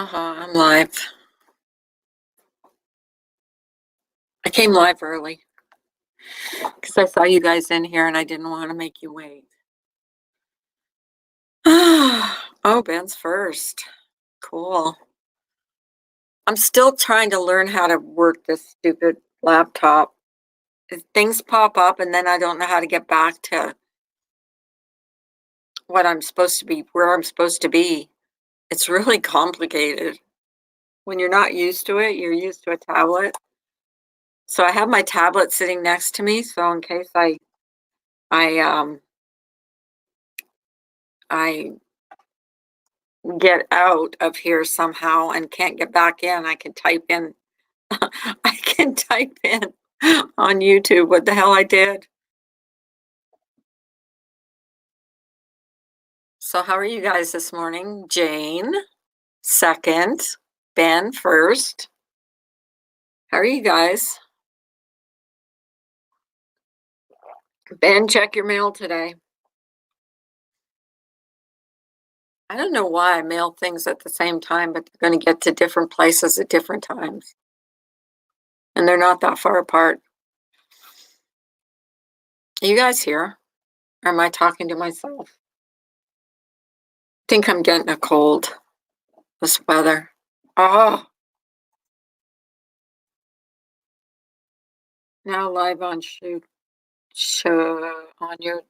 I'm live. I came live early because I saw you guys in here and I didn't want to make you wait. Oh, Ben's first. Cool. I'm still trying to learn how to work this stupid laptop. Things pop up and then I don't know how to get back to what I'm supposed to be, where I'm supposed to be. It's really complicated. When you're not used to it, you're used to a tablet. So I have my tablet sitting next to me, so in case I I get out of here somehow and can't get back in, I can type in I can type in on YouTube what the hell I did. So how are you guys this morning? Jane, second. Ben, first. How are you guys? Ben, check your mail today. I don't know why I mail things at the same time, but they're going to get to different places at different times. And they're not that far apart. Are you guys here? Or am I talking to myself? I think I'm getting a cold. This weather. Oh, now live on show on your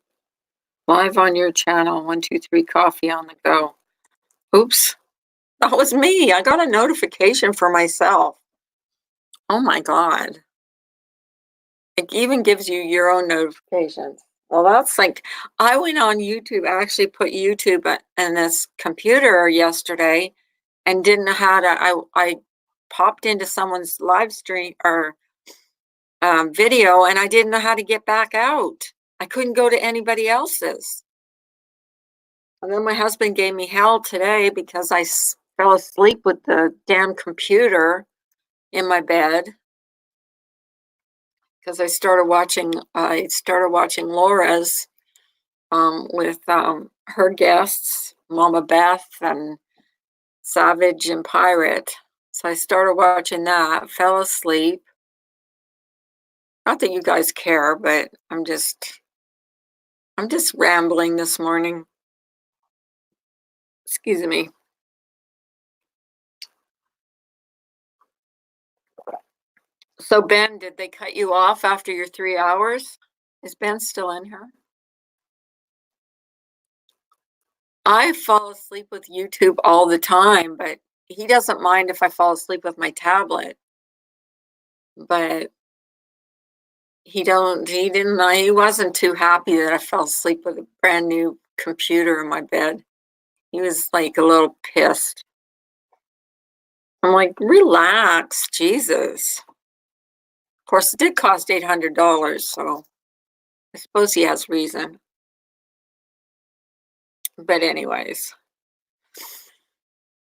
live on your channel. 123 coffee on the go. Oops, that was me. I got a notification for myself. Oh my God. It even gives you your own notifications. Well, that's like, I went on YouTube, I actually put YouTube in this computer yesterday and didn't know how to, I popped into someone's live stream or video and I didn't know how to get back out. I couldn't go to anybody else's. And then my husband gave me hell today because I fell asleep with the damn computer in my bed because I started watching Laura's with her guests, Mama Beth and Savage and Pirate. So I started watching that, fell asleep. Not that you guys care, but I'm just rambling this morning. Excuse me. So Ben, did they cut you off after your 3 hours? Is Ben still in here? I fall asleep with YouTube all the time, but he doesn't mind if I fall asleep with my tablet. But he wasn't too happy that I fell asleep with a brand new computer in my bed. He was like a little pissed. I'm like, relax, Jesus. Of course, it did cost $800, so I suppose he has reason. But anyways.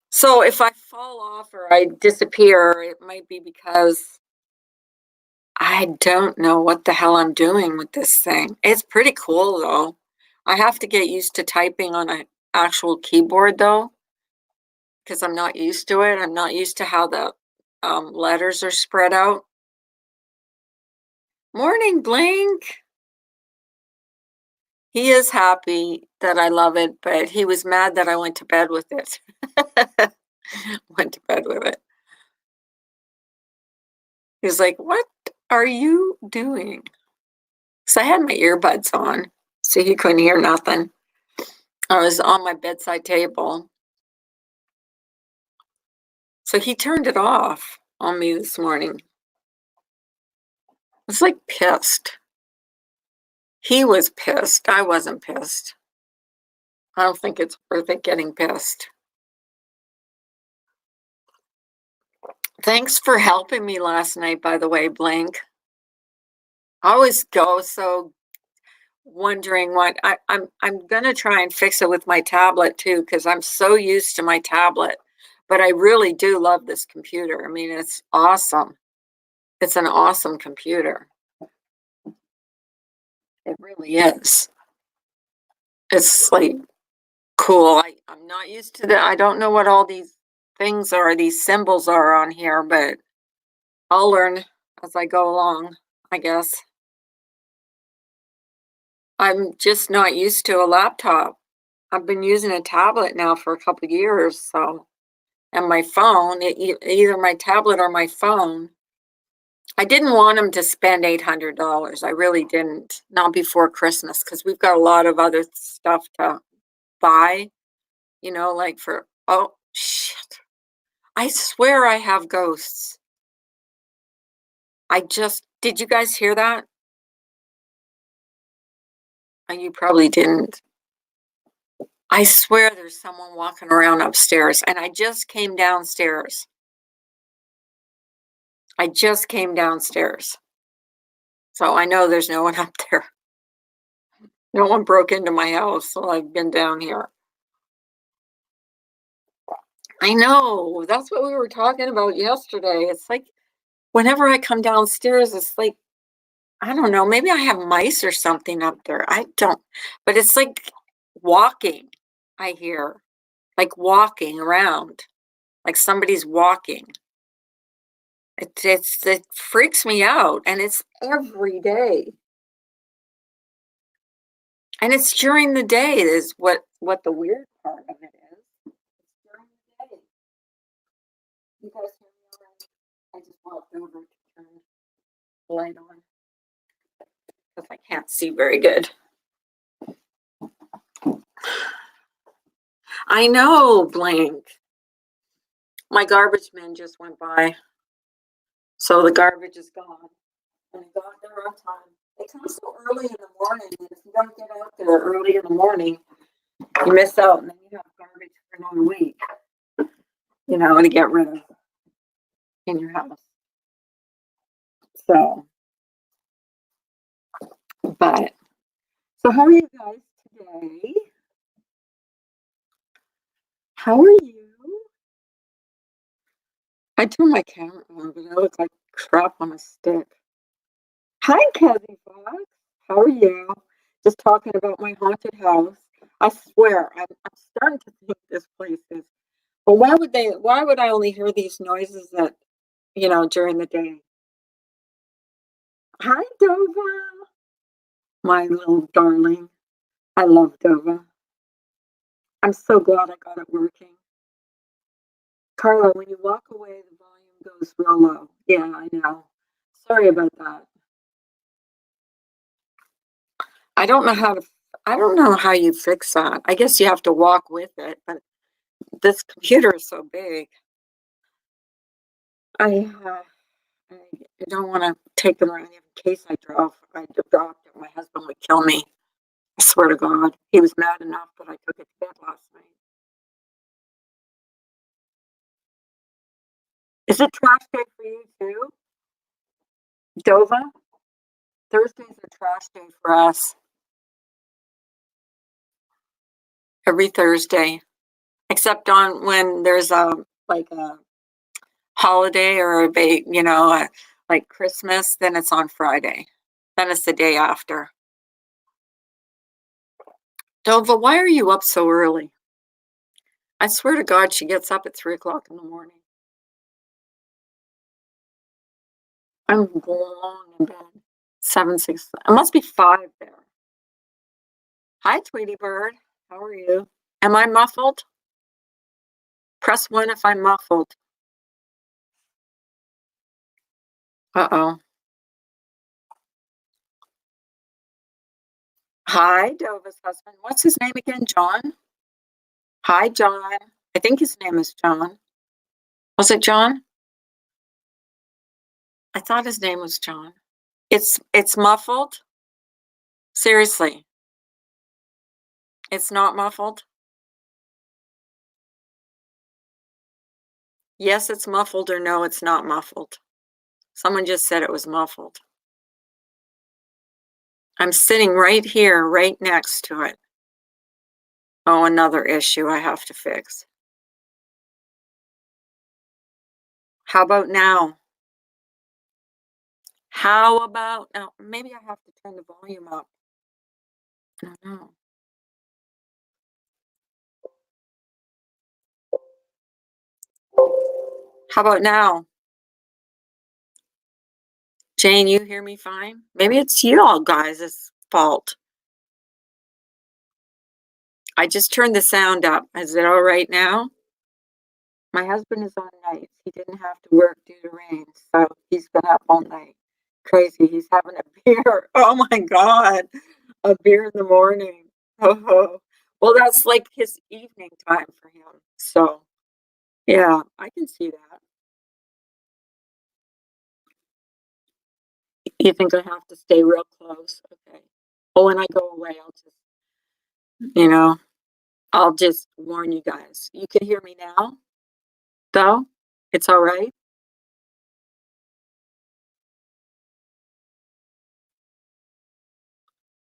So if I fall off or I disappear, it might be because I don't know what the hell I'm doing with this thing. It's pretty cool though. I have to get used to typing on an actual keyboard though, because I'm not used to it. I'm not used to how the letters are spread out. Morning, Blink. He is happy that I love it, but he was mad that I went to bed with it. Went to bed with it. He was like, what are you doing? So I had my earbuds on, so he couldn't hear nothing. I was on my bedside table. So he turned it off on me this morning. I was like pissed. He was pissed. I wasn't pissed. I don't think it's worth it getting pissed. Thanks for helping me last night, by the way, Blink. I always go so wondering what I'm gonna try and fix it with my tablet too, because I'm so used to my tablet. But I really do love this computer. I mean, it's awesome. It's an awesome computer. It really is. It's like cool. I'm not used to that. I don't know what all these things are, these symbols are on here, but I'll learn as I go along, I guess. I'm just not used to a laptop. I've been using a tablet now for a couple years, so, and my phone, either my tablet or my phone. I didn't want him to spend $800. I really didn't. Not before Christmas, because we've got a lot of other stuff to buy, like for, oh, shit. I swear I have ghosts. Did you guys hear that? You probably didn't. I swear there's someone walking around upstairs, and I just came downstairs. So I know there's no one up there. No one broke into my house, so I've been down here. I know. That's what we were talking about yesterday. It's like whenever I come downstairs, it's like, I don't know, maybe I have mice or something up there. I don't, but it's like walking, I hear, like walking around, like somebody's walking. It freaks me out, and it's every day. And it's during the day is what the weird part of it is. It's during the day. You guys hear me all right? I just walked over to turn the light on because I can't see very good. I know, blank. My garbage man just went by. So the garbage is gone. And it got there on time. It comes so early in the morning, and if you don't get out there early in the morning, you miss out, and then you have garbage for another week, to get rid of in your house. So, so how are you guys today? How are you? I turned my camera on, but it looks like crap on a stick. Hi, Kathy Fox. How are you? Just talking about my haunted house. I swear, I'm starting to think this place is. But why would I only hear these noises during the day? Hi, Dova. My little darling. I love Dova. I'm so glad I got it working. Carla, when you walk away, the volume goes real low. Yeah, I know. Sorry about that. I don't know how you fix that. I guess you have to walk with it, but this computer is so big. I don't want to take them around in case I dropped it. My husband would kill me. I swear to God. He was mad enough that I took it to bed last night. Is it trash day for you too? Dova? Thursday's a trash day for us. Every Thursday. Except on when there's a holiday or like Christmas, then it's on Friday. Then it's the day after. Dova, why are you up so early? I swear to God, she gets up at 3:00 in the morning. I'm long in bed. 7, 6. It must be 5 there. Hi, Tweety Bird. How are you? Am I muffled? Press 1 if I'm muffled. Uh-oh. Hi, Dova's husband. What's his name again? John? Hi, John. I think his name is John. Was it John? I thought his name was John. It's muffled? Seriously. It's not muffled? Yes, it's muffled, or no, it's not muffled. Someone just said it was muffled. I'm sitting right here, right next to it. Oh, another issue I have to fix. How about now? How about now? Maybe I have to turn the volume up. I don't know. How about now? Jane, you hear me fine? Maybe it's you all guys' fault. I just turned the sound up. Is it all right now? My husband is on nights. He didn't have to work due to rain, so he's been up all night. Crazy. He's having a beer. Oh my God. A beer in the morning. Oh, well, that's like his evening time for him. So, yeah, I can see that. You think I have to stay real close? Okay. Oh, when I go away, you know, I'll just warn you guys. You can hear me now, though? It's all right?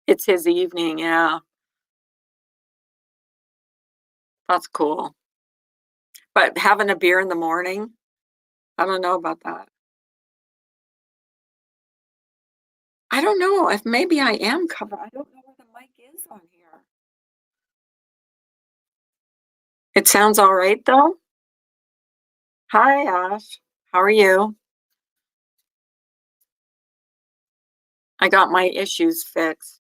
It's his evening, yeah. That's cool. But having a beer in the morning, I don't know about that. I don't know if maybe I am covered. I don't know where the mic is on here. It sounds all right, though? Hi, Ash. How are you? I got my issues fixed.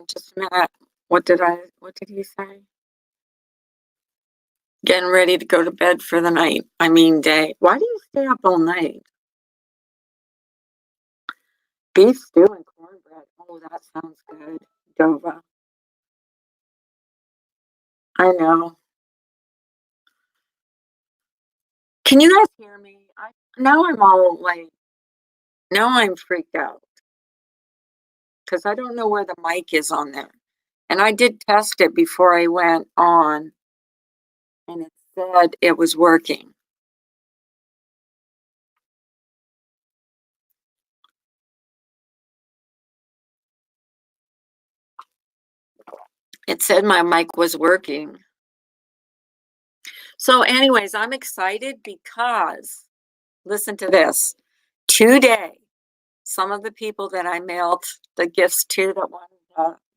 Just a minute. What did he say? Getting ready to go to bed for the night. I mean, day. Why do you stay up all night? Beef stew and cornbread. Oh, that sounds good. Dova. I know. Can you guys hear me? Now I'm all like, now I'm freaked out because I don't know where the mic is on there. And I did test it before I went on, and it said it was working. It said my mic was working. So, anyways, I'm excited because listen to this. Today, some of the people that I mailed the gifts to that wanted,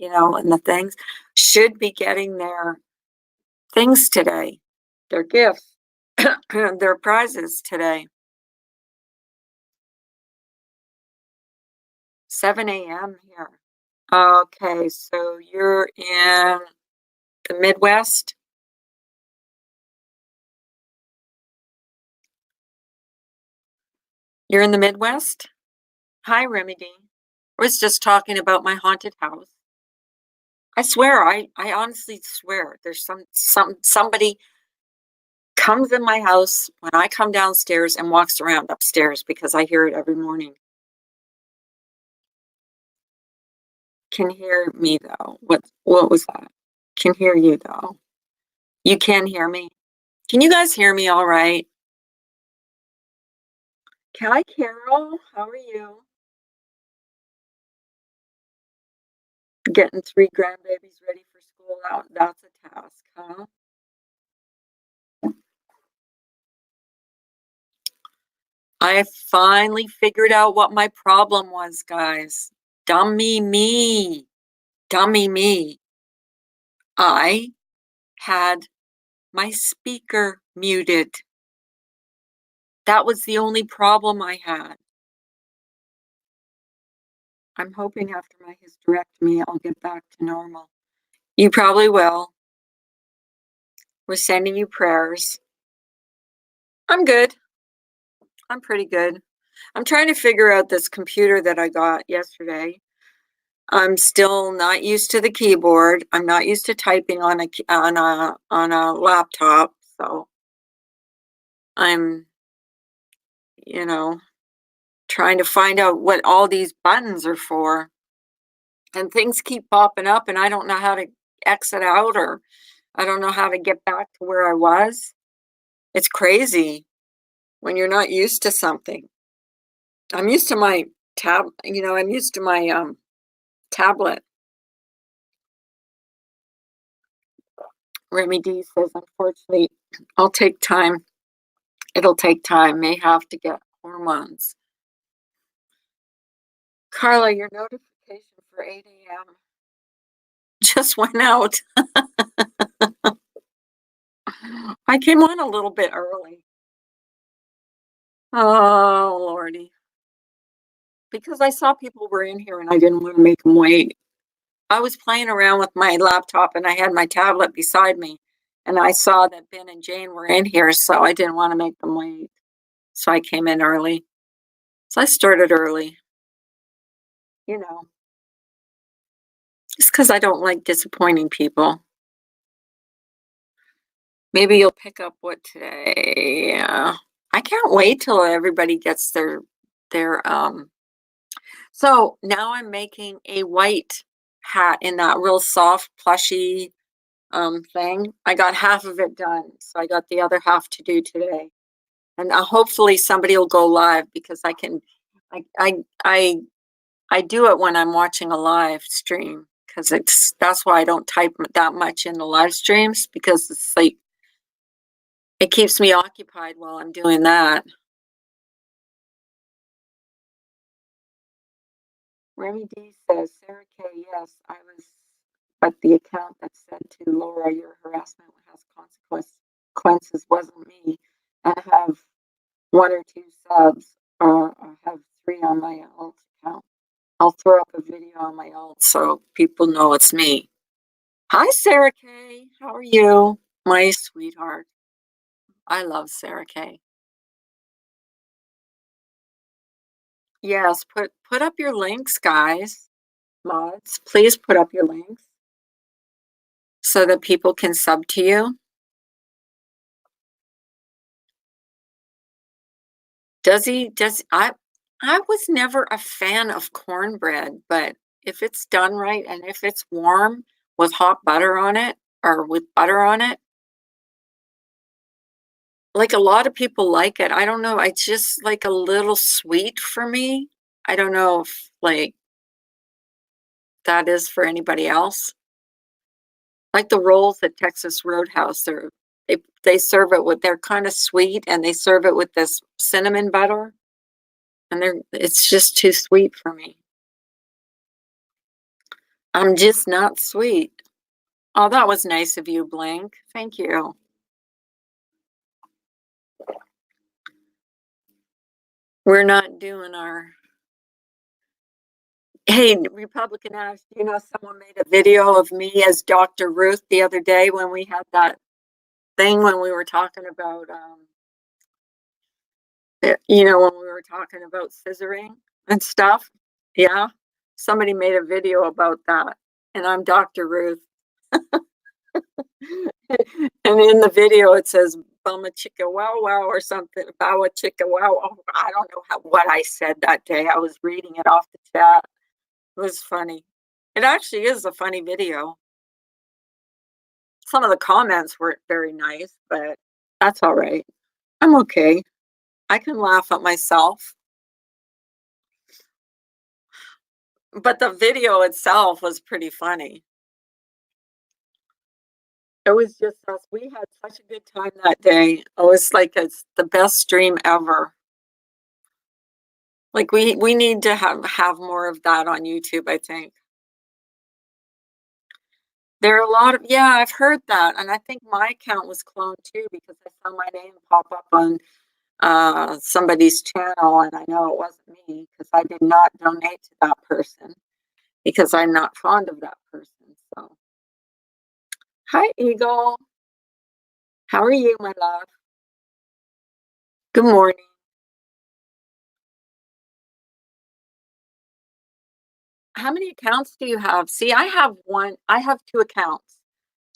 and the things should be getting their things today, their gifts, their prizes today. 7 a.m. here. Okay, so you're in the Midwest? You're in the Midwest? Hi, Remedy. I was just talking about my haunted house. I swear, I honestly swear there's somebody comes in my house when I come downstairs and walks around upstairs because I hear it every morning. Can hear me though. What was that? Can hear you though. You can hear me. Can you guys hear me all right? Hi, Carol. How are you? Getting 3 grandbabies ready for school out. That's a task, huh? I finally figured out what my problem was, guys. Dummy me. Dummy me. I had my speaker muted. That was the only problem I had. I'm hoping after my hysterectomy, I'll get back to normal. You probably will. We're sending you prayers. I'm good. I'm pretty good. I'm trying to figure out this computer that I got yesterday. I'm still not used to the keyboard. I'm not used to typing on a laptop, so I'm, you know, trying to find out what all these buttons are for. And things keep popping up and I don't know how to exit out, or I don't know how to get back to where I was. It's crazy when you're not used to something. I'm used to my I'm used to my tablet. Remy D says, unfortunately, I'll take time. It'll take time. May have to get hormones. Carla, your notification for 8 a.m. just went out. I came on a little bit early. Oh, lordy. Because I saw people were in here and I didn't want to make them wait. I was playing around with my laptop and I had my tablet beside me. And I saw that Ben and Jane were in here, so I didn't want to make them wait. So I came in early. So I started early, you know, just because I don't like disappointing people. Maybe you'll pick up what today. I can't wait till everybody gets their. So now I'm making a white hat in that real soft plushy thing. I got half of it done, so I got the other half to do today. And hopefully somebody will go live because I can. I I I I do it when I'm watching a live stream because that's why I don't type that much in the live streams because it's like it keeps me occupied while I'm doing that. Remy D says, Sarah K, yes, I was, but the account that said to Laura, your harassment has consequences wasn't me. I have one or two subs, or I have three on my alt account. I'll throw up a video on my alt so people know it's me. Hi, Sarah K. How are you? My sweetheart. I love Sarah K. Yes, put up your links, guys. Mods, please put up your links so that people can sub to you. I was never a fan of cornbread, but if it's done right and if it's warm with hot butter on it or with butter on it, like a lot of people like it. I don't know. It's just like a little sweet for me. I don't know if like that is for anybody else. Like the rolls at Texas Roadhouse, they serve it with they're kind of sweet and they serve it with this cinnamon butter and it's just too sweet for me. I'm just not sweet. Oh, that was nice of you, Blink. Thank you. We're not doing our. Hey, Republican Ash, you know, someone made a video of me as Dr. Ruth the other day when we had that thing when we were talking about, you know, when we were talking about scissoring and stuff. Yeah. Somebody made a video about that. And I'm Dr. Ruth. And in the video, it says "Bumma chicka wow wow" or something. "Bawa chicka wow." Oh, I don't know what I said that day. I was reading it off the chat. It was funny. It actually is a funny video. Some of the comments weren't very nice, but that's all right. I'm okay. I can laugh at myself. But the video itself was pretty funny. It was just us. We had such a good time that day. It was like it's the best stream ever. Like we need to have more of that on YouTube, I think. There are a lot of yeah, I've heard that, and I think my account was cloned too because I saw my name pop up on somebody's channel, and I know it wasn't me because I did not donate to that person because I'm not fond of that person. So, hi, Eagle. How are you, my love? Good morning. How many accounts do you have? See, I have one. I have two accounts.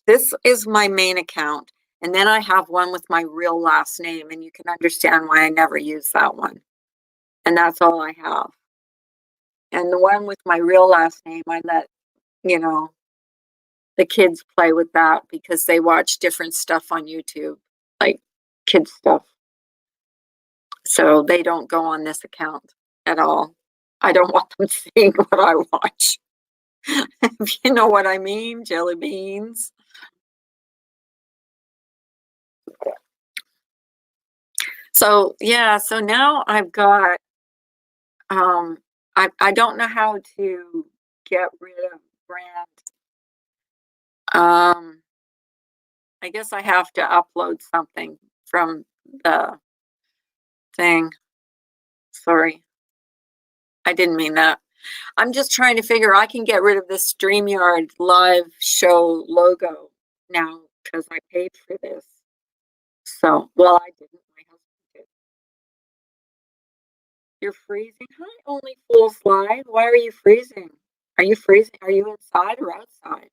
This is my main account. And then I have one with my real last name, and you can understand why I never use that one. And that's all I have. And the one with my real last name, I let, you know, the kids play with that because they watch different stuff on YouTube, like kids stuff. So they don't go on this account at all. I don't want them seeing what I watch. If you know what I mean, jelly beans. So yeah, so now I've got I don't know how to get rid of brand I guess I have to upload something from the thing. Sorry, I didn't mean that. I'm just trying to figure I can get rid of this StreamYard live show logo now because I paid for this. So, well, I didn't. My husband did. You're freezing? Hi, Only Fools Live. Why are you freezing? Are you freezing? Are you inside or outside?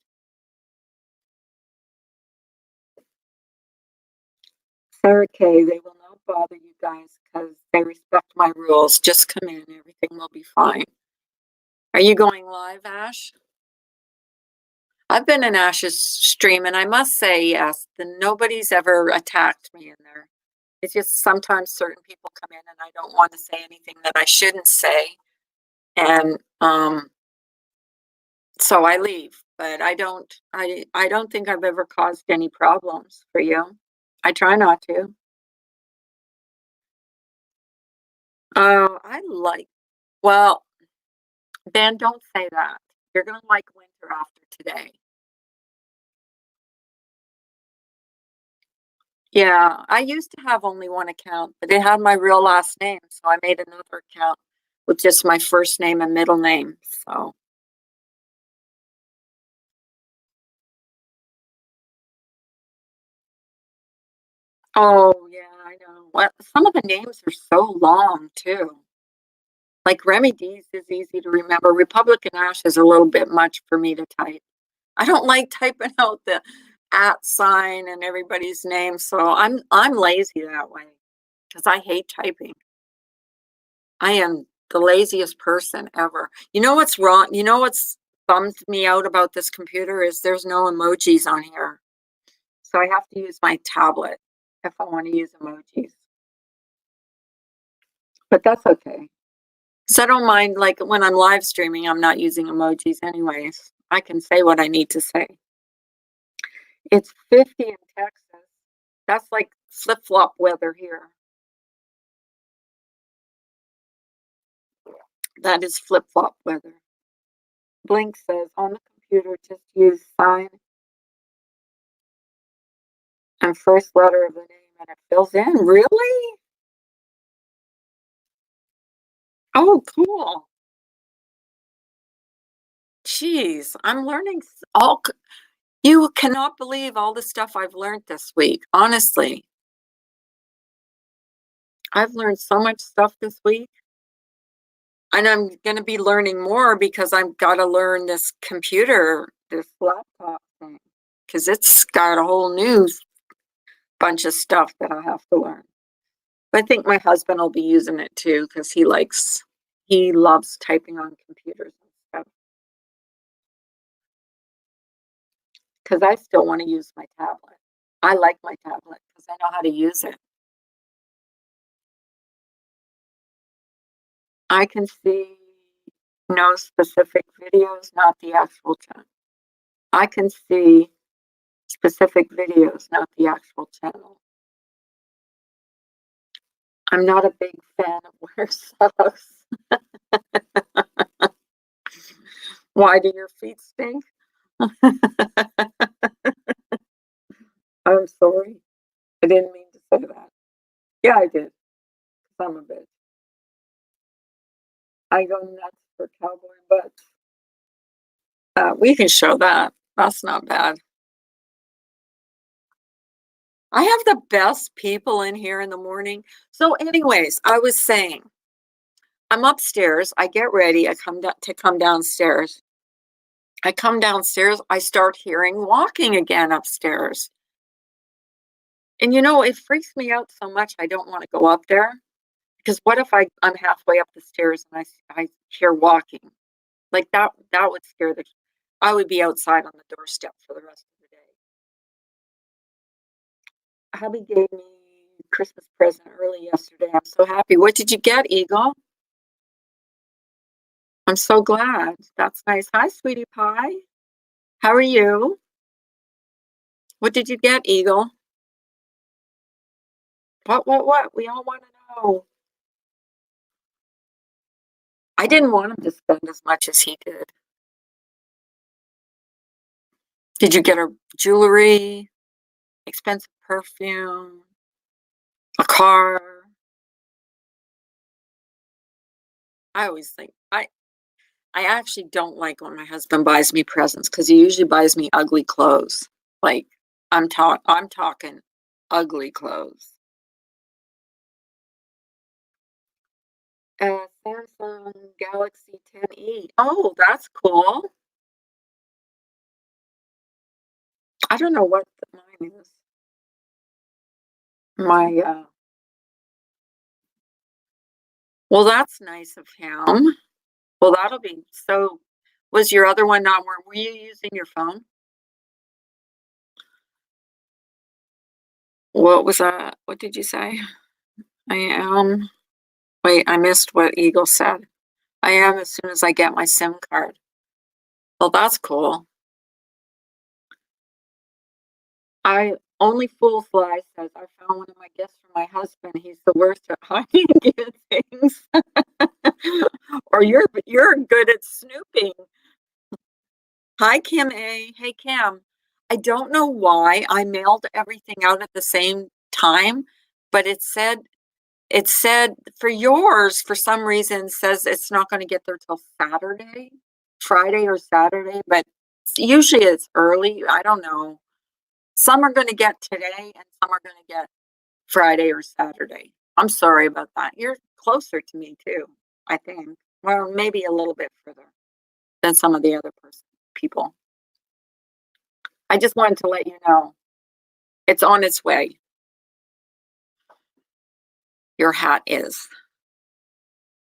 Sarah Kay, they will not bother you guys because they respect my rules. Just come in, everything will be fine. Are you going live, Ash? I've been in Ash's stream, and I must say, yes, nobody's ever attacked me in there. It's just sometimes certain people come in and I don't want to say anything that I shouldn't say. And so I leave. But I don't think I've ever caused any problems for you. I try not to. Oh, well, Ben, don't say that. You're gonna like winter after today. Yeah, I used to have only one account, but it had my real last name, so I made another account with just my first name and middle name. So, oh yeah, I know. Well, some of the names are so long too. Like Remy D's is easy to remember. Republican Ash is a little bit much for me to type. I don't like typing out the at sign and everybody's name, so I'm lazy that way because I hate typing. I am the laziest person ever. You know what's wrong? You know what's bummed me out about this computer is there's no emojis on here. So I have to use my tablet if I want to use emojis. But that's okay. So I don't mind, like when I'm live streaming, I'm not using emojis anyways. I can say what I need to say. It's 50 in Texas. That's like flip-flop weather here. That is flip-flop weather. Blink says on the computer, just use sign and first letter of the name and it fills in. Really? Oh, cool. Jeez, I'm learning you cannot believe all the stuff I've learned this week. Honestly, I've learned so much stuff this week. And I'm going to be learning more because I've got to learn this computer, this laptop thing, because it's got a whole new bunch of stuff that I have to learn. I think my husband will be using it too because he loves typing on computers and stuff. Because I still want to use my tablet. I like my tablet because I know how to use it. I can see no specific videos, not the actual channel. I can see specific videos, not the actual channel. I'm not a big fan of wear socks. Why do your feet stink? I'm sorry. I didn't mean to say that. Yeah, I did. I'm a bitch. I go nuts for cowboy butts. We can show that. That's not bad. I have the best people in here in the morning. So, anyways, I was saying, I'm upstairs. I get ready. I come downstairs. I come downstairs. I start hearing walking again upstairs. And it freaks me out so much. I don't want to go up there because what if I'm halfway up the stairs and I hear walking like that would scare I would be outside on the doorstep for the rest of the day. Hubby gave me a Christmas present early yesterday. I'm so happy. What did you get, Eagle? I'm so glad. That's nice. Hi, sweetie pie. How are you? What did you get, Eagle? What? We all want to know. I didn't want him to spend as much as he did. Did you get her jewelry, expensive perfume, a car. I always think I actually don't like when my husband buys me presents because he usually buys me ugly clothes. Like, I'm talking ugly clothes. Samsung Galaxy 10e. Oh, that's cool. I don't know what mine is. My, well, that's nice of him. Well, that'll be so. Was your other one not work? Were you using your phone? What was that? What did you say? I am. Wait, I missed what Eagle said. I am as soon as I get my SIM card. Well, that's cool. I only fool fly says I found one of my gifts for my husband. He's the worst at hiding good things. Or you're good at snooping. Hi, Kim A. Hey, Kim. I don't know why I mailed everything out at the same time, but it said for yours, for some reason, says it's not going to get there till Saturday, Friday or Saturday, but usually it's early. I don't know. Some are going to get today and some are going to get Friday or Saturday. I'm sorry about that. You're closer to me too, I think. Well, maybe a little bit further than some of the other people. I just wanted to let you know it's on its way. Your hat is.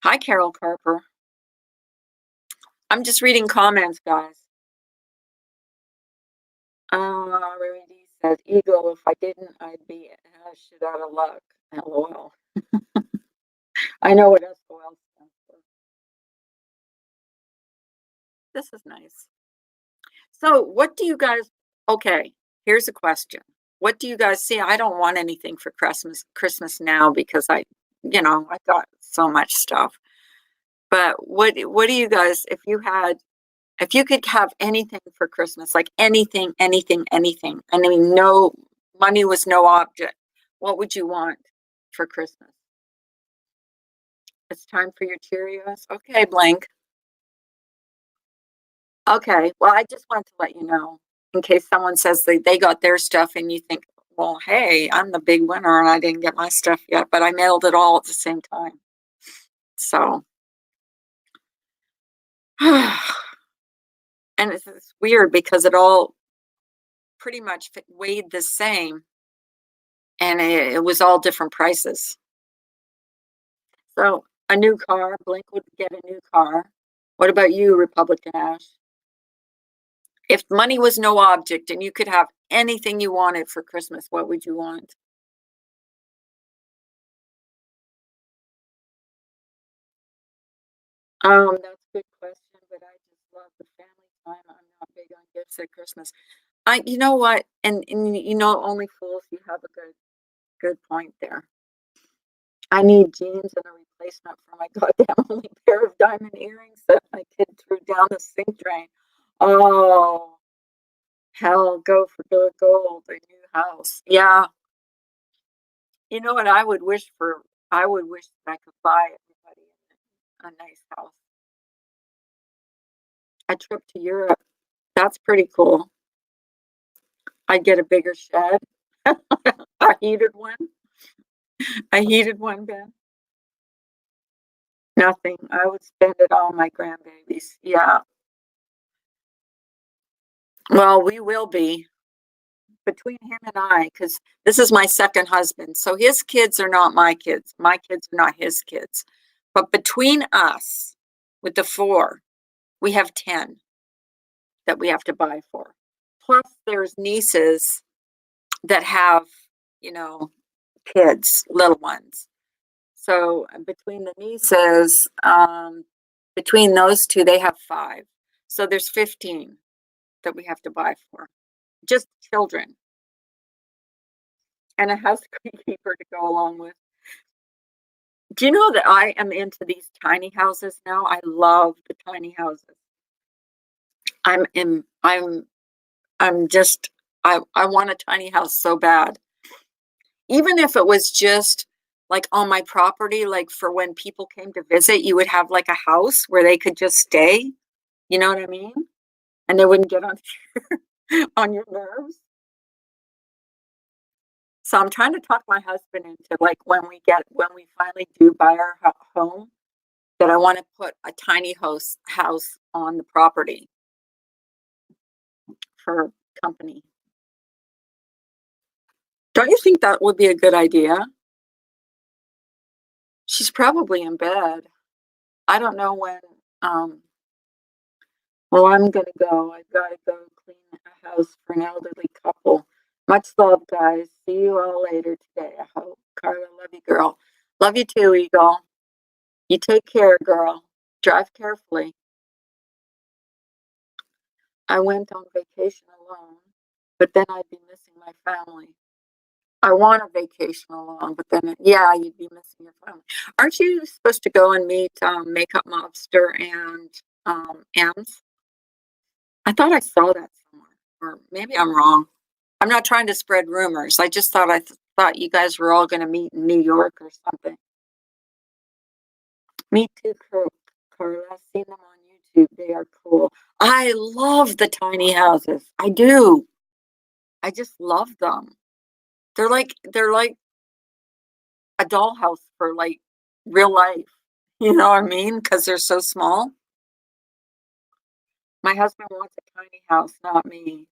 Hi, Carol Carper. I'm just reading comments, guys. Rarity says, Eagle, if I didn't, I'd be shit out of luck. LOL. I know what SOL stands for. This is nice. So, what do you guys, okay, here's a question. What do you guys see? I don't want anything for Christmas now because I got so much stuff. But what do you guys, if you could have anything for Christmas, like anything, anything, anything, I mean, no money was no object, what would you want for Christmas? It's time for your Cheerios. Okay, blank. Okay, well, I just wanted to let you know in case someone says they got their stuff and you think, well, hey, I'm the big winner and I didn't get my stuff yet, but I mailed it all at the same time. So, and it's weird because it all pretty much weighed the same and it was all different prices. So, a new car, Blink would get a new car. What about you, Republican Ash? If money was no object and you could have anything you wanted for Christmas, what would you want? That's a good question, but I just love the family time. I'm not big on gifts at Christmas. You know what? And only fools, you have a good point there. I need jeans and a replacement for my goddamn only pair of diamond earrings that my kid threw down the sink drain. Oh, hell, go for good gold, a new house. Yeah. You know what I would wish for? I would wish that I could buy everybody a nice house. A trip to Europe. That's pretty cool. I'd get a bigger shed. A heated one. A heated one, Ben. Nothing. I would spend it on my grandbabies. Yeah. Well, we will be between him and I, because this is my second husband. So his kids are not my kids. My kids are not his kids. But between us, with the four, we have 10 that we have to buy for. Plus, there's nieces that have, kids, little ones. So between the nieces, between those two, they have 5. So there's 15 that we have to buy for. Just children. And a housekeeper to go along with. Do you know that I am into these tiny houses now? I love the tiny houses. I'm just I want a tiny house so bad. Even if it was just like on my property, like for when people came to visit, you would have like a house where they could just stay. You know what I mean? And they wouldn't get on on your nerves. So I'm trying to talk my husband into like when we finally do buy our home, that I want to put a tiny house on the property for company. Don't you think that would be a good idea? She's probably in bed. I don't know when. Um, well, I'm gonna go. I've got to go clean a house for an elderly couple. Much love, guys. See you all later today. I hope. Carla, love you, girl. Love you too, Eagle. You take care, girl. Drive carefully. I went on vacation alone, but then I'd be missing my family. I want a vacation alone, but then, yeah, you'd be missing your family. Aren't you supposed to go and meet Makeup Mobster and Ems? I thought I saw that somewhere, or maybe I'm wrong. I'm not trying to spread rumors. I just thought thought you guys were all going to meet in New York or something. Me too, Carla. I've seen them on YouTube. They are cool. I love the tiny houses. I do. I just love them. They're like a dollhouse for like real life. You know what I mean? Because they're so small. My husband wants a tiny house, not me.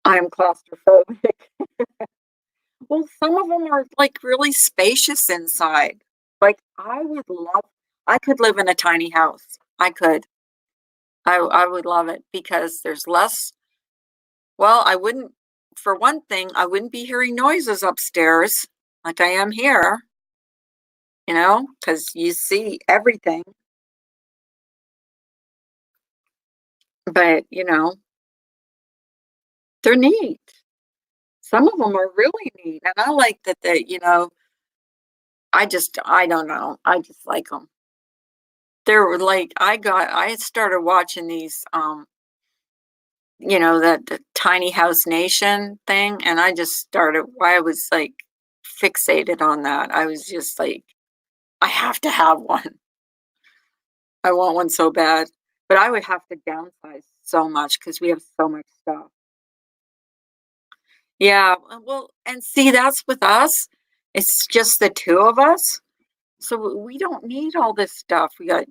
I'm claustrophobic. Well, some of them are like really spacious inside. Like I could live in a tiny house. I could. I would love it because there's less, well, I wouldn't, for one thing, I wouldn't be hearing noises upstairs like I am here, because you see everything. But, they're neat. Some of them are really neat. And I like that I don't know. I just like them. They're like, I started watching these, that the Tiny House Nation thing. And I was like fixated on that. I was just like, I have to have one. I want one so bad. But I would have to downsize so much because we have so much stuff. Yeah, well, and see, that's with us. It's just the two of us. So we don't need all this stuff. We got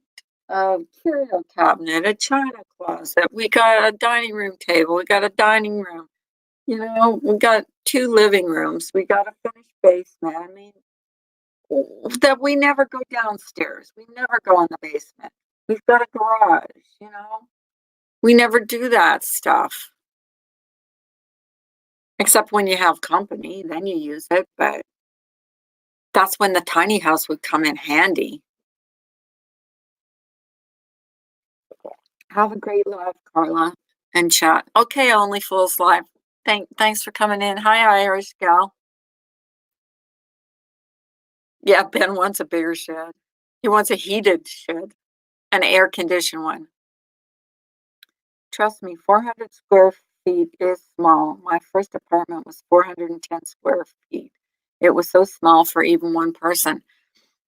a curio cabinet, a china closet. We got a dining room table. We got a dining room. We got two living rooms. We got a finished basement. I mean, that we never go downstairs. We never go in the basement. We've got a garage. We never do that stuff. Except when you have company, then you use it. But that's when the tiny house would come in handy. Have a great life, Carla, and chat. Okay, Only Fools Live. Thanks for coming in. Hi, Irish gal. Yeah, Ben wants a bigger shed. He wants a heated shed, an air-conditioned one. Trust me, 400 square feet is small. My first apartment was 410 square feet. It was so small for even one person.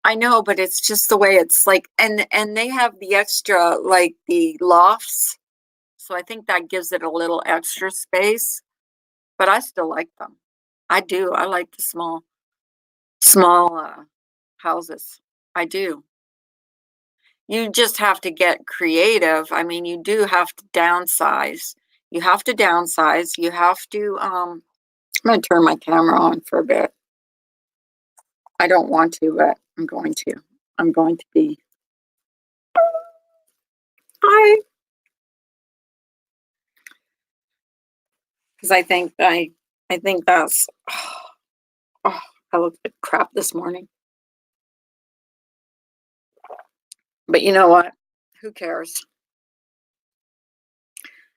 I know, but it's just the way it's like, and they have the extra, like the lofts. So I think that gives it a little extra space, but I still like them. I do. I like the small houses. I do. You just have to get creative. I mean, you do have to downsize. You have to downsize. You have to, I'm going to turn my camera on for a bit. I don't want to, but I'm going to. I'm going to be. Hi. Because I think that's, oh, I looked like crap this morning. But you know what? Who cares?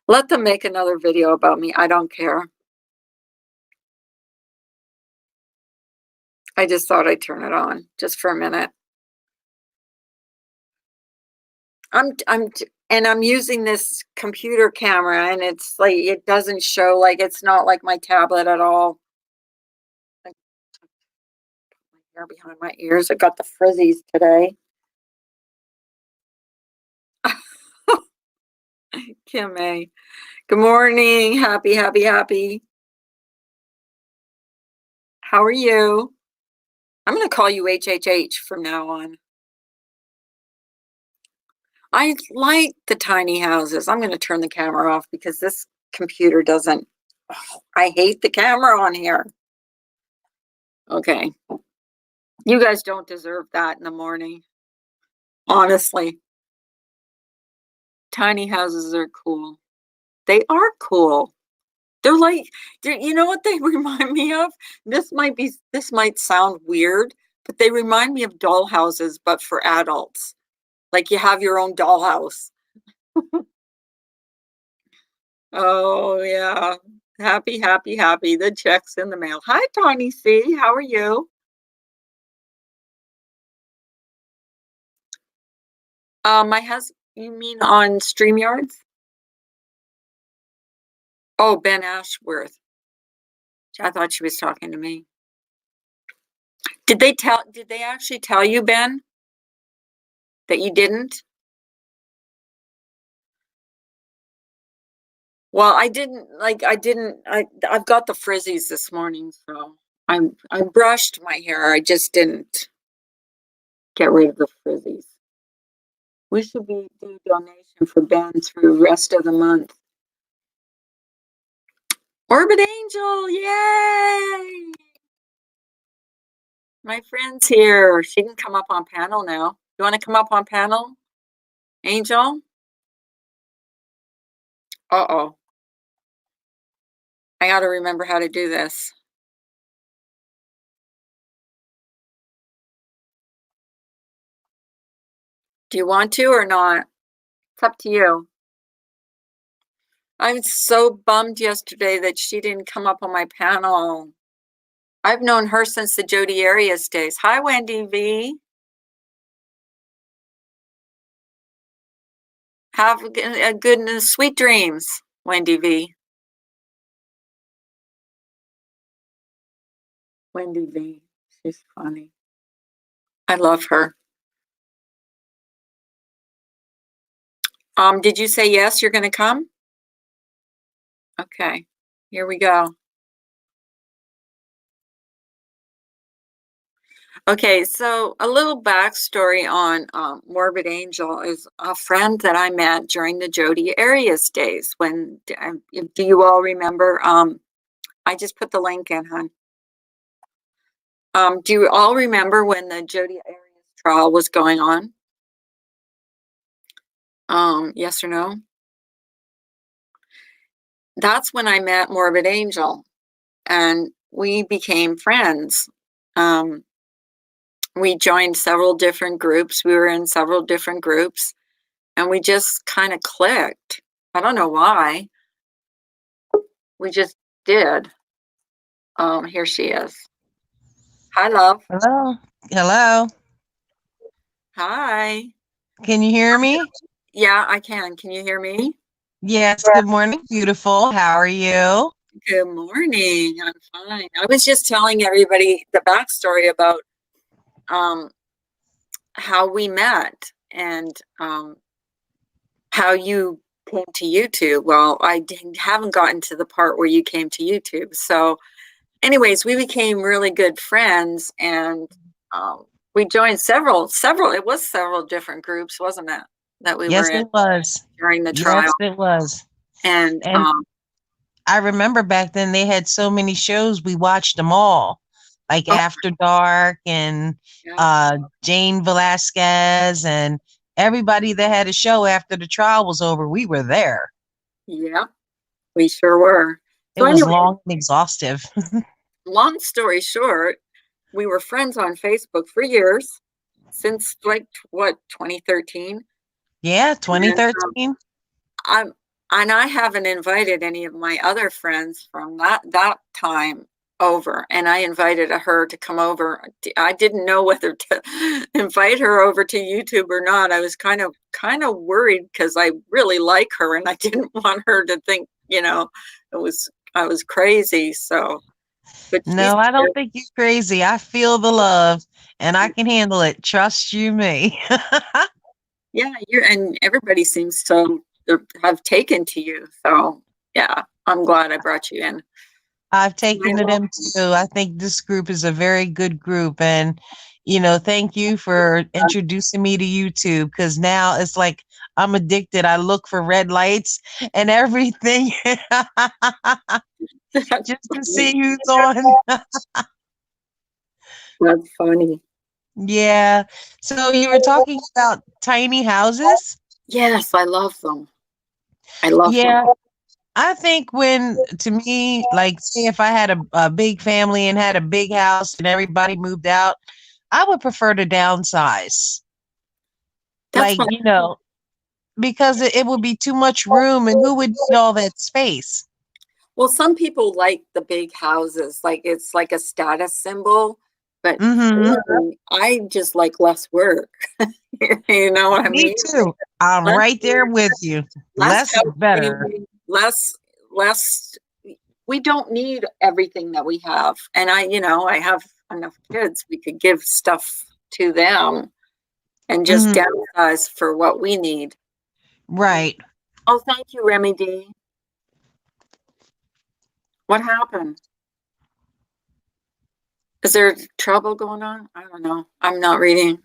Let them make another video about me. I don't care. I just thought I'd turn it on just for a minute. And I'm using this computer camera, and it's like it doesn't show, like, it's not like my tablet at all. I took my hair behind my ears. I got the frizzies today. Kim A. Good morning. Happy, happy, happy. How are you? I'm gonna call you HHH from now on. I like the tiny houses. I'm gonna turn the camera off because this computer doesn't. Oh, I hate the camera on here. Okay. You guys don't deserve that in the morning. Honestly, tiny houses are cool. They are cool. They're like, you know what they remind me of? This might sound weird, but they remind me of doll houses, but for adults. Like you have your own dollhouse. Oh yeah. Happy, happy, happy. The check's in the mail. Hi, Tawny C. How are you? My husband, you mean on StreamYards? Oh, Ben Ashworth. I thought she was talking to me. Did they actually tell you, Ben, that you didn't? Well, I've got the frizzies this morning, so I brushed my hair. I just didn't get rid of the frizzies. We should be doing donation for Ben through rest of the month. Orbit Angel, yay! My friend's here. She can come up on panel now. You want to come up on panel, Angel? Uh-oh. I got to remember how to do this. Do you want to or not? It's up to you. I'm so bummed yesterday that she didn't come up on my panel. I've known her since the Jodi Arias days. Hi, Wendy V. Have a good and sweet dreams, Wendy V. Wendy V. She's funny. I love her. Did you say yes, you're gonna come? Okay, here we go. Okay, so a little backstory on Morbid Angel is a friend that I met during the Jodi Arias days. When do you all remember? I just put the link in, hon. Do you all remember when the Jodi Arias trial was going on? Yes or no? That's when I met Morbid Angel, and we became friends. We joined several different groups. We were in several different groups, and we just kind of clicked. I don't know why. We just did. Here she is. Hi, love. Hello. Hello. Hi. Can you hear me? Yeah, I can. Can you hear me? Yes. Good morning, beautiful. How are you? Good morning. I'm fine. I was just telling everybody the backstory about um, how we met and how you came to YouTube. Well, haven't gotten to the part where you came to YouTube. So, anyways, we became really good friends, and we joined several. It was several different groups, wasn't it? That we were Yes, in it was. during the Yes, trial, it was. and And I remember back then they had so many shows. We watched them all, like oh, After Dark and yeah, Jane Velasquez and everybody that had a show after the trial was over. We were there. yeah, we sure were. It So, was anyway, long and exhaustive. long story short, we were friends on Facebook for years, since like what, 2013. Yeah, And 2013. I'm and I haven't invited any of my other friends from that time over, and I invited her to come over. I didn't know whether to invite her over to YouTube or not. I was kind of worried because I really like her, and I didn't want her to think, it was I was crazy. So, but she's No, I don't think you're crazy. I feel the love and I can handle it. Trust you me. yeah, and everybody seems to have taken to you. So yeah, I'm glad I brought you in. I've taken to them too. I think this group is a very good group. And, thank you for introducing me to YouTube because now it's like I'm addicted. I look for red lights and everything just to see who's on. That's funny. Yeah. So you were talking about tiny houses? Yes, I love them. I love them. Yeah. I think to me, like, say if I had a big family and had a big house and everybody moved out, I would prefer to downsize. That's Like, what. because it would be too much room and who would need all that space? Well, some people like the big houses, like it's like a status symbol, but Mm-hmm. I just like less work. You know what I Me mean? too. I'm Less right there with you. less Less is house better. cleaning, less. We don't need everything that we have, and I have enough kids. We could give stuff to them and just Hmm. downsize for what we need. Right. Oh, thank you, Remy D. What happened? Is there trouble going on? I don't know. I'm not reading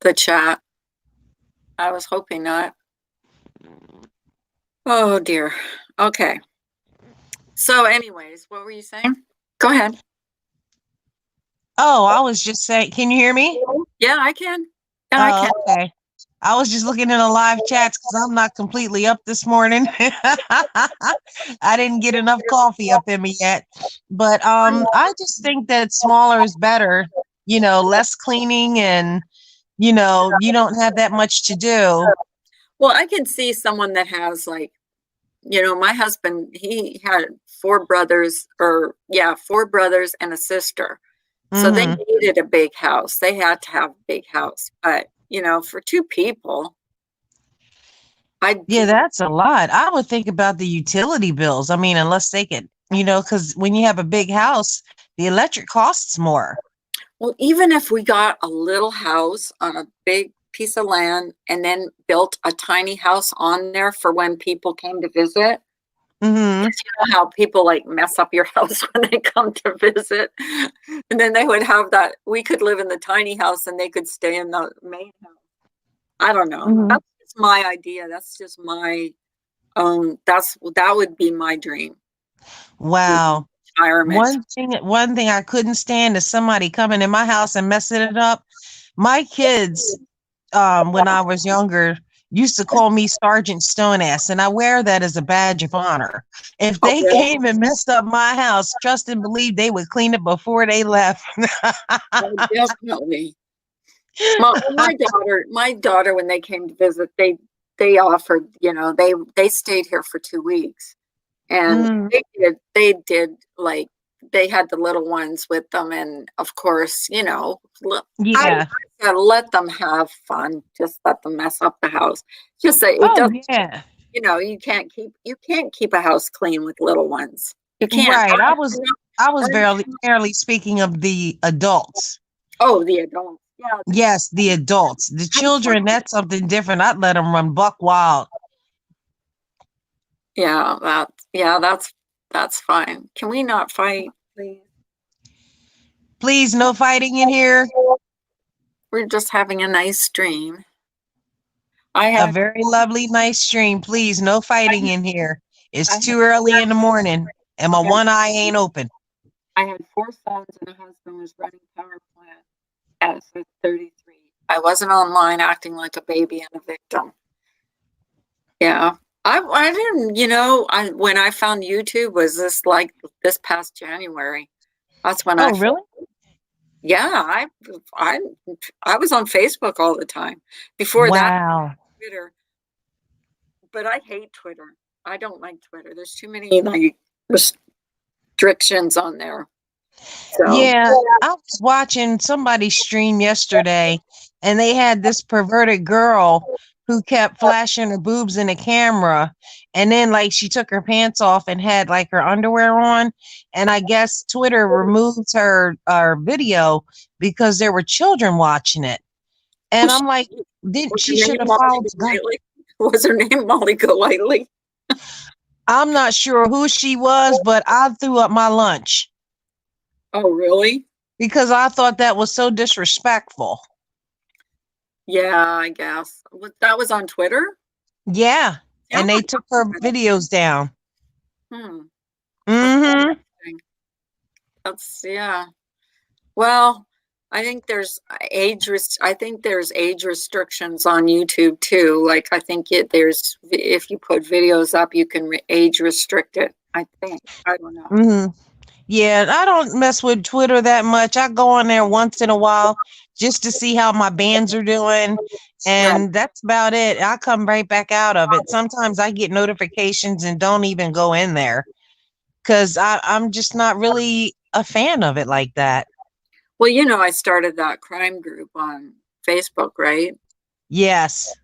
the chat. I was hoping not. Oh dear. Okay. So, anyways, what were you saying? Go ahead. Oh, I was just saying, can you hear me? Yeah, I can. Yeah, I Oh, can. okay. I was just looking in the live chats because I'm not completely up this morning. I didn't get enough coffee up in me yet. But I just think that smaller is better, less cleaning and you don't have that much to do. Well, I can see someone that has like, my husband, he had four brothers, or yeah, four brothers and a sister. So they Hmm. needed a big house. They had to have a big house. But, for two people, I Yeah, that's a lot. I would think about the utility bills. I mean, unless they could, because when you have a big house, the electric costs more. well, even if we got a little house on a big piece of land and then built a tiny house on there for when people came to visit, Hmm. 'cause you know how people like mess up your house when they come to visit. And then they would have that, we could live in the tiny house and they could stay in the main house. I don't know. Hmm. That's just my idea. That's just my that would be my dream. Wow. Retirement. One thing I couldn't stand is somebody coming in my house and messing it up. My kids, when I was younger, used to call me Sergeant Stoneass, and I wear that as a badge of honor. If Oh, they really? came and messed up my house, trust and believe they would clean it before they left. Oh, definitely. My daughter, when they came to visit, they offered, they stayed here for 2 weeks, and Mhm. they did like they had the little ones with them, and of course, I Yeah. said let them have fun, just let them mess up the house. Just say it Oh does, yeah. you can't keep a house clean with little ones. You can't. Right. I was I- barely speaking of the adults. oh, the adults. Yeah, Yes, the adults. The I'm children, that's something different. I'd let them run buck wild. yeah, that's fine. Can we not fight, please? Please, no fighting in here. We're just having a nice stream. I A had very lovely, nice stream. Please, no fighting in here. I It's had too early in the morning and my I had one eye ain't open. I had four sons and a husband was running power plant at 33. I wasn't online acting like a baby and a victim. Yeah. I didn't, when I found YouTube was this past January. That's when Oh, really? yeah, I I was on Facebook all the time. Before that, Wow. Twitter, but I hate Twitter. I don't like Twitter. There's too many like restrictions on there. So, Yeah, I was watching somebody stream yesterday, and they had this perverted girl who kept flashing her boobs in the camera, and then like she took her pants off and had like her underwear on, and I guess Twitter removed her video because there were children watching it, and was I'm like, didn't was her she should name have Molly followed? Golightly? Was her name Molly Golightly? I'm not sure who she was, but I threw up my lunch Oh, really? because I thought that was so disrespectful. Yeah, I guess. That was on Twitter? Yeah, Yeah, I'm and they not took her on Twitter. videos down. Hmm. That's Mm-hmm. interesting. Yeah. Well, I think there's age restrictions on YouTube too. Like I think if you put videos up, you can age restrict it. I think. I don't know. Mm-hmm. Yeah, I don't mess with Twitter that much. I go on there once in a while just to see how my bands are doing, Right. and that's about it. I come right back out of it. Sometimes I get notifications and don't even go in there because I'm just not really a fan of it like that. Well, I started that crime group on Facebook, right? Yes.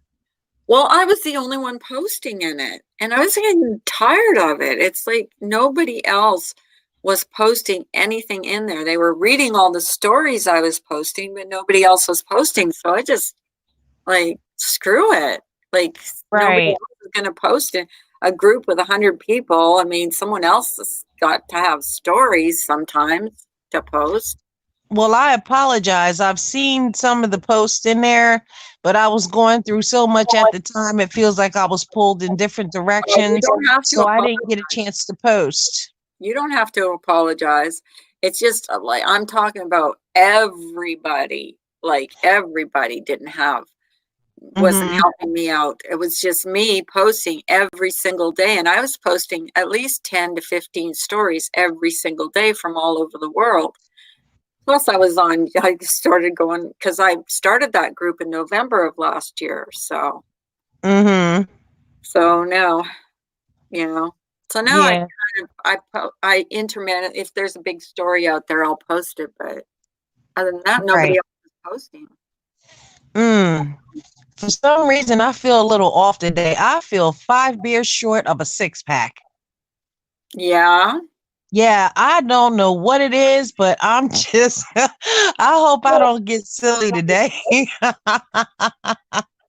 Well, I was the only one posting in it, and I was getting tired of it. It's like nobody else was posting anything in there. They were reading all the stories I was posting, but nobody else was posting. So I just like, screw it. Like nobody Right. else is going to post it. A group with 100 people. I mean, someone else has got to have stories sometimes to post. Well, I apologize. I've seen some of the posts in there, but I was going through so much at the time. It feels like I was pulled in different You directions. don't have to So I apologize. didn't get a chance to post. You don't have to apologize. It's just like I'm talking about everybody. Like everybody wasn't Hmm. helping me out. It was just me posting every single day. And I was posting at least 10 to 15 stories every single day from all over the world. Plus, I started going because I started that group in November of last year. Hmm. So now, you know, so now Yeah. I intermittent. If there's a big story out there, I'll post it. But other than that, nobody Right. else is posting. Mm. For some reason, I feel a little off today. I feel 5 beers short of a six pack. Yeah. Yeah, I don't know what it is, but I'm just, I hope I don't get silly today.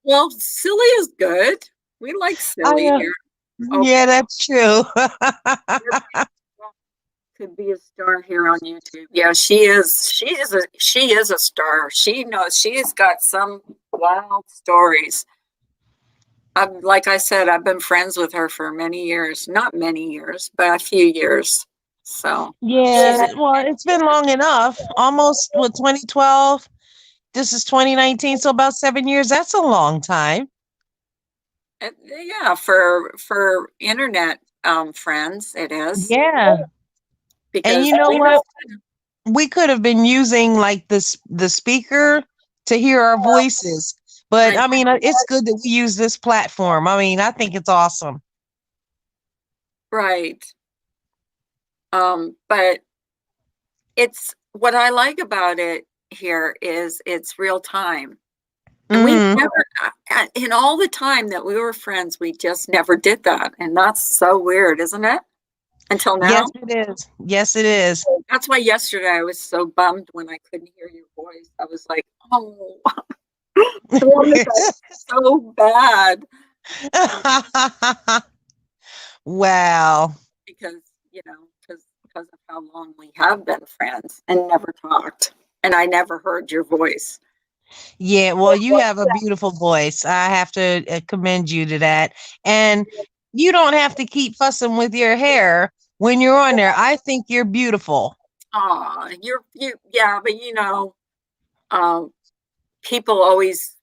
Well, silly is good. We like I silly here. Okay. Yeah, that's true. Could be a star here on YouTube. Yeah, she is. She is a star. She knows she's got some wild stories. Like I said, I've been friends with her for many years. Not many years, but a few years. So Yeah, well, it's been long enough. Almost what 2012. This is 2019, so about 7 years. That's a long time. yeah, for internet friends, it is Yeah. And because you know what? We could have been using like the speaker to hear our voices. But I I mean, it's good that we use this platform. I mean, I think it's awesome. right. But it's what I like about it here is it's real time. And we Hmm. never, in all the time that we were friends, we just never did that. And that's so weird, isn't it? Until now. Yes, it is. Yes, it is. That's why yesterday I was so bummed when I couldn't hear your voice. I was like, oh, I wanted that so bad Wow. because, because of how long we have been friends and never talked. And I never heard your voice. Yeah, well, you have a beautiful voice. I have to commend you to that. And you don't have to keep fussing with your hair when you're on there. I think you're beautiful. Yeah, but um, people always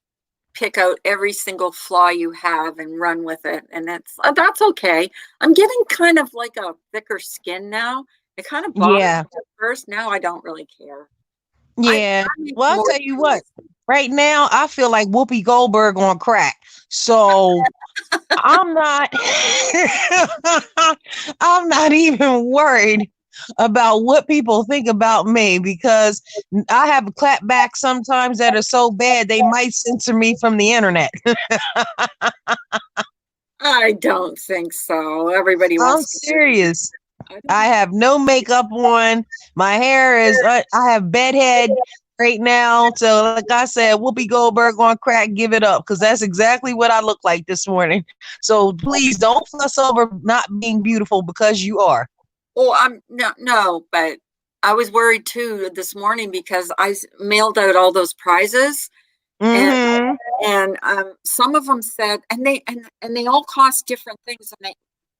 pick out every single flaw you have and run with it, and that's okay. I'm getting kind of like a thicker skin now. It kind of bothered Yeah. me at first. Now I don't really care. Yeah. I need Well, I'll more tell you what. Right now, I feel like Whoopi Goldberg on crack. So I'm not I'm not even worried. about what people think about me because I have clapbacks sometimes that are so bad they might censor me from the internet. I don't think so. Everybody I'm wants to hear you. serious. I don't I have no makeup on. My hair is, I have bedhead right now. So, like I said, Whoopi Goldberg on crack, give it up because that's exactly what I look like this morning. So, please don't fuss over not being beautiful because you are. Well, I'm no, but I was worried too this morning because mailed out all those prizes, and Mm-hmm. some of them said, and they all cost different things, and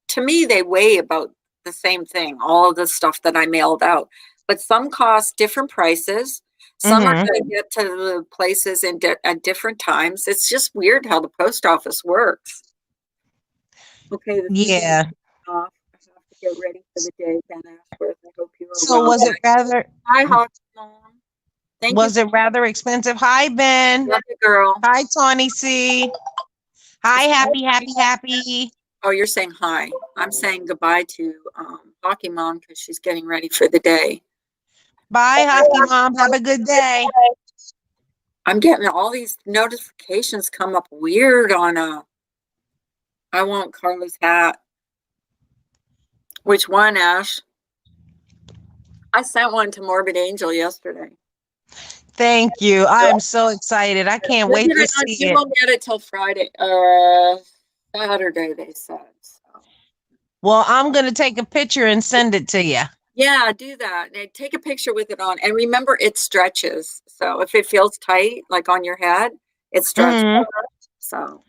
to me they weigh about the same thing. All of the stuff that I mailed out, but some cost different prices. Some are Mm-hmm. going to get to the places at different times. It's just weird how the post office works. Okay, the season is Yeah. off. I have to get ready for the day, Ben Ashworth. I hope you are So well. Hi, Hawk Mom. Thank you. was it rather expensive? Hi, Ben. Love you, girl. Hi, Tawny C. Hi, happy. Oh, you're saying hi. I'm saying goodbye to Hockey Mom because she's getting ready for the day. Bye, Hockey Mom. Have a good day. I'm getting all these notifications come up weird on I want Carla's hat. Which one, Ash? I sent one to Morbid Angel yesterday. Thank you. I am so excited. I can't wait to see You it. won't get it till Friday, Saturday, they said. So. Well, I'm going to take a picture and send it to you. Yeah, do that. And take a picture with it on. And remember, it stretches. So if it feels tight, like on your head, it stretches. Mhm. So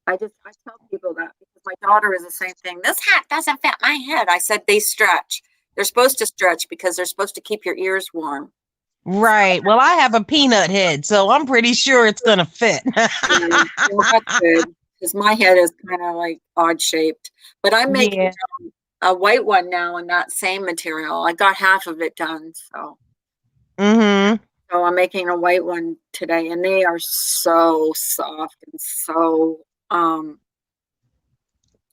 I tell people that because my daughter is the same thing. This hat doesn't fit my head. I said they stretch. They're supposed to stretch because they're supposed to keep your ears warm. Right. Well, I have a peanut head, so I'm pretty sure it's going to fit. Yeah, well, that's good because my head is kind of like odd shaped. But I'm making Yeah. a white one now in that same material. I got half of it done. Mhm. So I'm making a white one today, and they are so soft and so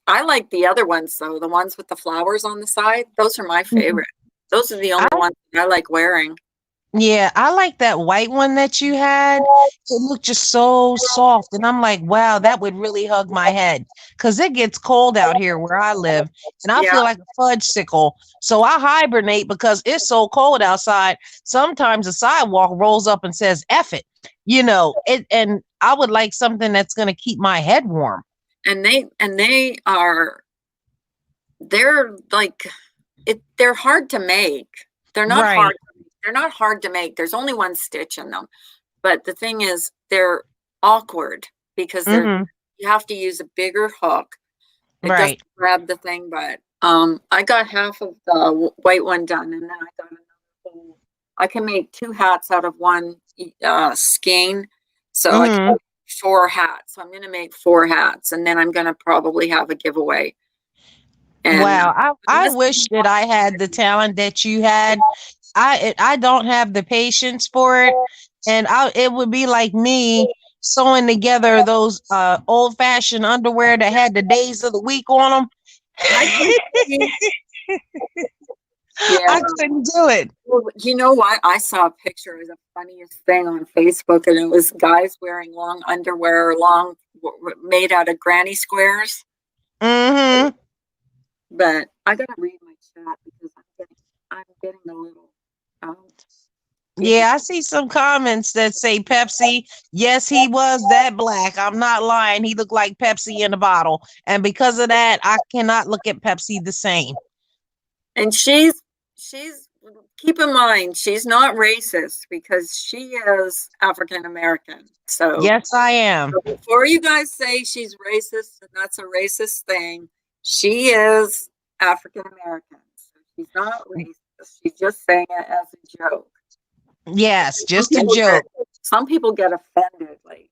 I like the other ones though, the ones with the flowers on the side. Those are my favorite. Those are the only I, ones that I like wearing. yeah, I like that white one that you had. It looked just so soft. And I'm like, wow, that would really hug my head. Because it gets cold out here where I live. And I Yeah. feel like a fudge sickle. So I hibernate because it's so cold outside. Sometimes the sidewalk rolls up and says, F it. And I would like something that's going to keep my head warm. And they're like they're hard to make. They're not Right. hard. They're not hard to make. There's only one stitch in them. But the thing is, they're awkward because Mm-hmm. you have to use a bigger hook. It Right. doesn't grab the thing, but I got half of the white one done, and then I got another one. I can make 2 hats out of one skein, so I can make 4 hats. So I'm going to make 4 hats, and then I'm going to probably have a giveaway. And Wow, I wish that I had the talent that you had. I don't have the patience for it, and it would be like me sewing together those old fashioned underwear that had the days of the week on them. yeah, I couldn't do it. well, you know what? I saw a picture of the funniest thing on Facebook, and it was guys wearing long underwear, made out of granny squares. Mm-hmm. But I gotta read my chat because I'm getting a little. Yeah, I see some comments that say Pepsi. Yes, he was that black. I'm not lying. He looked like Pepsi in a bottle. And because of that, I cannot look at Pepsi the same. And she's keep in mind she's not racist because she is African American. So Yes, I am. so before you guys say she's racist and that's a racist thing, she is African American. So she's not racist. She's just saying it as a joke. Yes, just a joke. Some people get offended, like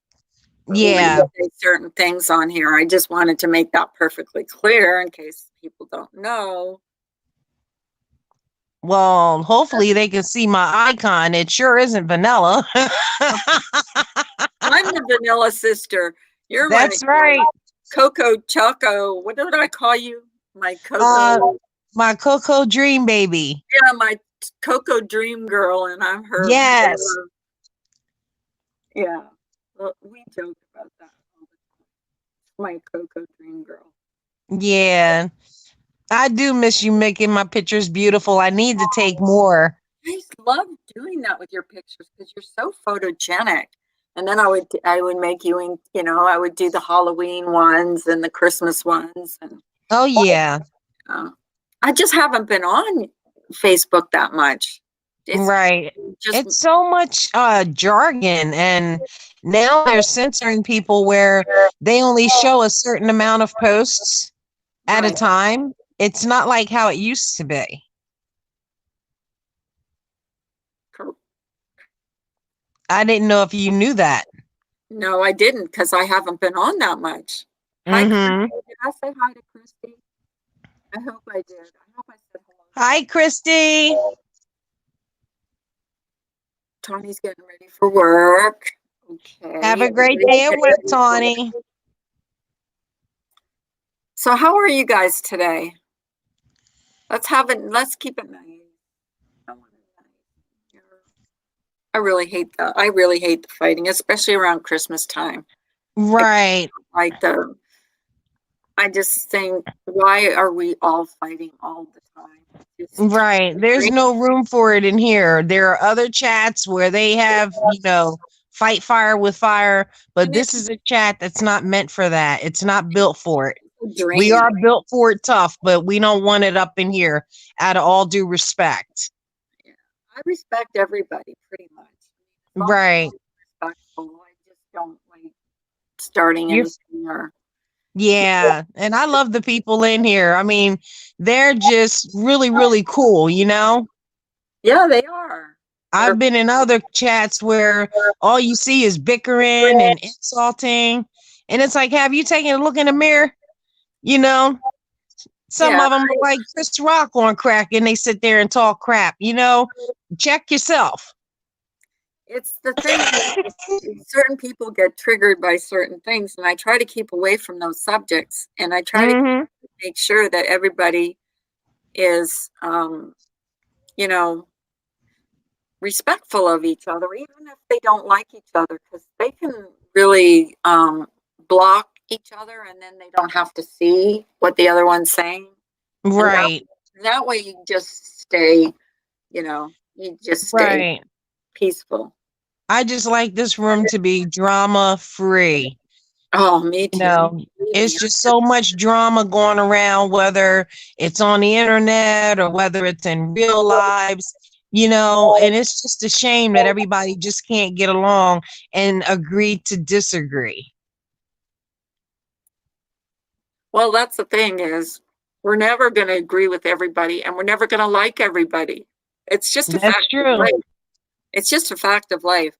Yeah. say certain things on here. I just wanted to make that perfectly clear in case people don't know. Well, hopefully they can see my icon. It sure isn't vanilla. I'm the vanilla sister. You're That's my right. Coco Choco. What did I call you? My Coco. My Coco Dream baby. Yeah, my Coco Dream girl, and I'm her. Yes. Yeah, well, we joke about that all the time. My Coco Dream girl. Yeah. I do miss you making my pictures beautiful. I need to take more. I love doing that with your pictures because you're so photogenic. And then I would make you in, I would do the Halloween ones and the Christmas ones, and Oh yeah. I just haven't been on Facebook that much. It's Right. just It's so much jargon, and now they're censoring people where they only show a certain amount of posts at a right. time. It's not like how it used to be. Cor- I didn't know if you knew that. No, I didn't because I haven't been on that much. Hi, Mm-hmm. Christy. Did I say hi to Christy? I hope I did. I hope I said hello. Hi, Christy. Tawny's getting ready for work. Okay. Have a great everybody's day at getting work, ready for work. Tawny. So how are you guys today? Let's keep it nice. I want it nice. I really hate that. I really hate the fighting, especially around Christmas time. Right. I just think, why are we all fighting all the time? Right. There's no room for it in here. There are other chats where they have, fight fire with fire, but this is a chat that's not meant for that. It's not built for it. We are built for it tough, but we don't want it up in here out of all due respect. Yeah. I respect everybody pretty much. Right. Respectful. I just don't like starting anything or. Yeah. And I love the people in here. I mean, they're just really, really cool, Yeah, they are. I've been in other chats where all you see is bickering and insulting. And it's like, have you taken a look in the mirror? Some of them are like Chris Rock on crack and they sit there and talk crap. Check yourself. It's the thing. Certain people get triggered by certain things, and I try to keep away from those subjects. And I try to make sure that everybody is, respectful of each other, even if they don't like each other, because they can really block each other, and then they don't have to see what the other one's saying. Right. That way, you just stay, peaceful. I just like this room to be drama free. Oh, me too. It's just so much drama going around, whether it's on the internet or whether it's in real lives, and it's just a shame that everybody just can't get along and agree to disagree. Well, that's the thing is, we're never going to agree with everybody, and we're never going to like everybody. It's just a fact of life. It's just a fact of life.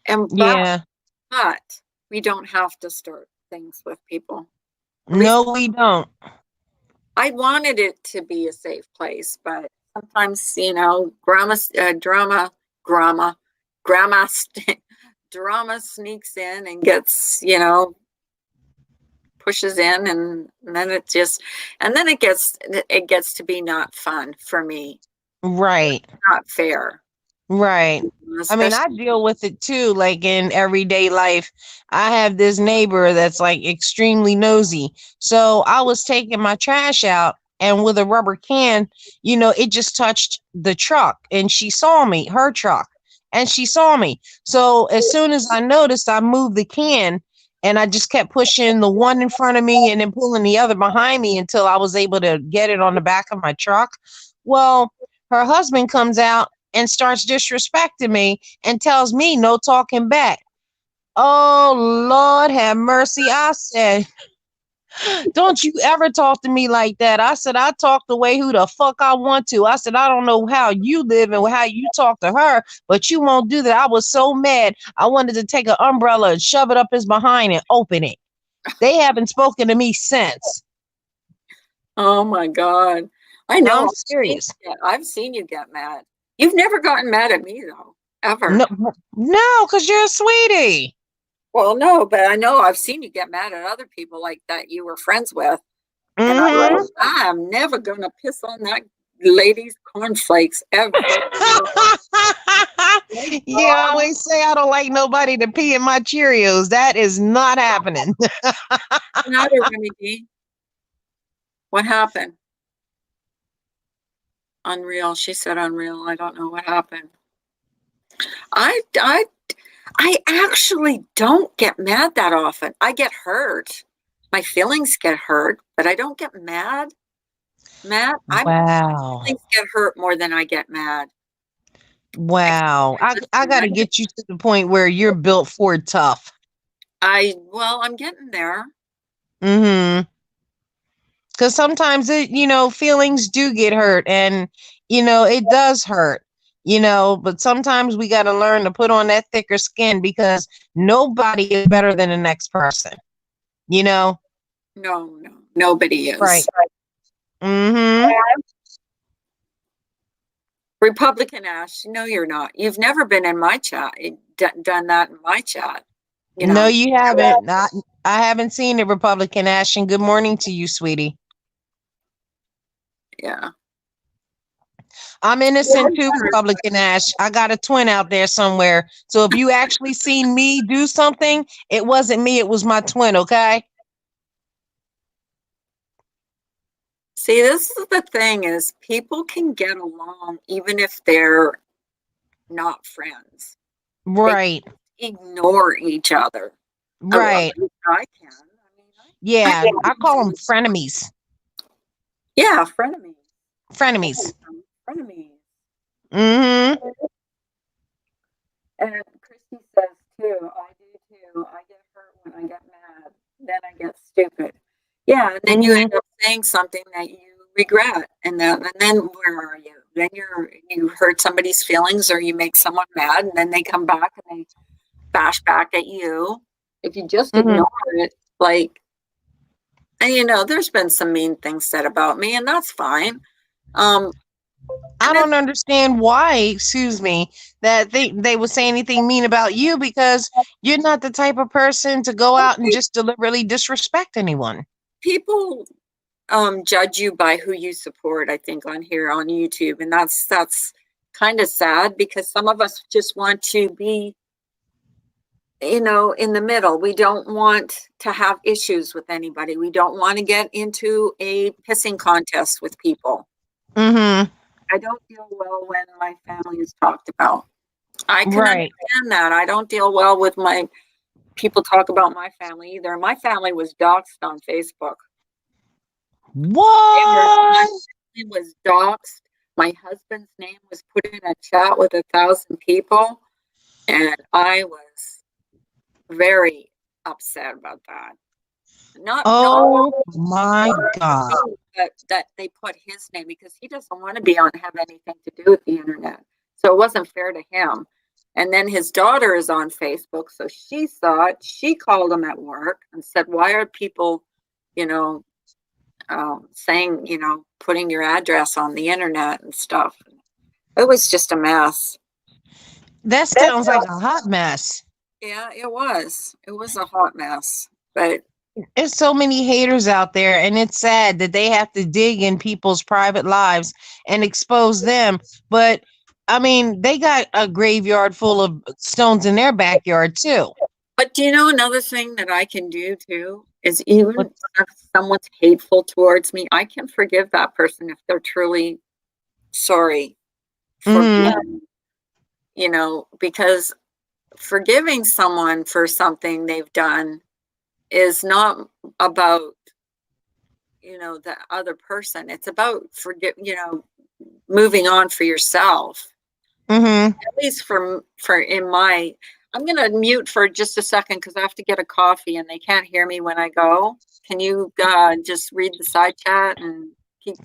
And but we don't have to start things with people. No, we don't. I wanted it to be a safe place, but sometimes, drama sneaks in and gets, pushes in, and then it gets to be not fun for me. Right. It's not fair. Right. I mean, I deal with it too, like in everyday life. I have this neighbor that's like extremely nosy. So I was taking my trash out, and with a rubber can, it just touched the truck, and she saw me, her truck, and she saw me. So as soon as I noticed, I moved the can, and I just kept pushing the one in front of me and then pulling the other behind me until I was able to get it on the back of my truck. Well, her husband comes out and starts disrespecting me and tells me no talking back. Oh, Lord have mercy. I said, don't you ever talk to me like that. I said, I talk the way who the fuck I want to. I said, I don't know how you live and how you talk to her, but you won't do that. I was so mad. I wanted to take an umbrella and shove it up his behind and open it. They haven't spoken to me since. Oh my God. I know. I'm serious. I've seen you get mad. You've never gotten mad at me though, ever. No, because you're a sweetie. Well, no, but I know I've seen you get mad at other people like that you were friends with. And Mm-hmm. I'm never gonna piss on that lady's cornflakes ever. You always say I don't like nobody to pee in my Cheerios. That is not happening. Not a remedy. What happened? Unreal. She said unreal. I don't know what happened. I I I actually don't get mad that often. I get hurt. My feelings get hurt, but I don't get mad. Mad. My Wow. feelings get hurt more than I get mad. Wow. I got to get you to the point where you're built for tough. Well, I'm getting there. Mm-hmm. Because sometimes feelings do get hurt, and it does hurt, but sometimes we got to learn to put on that thicker skin, because nobody is better than the next person, you know? No, nobody Right. is. Mm-hmm. Republican Ash, no, you're not. You've never been in my chat, done that in my chat. No, you haven't. I haven't seen the Republican Ashton. Good morning to you, sweetie. Yeah. I'm innocent too, Republican Ash. I got a twin out there somewhere. So if you actually seen me do something, it wasn't me, it was my twin, okay? See, this is the thing, is people can get along even if they're not friends. Right. They ignore each other. Right. At least I can. Yeah, I call them frenemies. Yeah, frenemies. Frenemies. Frenemies. Mm-hmm. And Christy says too, I do too. I get hurt when I get mad. Then I get stupid. Yeah, and then you end up saying something that you regret, and then where are you? Then you hurt somebody's feelings, or you make someone mad, and then they come back and they bash back at you. If you just ignore it, like, and there's been some mean things said about me, and that's fine. I don't understand why, excuse me, that they would say anything mean about you, because you're not the type of person to go out and just deliberately disrespect anyone. People judge you by who you support, I think, on here on YouTube, and that's kind of sad, because some of us just want to be in the middle. We don't want to have issues with anybody. We don't want to get into a pissing contest with people. Mm-hmm. I don't deal well when my family is talked about. I can understand that. I don't deal well with my people talk about my family either. My family was doxxed on Facebook. What? It was doxxed. My husband's name was put in a chat with 1,000 people, and I was very upset about that. My God. That they put his name, because he doesn't want to have anything to do with the internet. So it wasn't fair to him. And then his daughter is on Facebook, so she saw it. She called him at work and said, "Why are people, saying, putting your address on the internet and stuff?" It was just a mess. That sounds like a hot mess. Yeah, it was. It was a hot mess. But there's so many haters out there, and it's sad that they have to dig in people's private lives and expose them. But I mean, they got a graveyard full of stones in their backyard too. But do you know another thing that I can do too is, even if someone's hateful towards me, I can forgive that person if they're truly sorry for me. Because forgiving someone for something they've done is not about the other person. It's about moving on for yourself. At least for in my, I'm gonna mute for just a second because I have to get a coffee and they can't hear me when I go. Can you just read the side chat and keep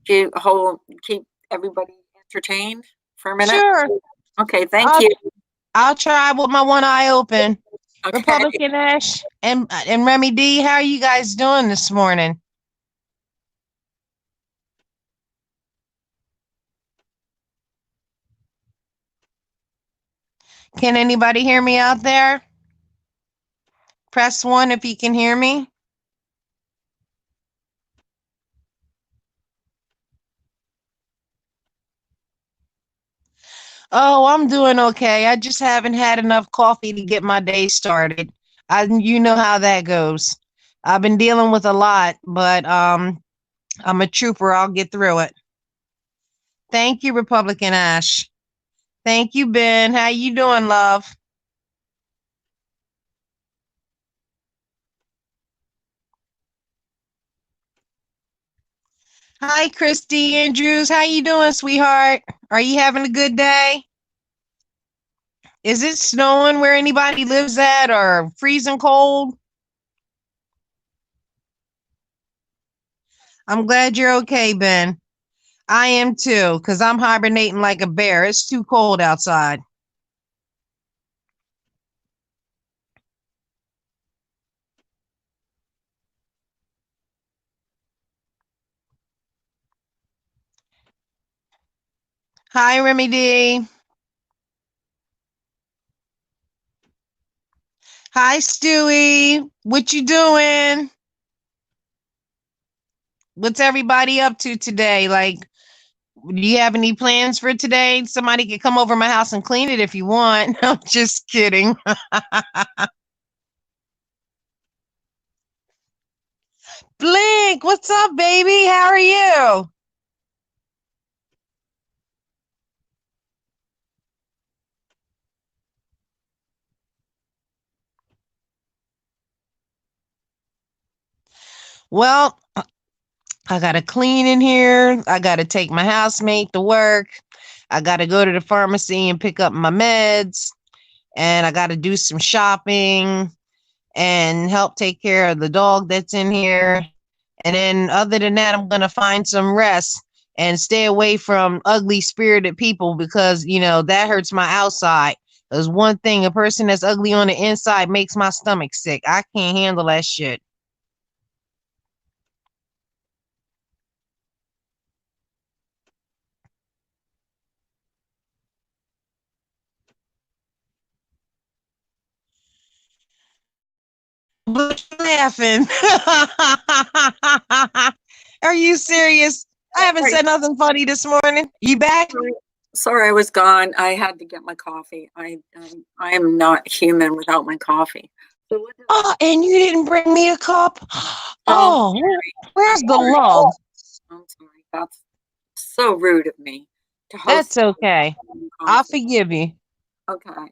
keep everybody entertained for a minute? Sure. Okay, thank you. I'll try with my one eye open. Okay. Republican Ash and Remy D, how are you guys doing this morning? Can anybody hear me out there? Press 1 if you can hear me. Oh, I'm doing okay. I just haven't had enough coffee to get my day started. You know how that goes. I've been dealing with a lot, but I'm a trooper. I'll get through it. Thank you, Republican Ash. Thank you, Ben. How you doing, love? Hi, Christy Andrews. How you doing, sweetheart? Are you having a good day? Is it snowing where anybody lives at or freezing cold? I'm glad you're okay, Ben. I am too, because I'm hibernating like a bear. It's too cold outside. Hi, Remy D. Hi, Stewie. What you doing? What's everybody up to today? Like, do you have any plans for today? Somebody could come over my house and clean it if you want. I'm just kidding. Blink, what's up, baby? How are you? Well, I got to clean in here. I got to take my housemate to work. I got to go to the pharmacy and pick up my meds. And I got to do some shopping and help take care of the dog that's in here. And then, other than that, I'm going to find some rest and stay away from ugly spirited people because, that hurts my outside. There's one thing, a person that's ugly on the inside makes my stomach sick. I can't handle that shit. What you laughing? Are you serious? I haven't Sorry, said nothing funny this morning. You back? sorry, I was gone. I had to get my coffee. I am not human without my coffee. So what did Oh, and you didn't bring me a cup? I'm Oh, where's the sorry. love? I'm sorry. That's so rude of me to That's host okay. I'll coffee. forgive you. Okay.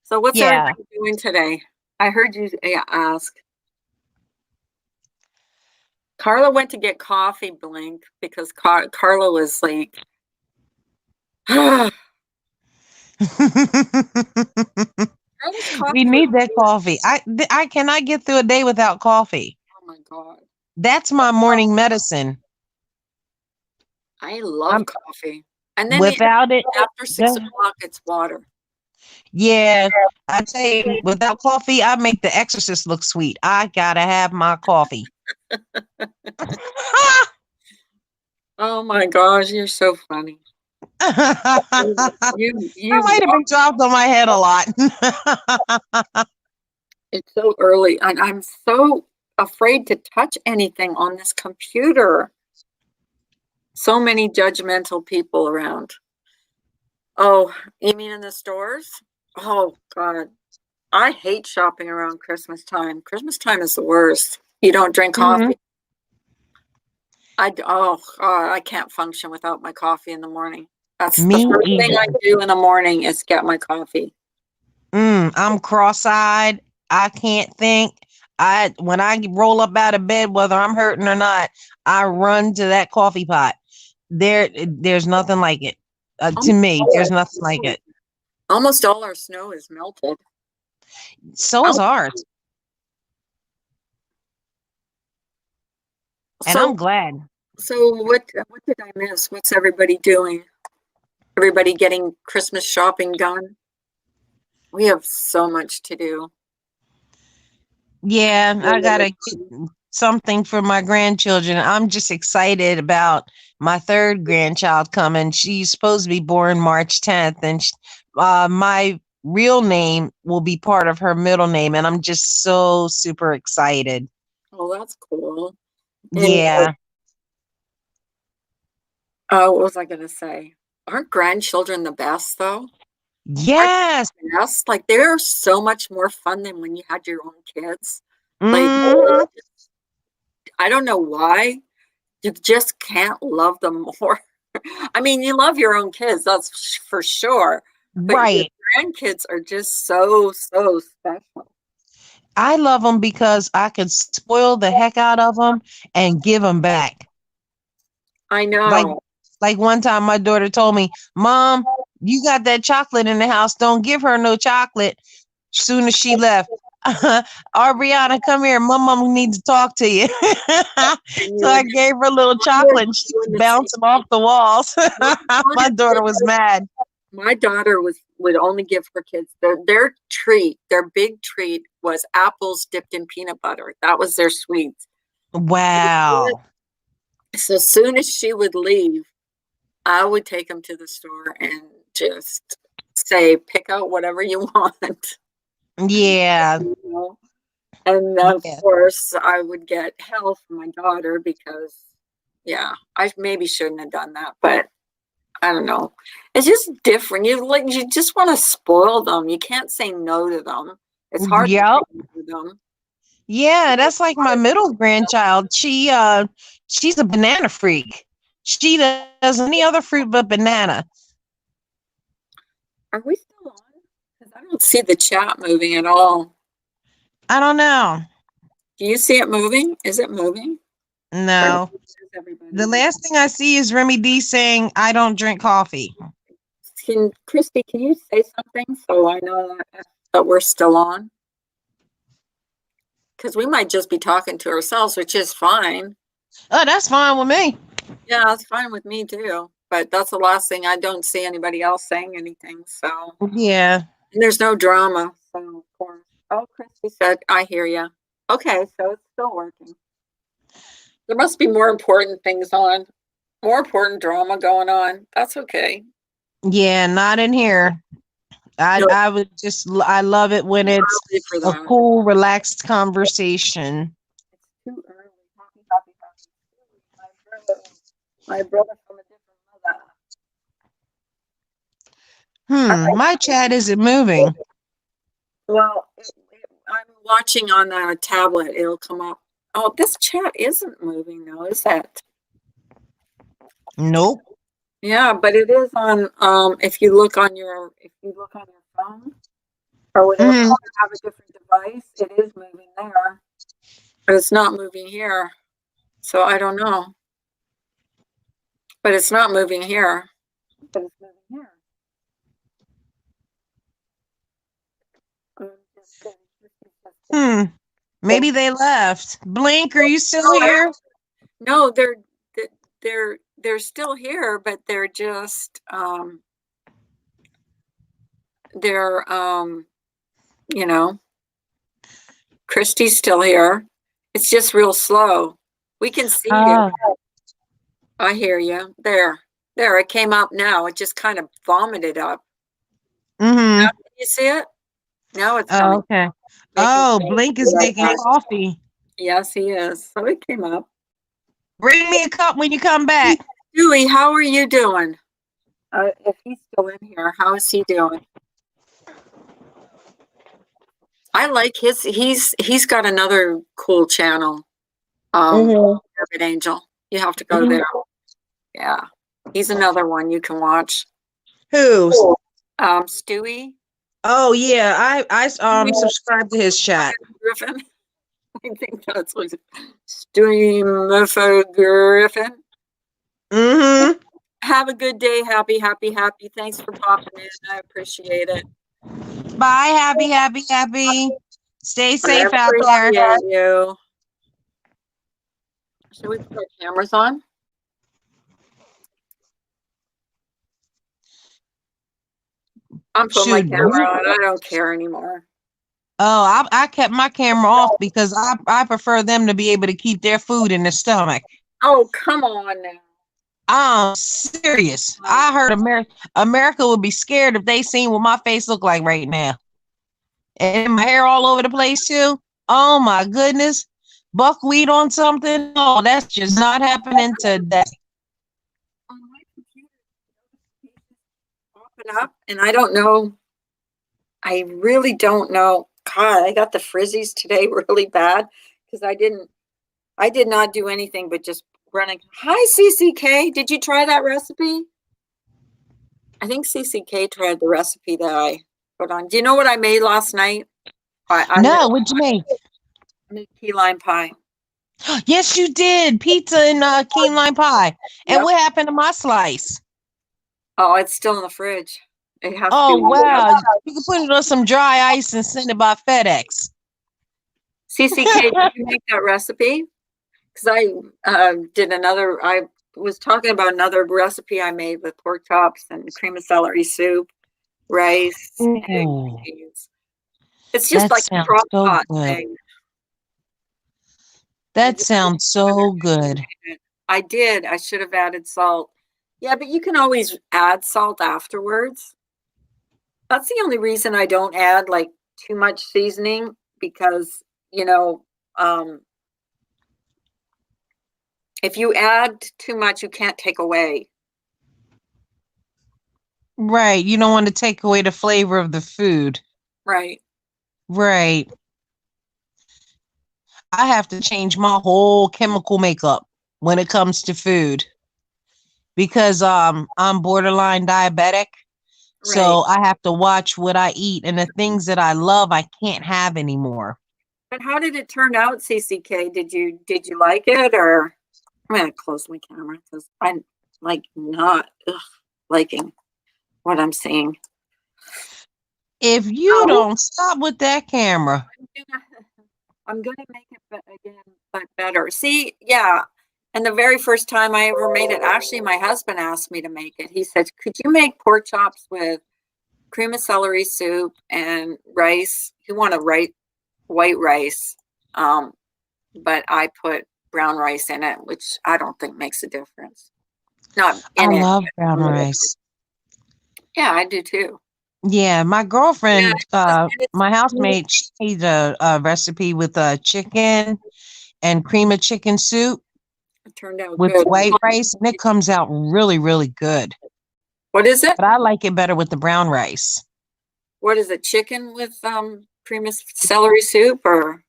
So what's Yeah. everybody doing today? I heard you ask. Carla went to get coffee, Blink, because Carla was like, Carla's We coffee was, need that coffee. I cannot get through a day without coffee. oh my God. That's my morning medicine. I love I'm coffee. And then without it. after 6 o'clock, it's water. Yeah, I'd say without coffee, I make The Exorcist look sweet. I gotta have my coffee. Oh my gosh, you're so funny. I You might have been dropped on my head a lot. it's so early and I'm so afraid to touch anything on this computer. So many judgmental people around. Oh, you mean in the stores? Oh God. I hate shopping around Christmas time. Christmas time is the worst. You don't drink Mhm. coffee. Oh God, I can't function without my coffee in the morning. That's the Me first thing I either. do in the morning is get my coffee. I'm cross-eyed. I can't think. When I roll up out of bed, whether I'm hurting or not, I run to that coffee pot. There's nothing like it. To Almost me, all there's our nothing like snow, it. almost all our snow is melted. So is Oh, ours, and so I'm glad. what did I miss? What's everybody doing? Everybody getting Christmas shopping done? We have so much to do. Yeah, I gotta get something for my grandchildren. I'm just excited about my third grandchild coming. She's supposed to be born March 10th, and my real name will be part of her middle name, and I'm just so super excited. Oh, that's cool. And Yeah. what was I going to say? Aren't grandchildren the best though? Yes. Yes, like they're so much more fun than when you had your own kids. Like Mhm. I don't know why. You just can't love them more. I mean, you love your own kids, that's for sure. But your Right. grandkids are just so, so special. I love them because I could spoil the heck out of them and give them back. I Like, know. like one time my daughter told me, "Mom, you got that chocolate in the house. Don't give her no chocolate." Soon as she left, Ariana, come here. My mom needs to talk to you. And So you I and gave her a little you were chocolate and she was doing the same bouncing off thing. the walls. My My daughter daughter did was this. mad. My daughter would only give her kids their treat, their big treat was apples dipped in peanut butter. That was their sweet. Wow. So as soon as she would leave, I would take them to the store and just say, pick out whatever you want, Yeah. you know. And of Yeah. course, I would get hell from my daughter because, yeah, I maybe shouldn't have done that, but I don't know. It's just different. You just want to spoil them. You can't say no to them. It's hard to Yep. say no to them. Yeah, that's like my middle grandchild. She's a banana freak. She does any other fruit but banana. Are we still on? Because I don't see the chat moving at all. I don't know. Do you see it moving? Is it moving? Or No. is The everybody? last thing I see is Remy D saying, I don't drink coffee. Christy, can you say something so I know that we're still on? Because we might just be talking to ourselves, which is fine. Oh, that's fine with me. Yeah, it's fine with me too. But that's the last thing. I don't see anybody else saying anything. So, Yeah. and there's no drama. So, of course. Oh, Christy said, I hear you. Okay, so it's still working. There must be more important things on, more important drama going on. That's okay. Yeah, not in here. I No, I would just I love it when it's early for a that. cool, relaxed conversation. It's too early. Happy, happy, happy. My brother from a different mother. My chat isn't moving. Well, I'm watching on a tablet. It'll come up. Oh, this chat isn't moving though, is it? Nope. Yeah, but it is on. If you look on your phone or whatever, Hmm. you have a different device. It is moving there, but it's not moving here. So I don't know. But it's not moving here. But it's moving here. Maybe they left. Blink, are you still here? No, they're still here, but they're just they're you know, Christy's still here. It's just real slow. We can see you. I hear you. There, it came up now. It just kind of vomited up. Mm-hmm. Now, can you see it? Now it's Oh, coming. okay. Making Oh, faces Blink is like making that. coffee. Yes, he is. So it came up. Bring me a cup when you come back. Dewey, how are you doing? If he's still in here, how is he doing? I like he's got another cool channel. Mhm. Urban Angel. You have to go there. Yeah. He's another one you can watch. Who's? Stewie Oh yeah, I subscribe to his chat. Griffin. I think that's what Stewie Griffin. Mm-hmm. Have a good day. Happy, happy, happy. Thanks for popping in. I appreciate it. Bye, happy, happy, happy. Stay I safe out there. appreciate you. Should we put our cameras on? I'm putting my Shoot. camera on. I don't care anymore. Oh, I kept my camera off because I prefer them to be able to keep their food in their stomach. Oh, come on now. I'm serious. I heard America would be scared if they seen what my face look like right now. And my hair all over the place too. Oh my goodness. Buckwheat on something. Oh, that's just not happening today. On my computer, it up, and I don't know. I really don't know. God, I got the frizzies today really bad because I did not do anything but just running. Hi, CCK. Did you try that recipe? I think CCK tried the recipe that I put on. Do you know what I made last night? No, what'd you make? I made key lime pie. Yes, you did. Pizza and key lime pie. And Yep. what happened to my slice? Oh, it's still in the fridge. It has Oh, to be. wow. You can put it on some dry ice and send it by FedEx. CCK, did you make that recipe? Because I was talking about another recipe I made with pork chops and cream of celery soup, rice, eggs, Ooh, cheese. It's just that like a sounds crock so pot good. thing. That sounds so good. I did. I should have added salt. Yeah, but you can always add salt afterwards. That's the only reason I don't add like too much seasoning because, you know, if you add too much, you can't take away. Right. You don't want to take away the flavor of the food. Right. Right. I have to change my whole chemical makeup when it comes to food because I'm borderline diabetic. Right. So I have to watch what I eat and the things that I love I can't have anymore. But how did it turn out, CCK? Did you like it or I'm gonna close my camera because I'm like not liking what I'm seeing. If you don't stop with that camera. I'm gonna make it again, but better. See, yeah. And the very first time I ever made it, actually, my husband asked me to make it. He said, "Could you make pork chops with cream of celery soup and rice?" He wanted white rice, but I put brown rice in it, which I don't think makes a difference. Not I in it. love brown rice. Yeah, I do too. Yeah, my Yeah, girlfriend, it's my housemate, she made a recipe with chicken and cream of chicken soup it turned out with good. white rice, and it comes out really, really good. What is it? But I like it better with the brown rice. What is it? Chicken with cream of celery soup or?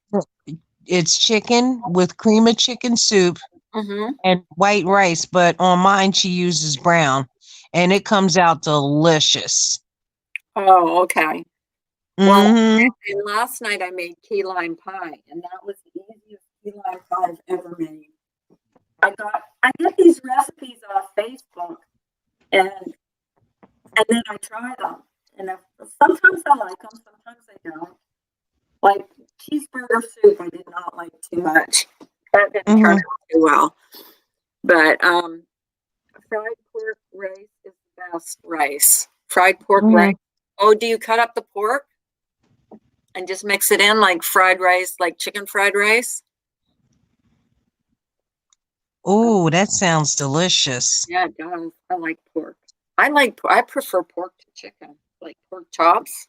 It's chicken with cream of chicken soup Mm-hmm. and white rice, but on mine she uses brown, and it comes out delicious. Oh, okay. Well, Mm-hmm. and last night I made key lime pie, and that was the easiest key lime pie I've ever made. I get these recipes off Facebook, and then I try them, and sometimes I like them, sometimes I don't. Like cheeseburger soup, I did not like too much. That didn't turn out too well. But fried pork rice is the best rice. Fried pork rice. Oh, do you cut up the pork and just mix it in like fried rice, like chicken fried rice? Oh, that sounds delicious. Yeah, it does. I like pork. I prefer pork to chicken, like pork chops.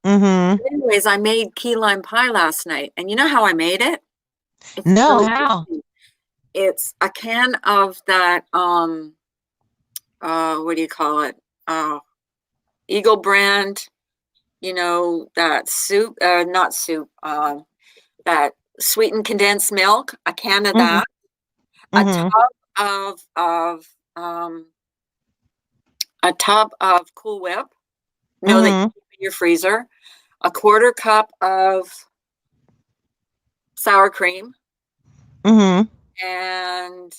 Mm-hmm. Anyways, I made key lime pie last night, and you know how I made it? It's No, so how? easy. It's a can of that what do you call it? Eagle brand, you know, that soup, not soup, that sweetened condensed milk, a can of that, a Mm-hmm. tub of a tub of Cool Whip, know that you Mm-hmm. keep in your freezer, a quarter cup of sour cream, Mm-hmm. and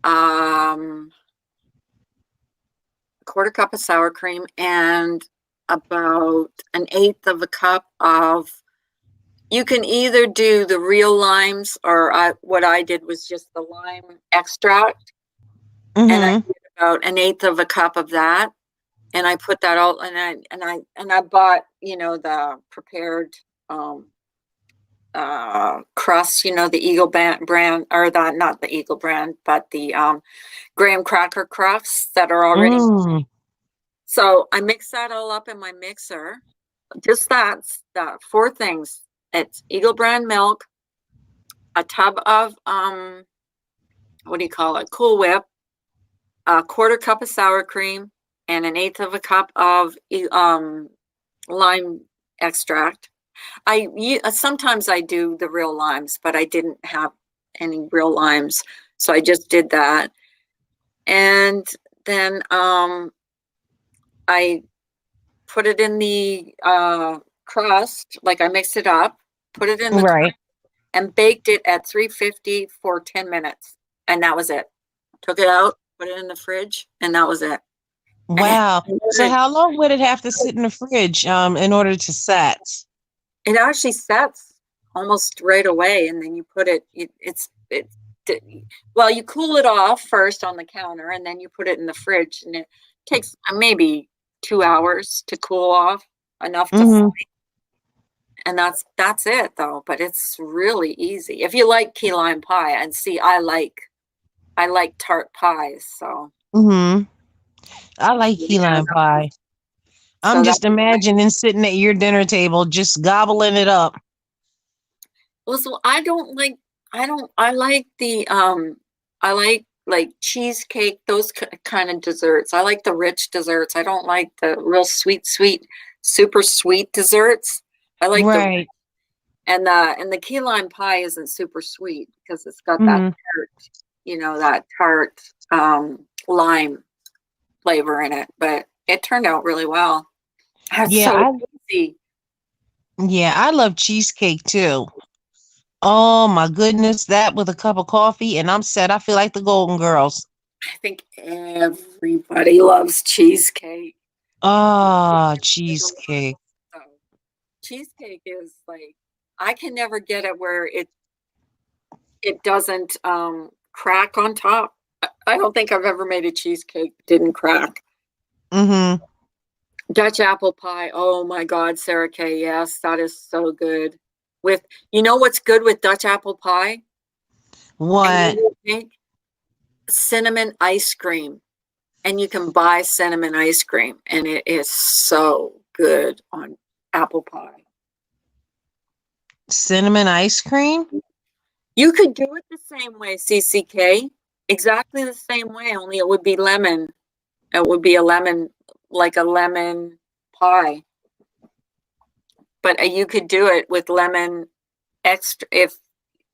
a quarter cup of sour cream, and about an eighth of a cup of. You can either do the real limes, or what I did was just the lime extract, and I Mm-hmm. did about an eighth of a cup of that, and I put that all, and I bought, you know, the prepared crust, you know, the Eagle brand, or the not the Eagle brand, but the graham cracker crusts that are already. Mm. So I mix that all up in my mixer. Just that's the four things. It's Eagle brand milk, a tub of what do you call it? Cool Whip, a quarter cup of sour cream, and an eighth of a cup of lime extract. Sometimes I do the real limes, but I didn't have any real limes, so I just did that. And then I put it in the crust, like I mixed it up, put it in the Right. and baked it at 350 for 10 minutes. And that was it. Took it out, put it in the fridge, and that was it. Wow. So how long would it have to sit in the fridge in order to set? It actually sets almost right away, and then you put it, well, you cool it off first on the counter, and then you put it in the fridge, and it takes maybe 2 hours to cool off, enough to Mhm. and that's it though. But it's really easy if you like key lime pie. And see, I like tart pies, so Mhm. I like key yeah. lime pie. So I'm that just imagining sitting at your dinner table, just gobbling it up. well, so I like the I like cheesecake, those kind of desserts. I like the rich desserts. I don't like the real sweet, super sweet desserts. I like the Right. and the key lime pie isn't super sweet because it's got that Mhm. tart, that tart lime flavor in it. But it turned out really well. It's Yeah, so easy. I love cheesecake too. Oh my goodness, that with a cup of coffee and I'm set. I feel like the Golden Girls. I think everybody loves cheesecake. Ah, Like a lot cheesecake. of stuff. Cheesecake is like I can never get it where it doesn't crack on top. I don't think I've ever made a cheesecake that didn't crack. Mhm. Dutch apple pie. Oh my God, Sarah Kay. Yes, that is so good. With you know what's good with Dutch apple pie? And you What? will think cinnamon ice cream. And you can buy cinnamon ice cream, and it is so good on apple pie. Cinnamon ice cream? You could do it the same way, CCK, exactly the same way, only it would be lemon. It would be a lemon, like a lemon pie. But you could do it with lemon extra, if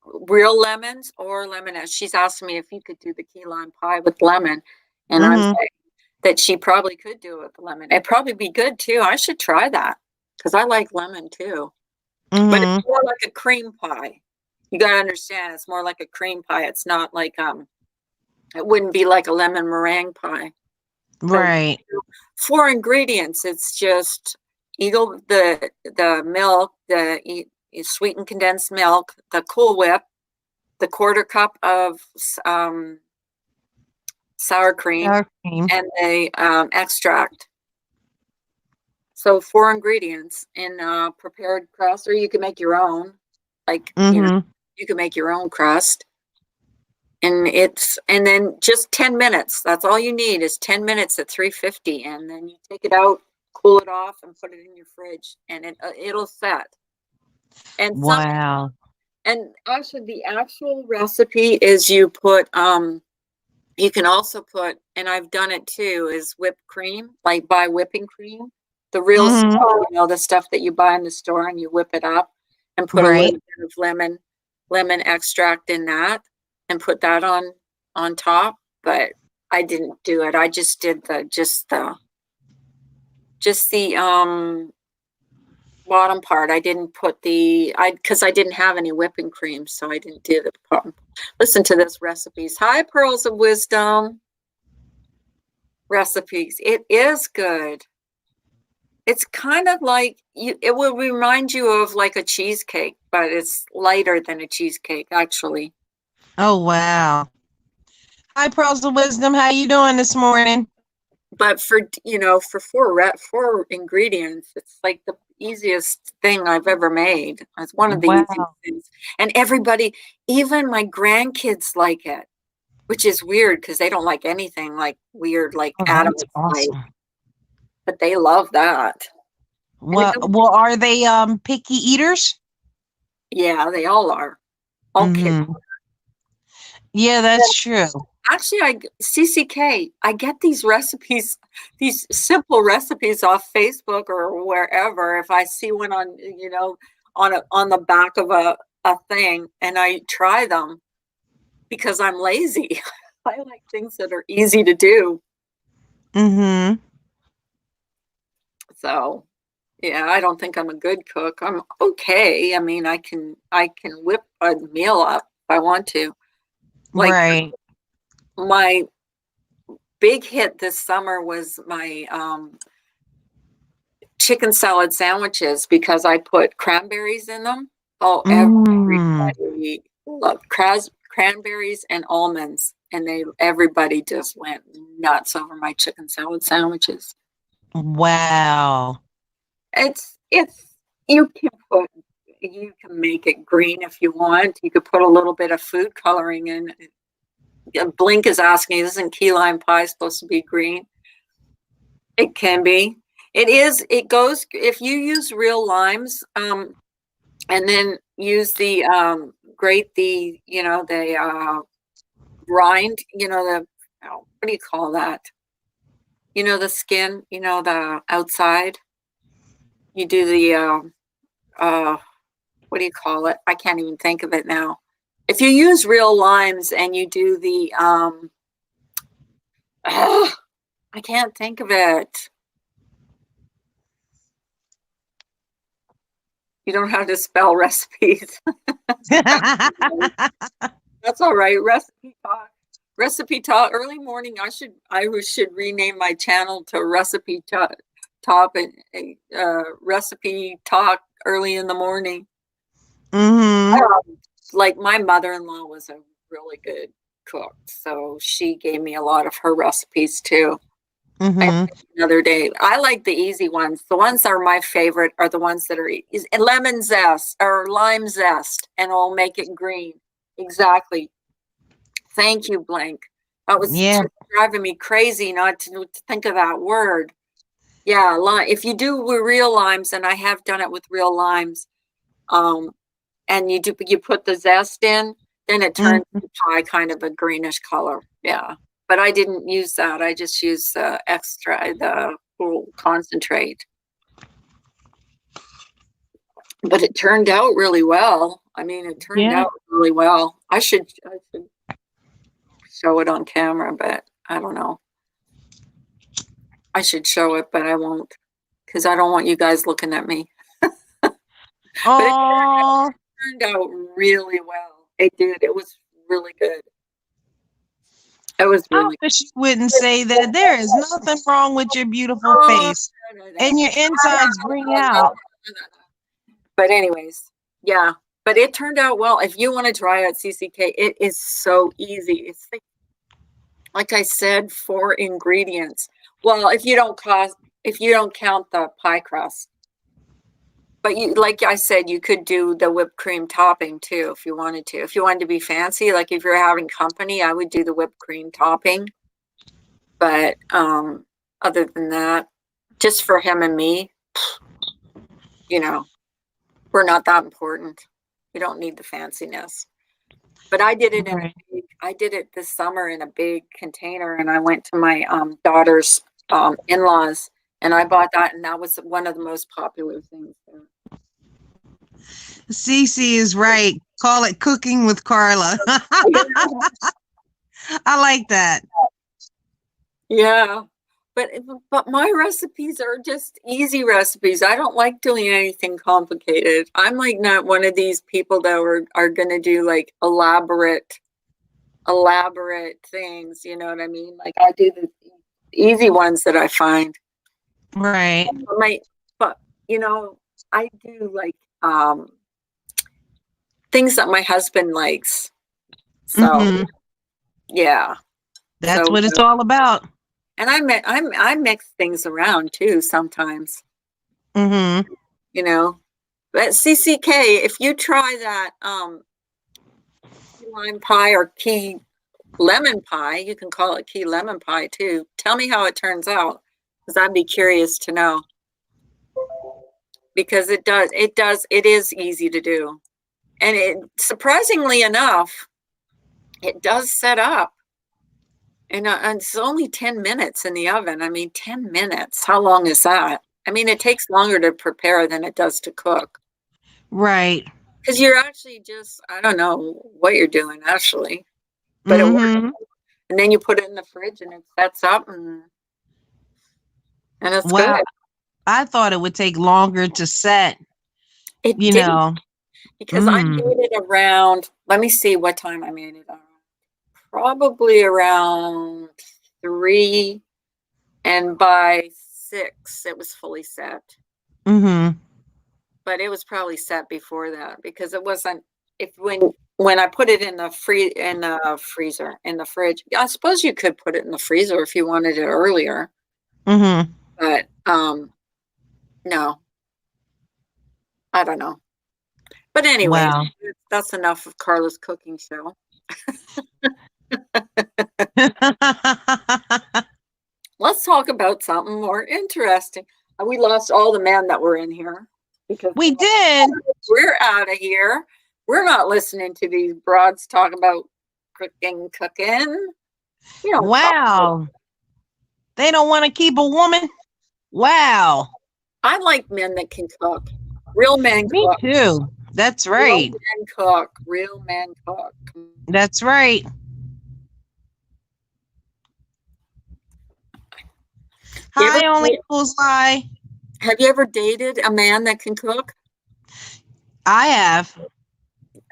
real lemons or lemonade. She's asking me if you could do the key lime pie with lemon, and I'm Mhm. saying that she probably could do it with lemon. It'd probably be good too. I should try that because I like lemon too. But it's Mhm. more like a cream pie. You gotta understand, it's more like a cream pie. It's not like it wouldn't be like a lemon meringue pie. But Right. 4 ingredients. It's just Eagle the milk, the sweetened condensed milk, the Cool Whip, the quarter cup of sour cream, Sour cream. and the extract. So 4 ingredients in prepared crust, or you can make your own. Like Mhm. you can make your own crust, and then just 10 minutes. That's all you need is 10 minutes at 350, and then you take it out, cool it off, and put it in your fridge, and it'll set. And some Wow. and actually the actual recipe is you put you can also put, and I've done it too, is whipped cream, like buy whipping cream, the real stuff, Mhm. the stuff that you buy in the store, and you whip it up and put a Right. little bit of lemon extract in that and put that on top. But I didn't do it. I just did the bottom part. I didn't put because I didn't have any whipping cream, so I didn't do the bottom. Listen to this recipes. Hi, Pearls of Wisdom recipes. It is good. It's kind of like it will remind you of like a cheesecake, but it's lighter than a cheesecake, actually. Oh wow. Hi, Pearls of Wisdom. How you doing this morning? But for four ingredients, it's like the easiest thing I've ever made. It's one of the easiest Wow. things. And everybody, even my grandkids like it, which is weird because they don't like anything like weird, like Oh, Adam that's like, awesome. but they love that. And it doesn't, Well, are they picky eaters? yeah, they all are. All kids. Mhm. Yeah, that's true. Actually, CCK, I get these recipes, these simple recipes off Facebook or wherever. If I see one on, on the back of a thing, and I try them because I'm lazy. I like things that are easy to do. Mm-hmm. So, yeah, I don't think I'm a good cook. I'm okay. I mean, I can whip a meal up if I want to. Like Right. my big hit this summer was my chicken salad sandwiches because I put cranberries in them. Oh, Mm. everybody loved cranberries and almonds, and everybody just went nuts over my chicken salad sandwiches. Wow. It's you can make it green if you want. You could put a little bit of food coloring in. Blink is asking, isn't key lime pie supposed to be green? It can be. It is. It goes if you use real limes, and then use the grate the the rind. The what do you call that? The skin. The outside. You do the what do you call it? I can't even think of it now. If you use real limes and you do the I can't think of it. You don't have to spell recipes. That's all right. Recipe talk. Recipe talk. Early morning. I should rename my channel to Recipe Top and Recipe Talk early in the morning. Mm-hmm. Like my mother-in-law was a really good cook, so she gave me a lot of her recipes too. Mm-hmm. Another day. I like the easy ones. The ones that are my favorite are the ones that are lemon zest or lime zest, and it'll make it green. Exactly. Thank you, Blank. That was Yeah. driving me crazy not to think of that word. Yeah, if you do with real limes, and I have done it with real limes, and you put the zest in, then it turns Mm. the pie kind of a greenish color. Yeah. But I didn't use that. I just used the full concentrate. But it turned out really well. I mean, it turned Yeah. out really well. I should show it on camera, but I don't know. I should show it, but I won't because I don't want you guys looking at me. But it Oh, turned out really well. It did. It was really good. It was I really wish you wouldn't say that. There is nothing wrong with your beautiful Oh, face, and your insides bring out. But anyways, yeah. But it turned out well. If you want to try out CCK, it is so easy. It's like I said, 4 ingredients. Well, if you don't count the pie crust. But like I said, you could do the whipped cream topping too if you wanted to. If you wanted to be fancy, like if you're having company, I would do the whipped cream topping. But other than that, just for him and me, we're not that important. We don't need the fanciness. But I did it I did it this summer in a big container, and I went to my daughter's in-laws, and I bought that, and that was one of the most popular things there. Cece is right. Call it cooking with Carla. I like that. Yeah. But my recipes are just easy recipes. I don't like doing anything complicated. I'm like not one of these people that are gonna do like elaborate things, you know what I mean? Like I do the easy ones that I find. Right. But I do like things that my husband likes. So Mhm. yeah. That's So what it's all about. and I mix things around too sometimes, Mhm. But CCK, if you try that key lime pie or key lemon pie, you can call it key lemon pie too. Tell me how it turns out, because I'd be curious to know. Because it is easy to do. And surprisingly enough, it does set up. And it's only 10 minutes in the oven. I mean, 10 minutes. How long is that? I mean, it takes longer to prepare than it does to cook. Right. Because you're actually just, I don't know what you're doing actually, but it works. Mm-hmm. And then you put it in the fridge and it sets up and it's Wow. good. I thought it would take longer to set, It you didn't know. because I made it around, let me see what time I made it around. Probably around 3, and by 6 it was fully set. Mm-hmm. But it was probably set before that because it wasn't if when I put it in the freezer in the fridge. I suppose you could put it in the freezer if you wanted it earlier, Mm-hmm. but no, I don't know. But anyway, Wow. that's enough of Carla's cooking show. Let's talk about something more interesting. We lost all the men that were in here because We did. we're out of here. We're not listening to these broads talk about cooking. You know, Wow. They don't want to keep a woman. Wow. I like men that can cook. Real men Me cook. too. That's Real right. men cook. Real men cook. That's right. You ever- Hi, only fools lie. Have you ever dated a man that can cook? I have.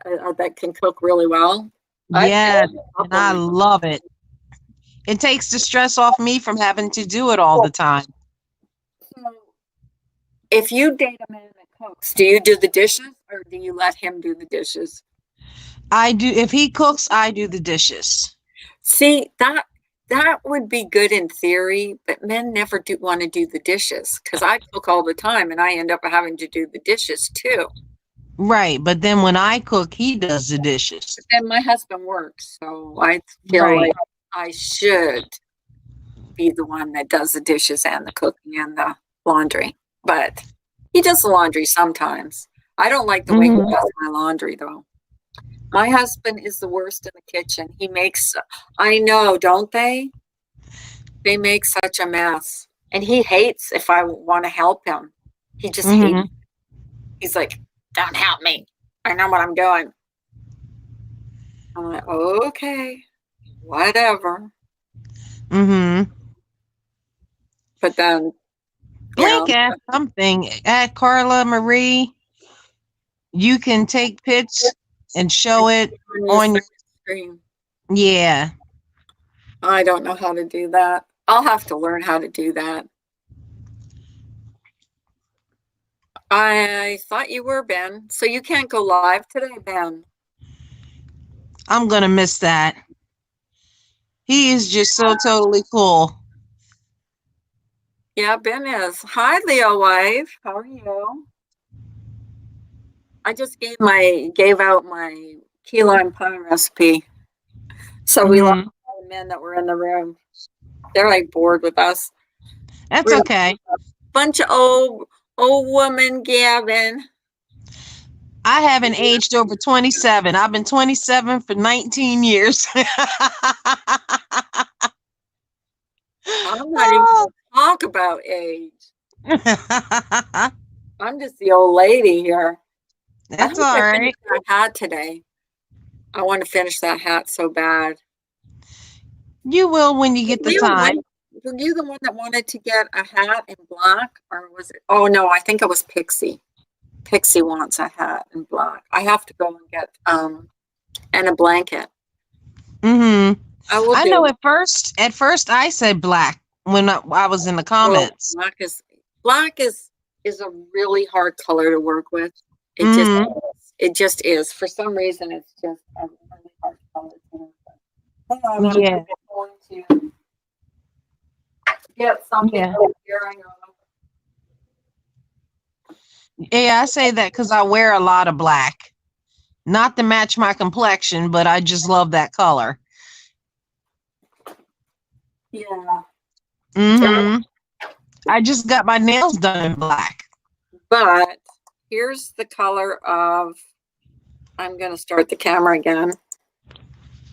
That can cook really well? I've Yes, dated a and couple I men. love it. It takes the stress off me from having to do it all the time. So, if you date a man that cooks, do you do the dishes or do you let him do the dishes? I do. If he cooks, I do the dishes. See, that would be good in theory, but men never do want to do the dishes because I cook all the time and I end up having to do the dishes too. Right. But then when I cook, he does the dishes. But then my husband works, so I feel Right. like I should be the one that does the dishes and the cooking and the laundry. But he does the laundry sometimes. I don't like the way he does my laundry though. My husband is the worst in the kitchen. He makes, I know, don't they? They make such a mess. And he hates if I want to help him. He just hates. He's like, don't help me. I know what I'm doing. I'm like, okay, whatever. Mm-hmm. But then, you Blink know, at something. At Carla Marie, you can take pics and show it on your screen. Yeah. I don't know how to do that. I'll have to learn how to do that. I thought you were, Ben. So you can't go live today, Ben. I'm gonna miss that. He is just so totally cool. Yeah, Ben is. Hi, Leo wife. How are you? I just gave out my key lime pie recipe. So we lost all the men that were in the room. They're like bored with us. That's okay. Bunch of old woman gabbing. I haven't aged over 27. I've been 27 for 19 years. I'm not even gonna talk about age. I'm just the old lady here. That's all right. Finish that hat today. I want to finish that hat so bad. You will when you get the time. Were you the one that wanted to get a hat in black, or was it? Oh no, I think it was Pixie. Pixie wants a hat in black. I have to go and get and a blanket. Mm-hmm. I know it. at first I said black when I was in the comments. Well, black is a really hard color to work with. It just is. For some reason, it's just a really hard color to work with. I'm going to get something wearing on. Yeah, I say that because I wear a lot of black. Not to match my complexion, but I just love that color. Yeah. Mm-hmm. I just got my nails done in black. But here's the color of, I'm going to start the camera again.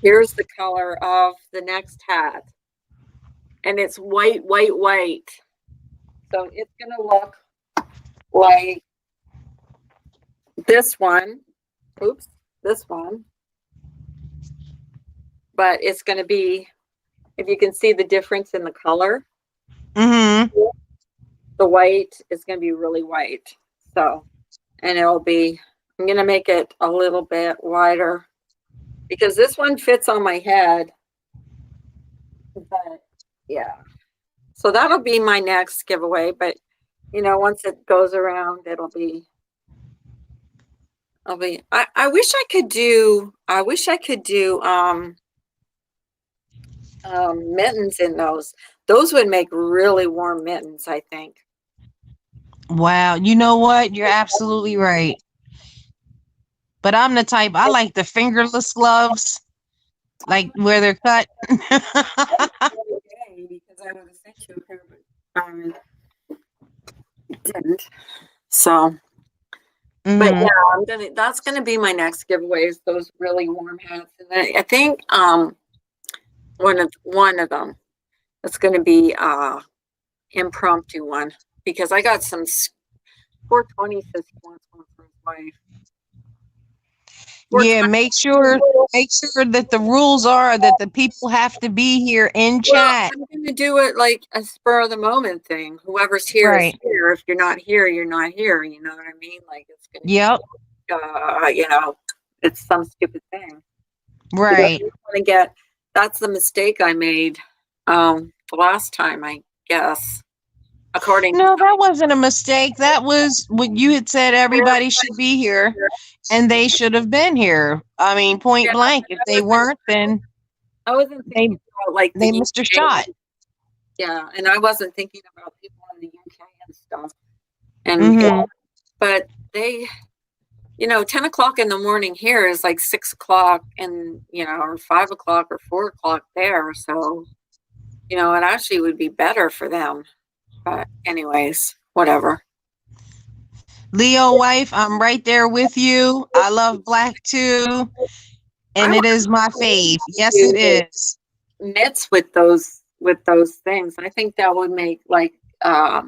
Here's the color of the next hat. and it's white, white, white. So it's going to look like this one. Oops, this one. But it's going to be, if you can see the difference in the color, Mm-hmm. the white is going to be really white. So, and it'll be, I'm going to make it a little bit wider because this one fits on my head. But yeah. So that'll be my next giveaway. But, you know, once it goes around, I wish I could do, mittens in those. Those would make really warm mittens, I think. Wow. You know what? You're absolutely right. But I'm the type, I like the fingerless gloves, like where they're cut. Because I would have sent you a pair, but didn't. So, but Mhm. yeah, that's gonna be my next giveaway is those really warm hats. And I think one of them it's gonna be impromptu one because I got some 420 says he wants one for his wife. Yeah, 420. make sure that the rules are that the people have to be here in Well, chat. I'm gonna do it like a spur of the moment thing. Whoever's here is Right. here. If you're not here, you're not here. You know what I mean? Like it's gonna Yep. be, you know, it's some stupid thing. Right. Want to get. That's the mistake I made the last time, I guess. According to No, that wasn't a mistake. That was what you had said everybody should be here and they should have been here. I mean, point yeah, blank. If they weren't, then I wasn't they thinking about like the they missed a shot. UK. Yeah, and I wasn't thinking about people in the UK and stuff. And Mhm. but they, you know, 10 o'clock in the morning here is like 6 o'clock and, you know, or 5 o'clock or 4 o'clock there. So, you know, it actually would be better for them. But anyways, whatever. Leo wife, I'm right there with you. I love black too. I And it is my fave. Yes, it do is. mitts with those things. I think that would make like a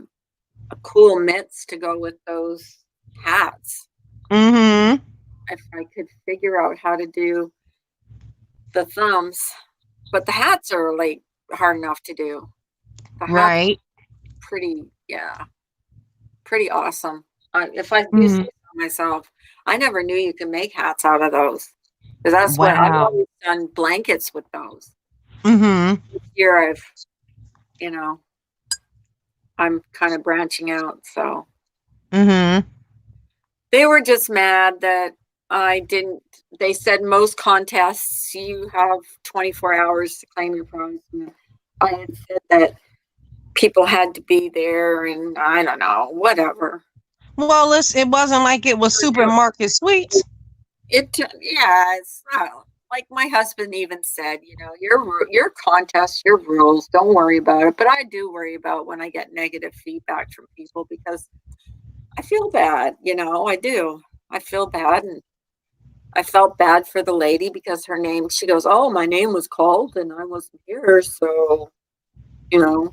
cool mitts to go with those hats. Mm-hmm. If I could figure out how to do the thumbs, but the hats are like hard enough to do. The hats Right. pretty, yeah, pretty awesome. If I do say Mm-hmm. so myself, I never knew you could make hats out of those. Because that's what I've Wow. always done blankets with those. Mm-hmm. This year you know, I'm kind of branching out. So Mm-hmm. they were just mad that I didn't. They said most contests you have 24 hours to claim your prize. And I had said that people had to be there, and I don't know, whatever. Well, listen, it wasn't like it was supermarket sweets. Yeah, it's like my husband even said, you know, your contest, your rules, don't worry about it. But I do worry about when I get negative feedback from people because I feel bad, you know, I do. I feel bad, and I felt bad for the lady because her name, she goes, "Oh, my name was called and I wasn't here, so, you know,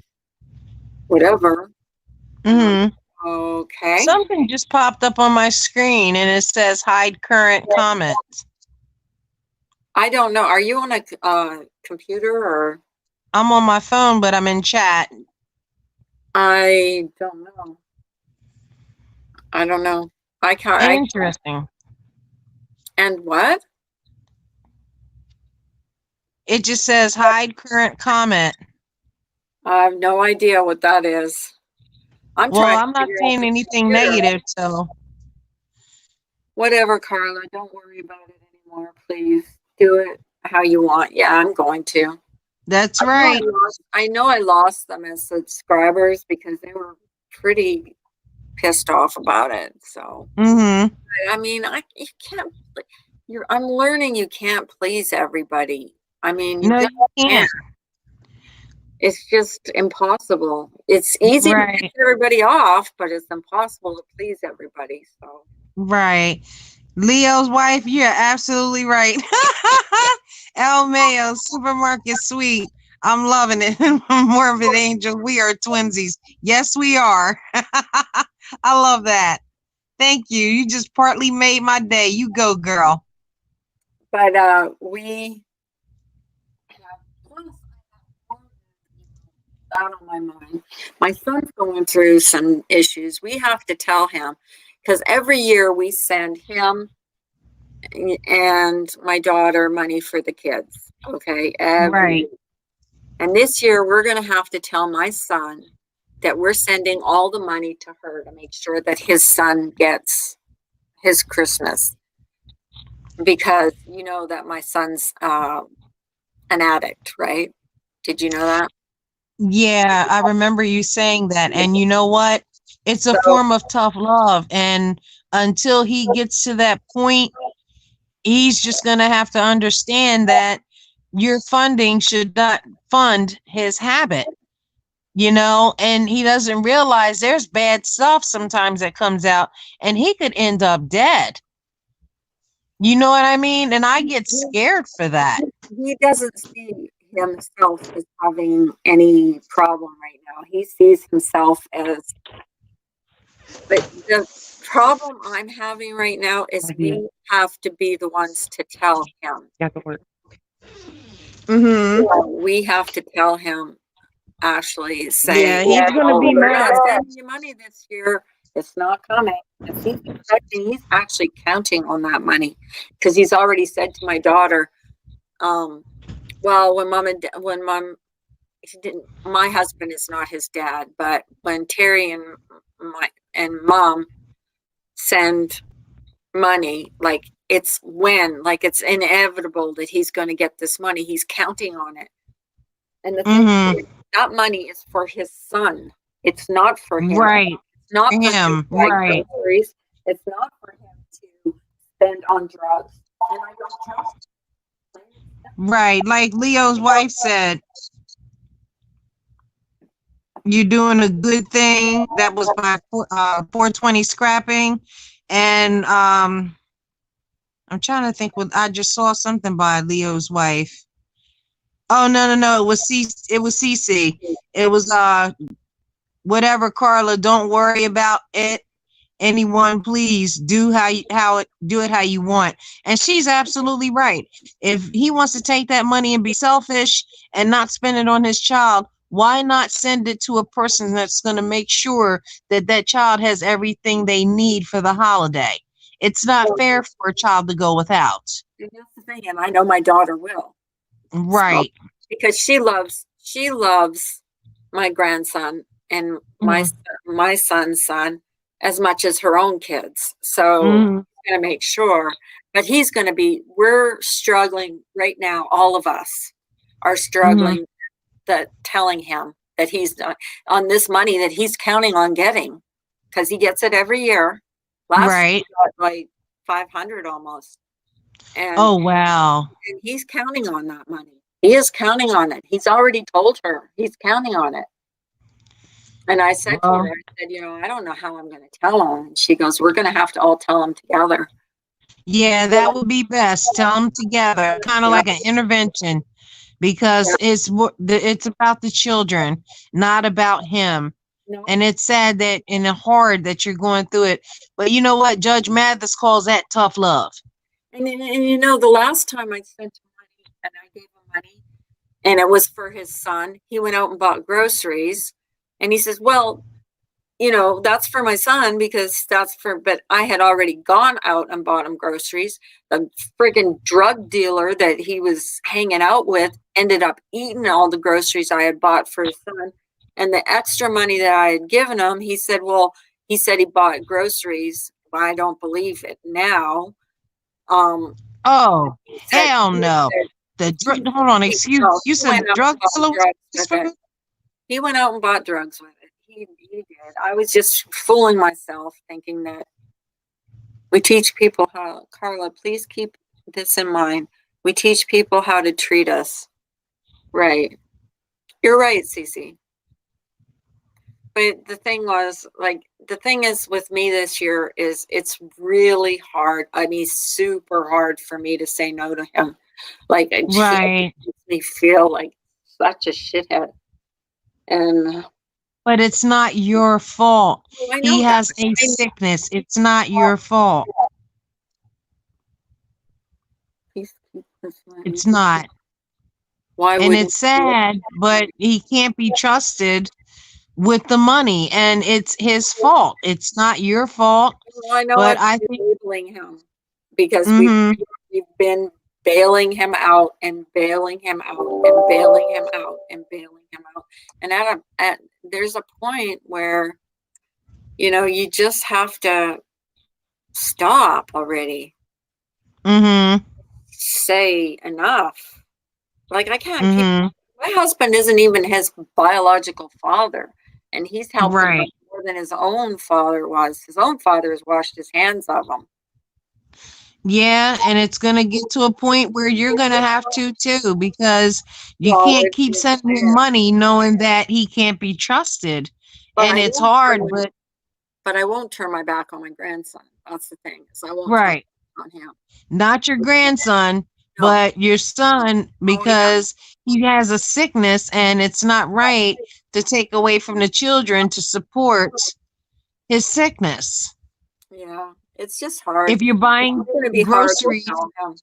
whatever." Mm-hmm. Okay. Something just popped up on my screen and it says hide current comments. I don't know. Are you on a computer or? I'm on my phone, but I'm in chat. I don't know. I don't know. I can't. Interesting. And what? It just says hide current comment. I have no idea what that is. I'm Well, trying I'm to not figure out seeing the anything computer. negative, so Whatever, Carla. Don't worry about it anymore. Please do it how you want. Yeah, I'm going to. that's right. I know I lost them as subscribers because they were pretty pissed off about it. So, Mm-hmm. I mean, you can't. I'm learning you can't please everybody. I mean, you No, just you can't. can't. It's just impossible. It's easy to Right. piss everybody off, but it's impossible to please everybody. So, Right. Leo's wife, you're absolutely right. El Mayo, supermarket sweet. I'm loving it. Morbid Angel, we are twinsies. Yes, we are. I love that. Thank you. You just partly made my day. You go, girl. But we have, plus I have out on my mind. My son's going through some issues. We have to tell him because every year we send him and my daughter money for the kids. Okay. Right. And this year we're going to have to tell my son that we're sending all the money to her to make sure that his son gets his Christmas. Because you know that my son's an addict, right? Did you know that? Yeah, I remember you saying that. And you know what? It's a So, form of tough love. And until he gets to that point, he's just going to have to understand that your funding should not fund his habit, and he doesn't realize there's bad stuff sometimes that comes out and he could end up dead. You know what I mean? And I get scared for that. he doesn't see himself as having any problem right now. He sees himself as, but the problem I'm having right now is we have to be the ones to tell him. We have to tell him, Ashley, say, Yeah, he's gonna be we're not mad. sending you money this year. It's not coming. If he's expecting, he's actually counting on that money because he's already said to my daughter, well, when mom, he didn't, my husband is not his dad, but when Terry and mom send money, like it's inevitable that he's going to get this money. He's counting on it. And the thing is, that money is for his son. It's not for him. Right. It's not for him. him to buy Right. groceries. It's not for him to spend on drugs. And I don't trust him. Right. Like Leo's wife said, you're doing a good thing. That was by 420 scrapping. And I'm trying to think what I just saw something by Leo's wife. Oh no. It was Cece. It was whatever, Carla, don't worry about it. Anyone, please do do it how you want. And she's absolutely right. If he wants to take that money and be selfish and not spend it on his child, why not send it to a person that's going to make sure that that child has everything they need for the holiday? It's not fair for a child to go without. And that's the thing, and I know my daughter will. Right. So, because she loves my grandson and my son's son as much as her own kids. So I'm going to make sure, but we're struggling right now. All of us are struggling that telling him that he's on this money that he's counting on getting because he gets it every year. Last year he got like 500 almost. And, oh, wow. And he's counting on that money. He is counting on it. He's already told her he's counting on it. And I said to her, I said, I don't know how I'm going to tell him. And she goes, we're going to have to all tell him together. Yeah, that would be best. Tell them together, kind of like an intervention, because it's about the children, not about him. No. And it's sad that and hard that you're going through it. But you know what? Judge Mathis calls that tough love. And the last time I sent him money and I gave him money and it was for his son, he went out and bought groceries. And he says, well, that's for my son because but I had already gone out and bought him groceries. The friggin' drug dealer that he was hanging out with ended up eating all the groceries I had bought for his son. And the extra money that I had given him, he said he bought groceries. I don't believe it now. Oh, hell no. Hold on, excuse me. You said drug dealer? He went out and bought drugs with it. He did. I was just fooling myself thinking that we teach people how, Carla, please keep this in mind. We teach people how to treat us. Right. You're right, Cece. But the thing is with me this year is it's really hard. I mean, super hard for me to say no to him. Like, it makes me feel like such a shithead. And But it's not your fault. I He know that. has a sickness. It's not your fault. It's not. Why And wouldn't it's sad, but he can't be trusted with the money, and it's his fault. It's not your fault. I know But I've I been think, labeling him because mhm, we've been bailing him out and bailing him out and bailing him out and bailing him out. And at there's a point where, you know, you just have to stop already. mhm, Say enough. Like I can't keep mhm, my husband isn't even his biological father, and he's helped him out right. more than his own father was. His own father has washed his hands of him. Yeah, and it's going to get to a point where you're going to have to too, because you Well, can't it's keep not sending him fair. money knowing that he can't be trusted. But And I it's won't hard, turn but but I won't turn my back on my grandson. That's the thing. So I won't turn right. my back on him. Not your grandson, No. but your son, Oh yeah. because he has a sickness and it's not right to take away from the children to support his sickness. Yeah. It's just hard. If you're buying It's gonna be hard groceries, without him.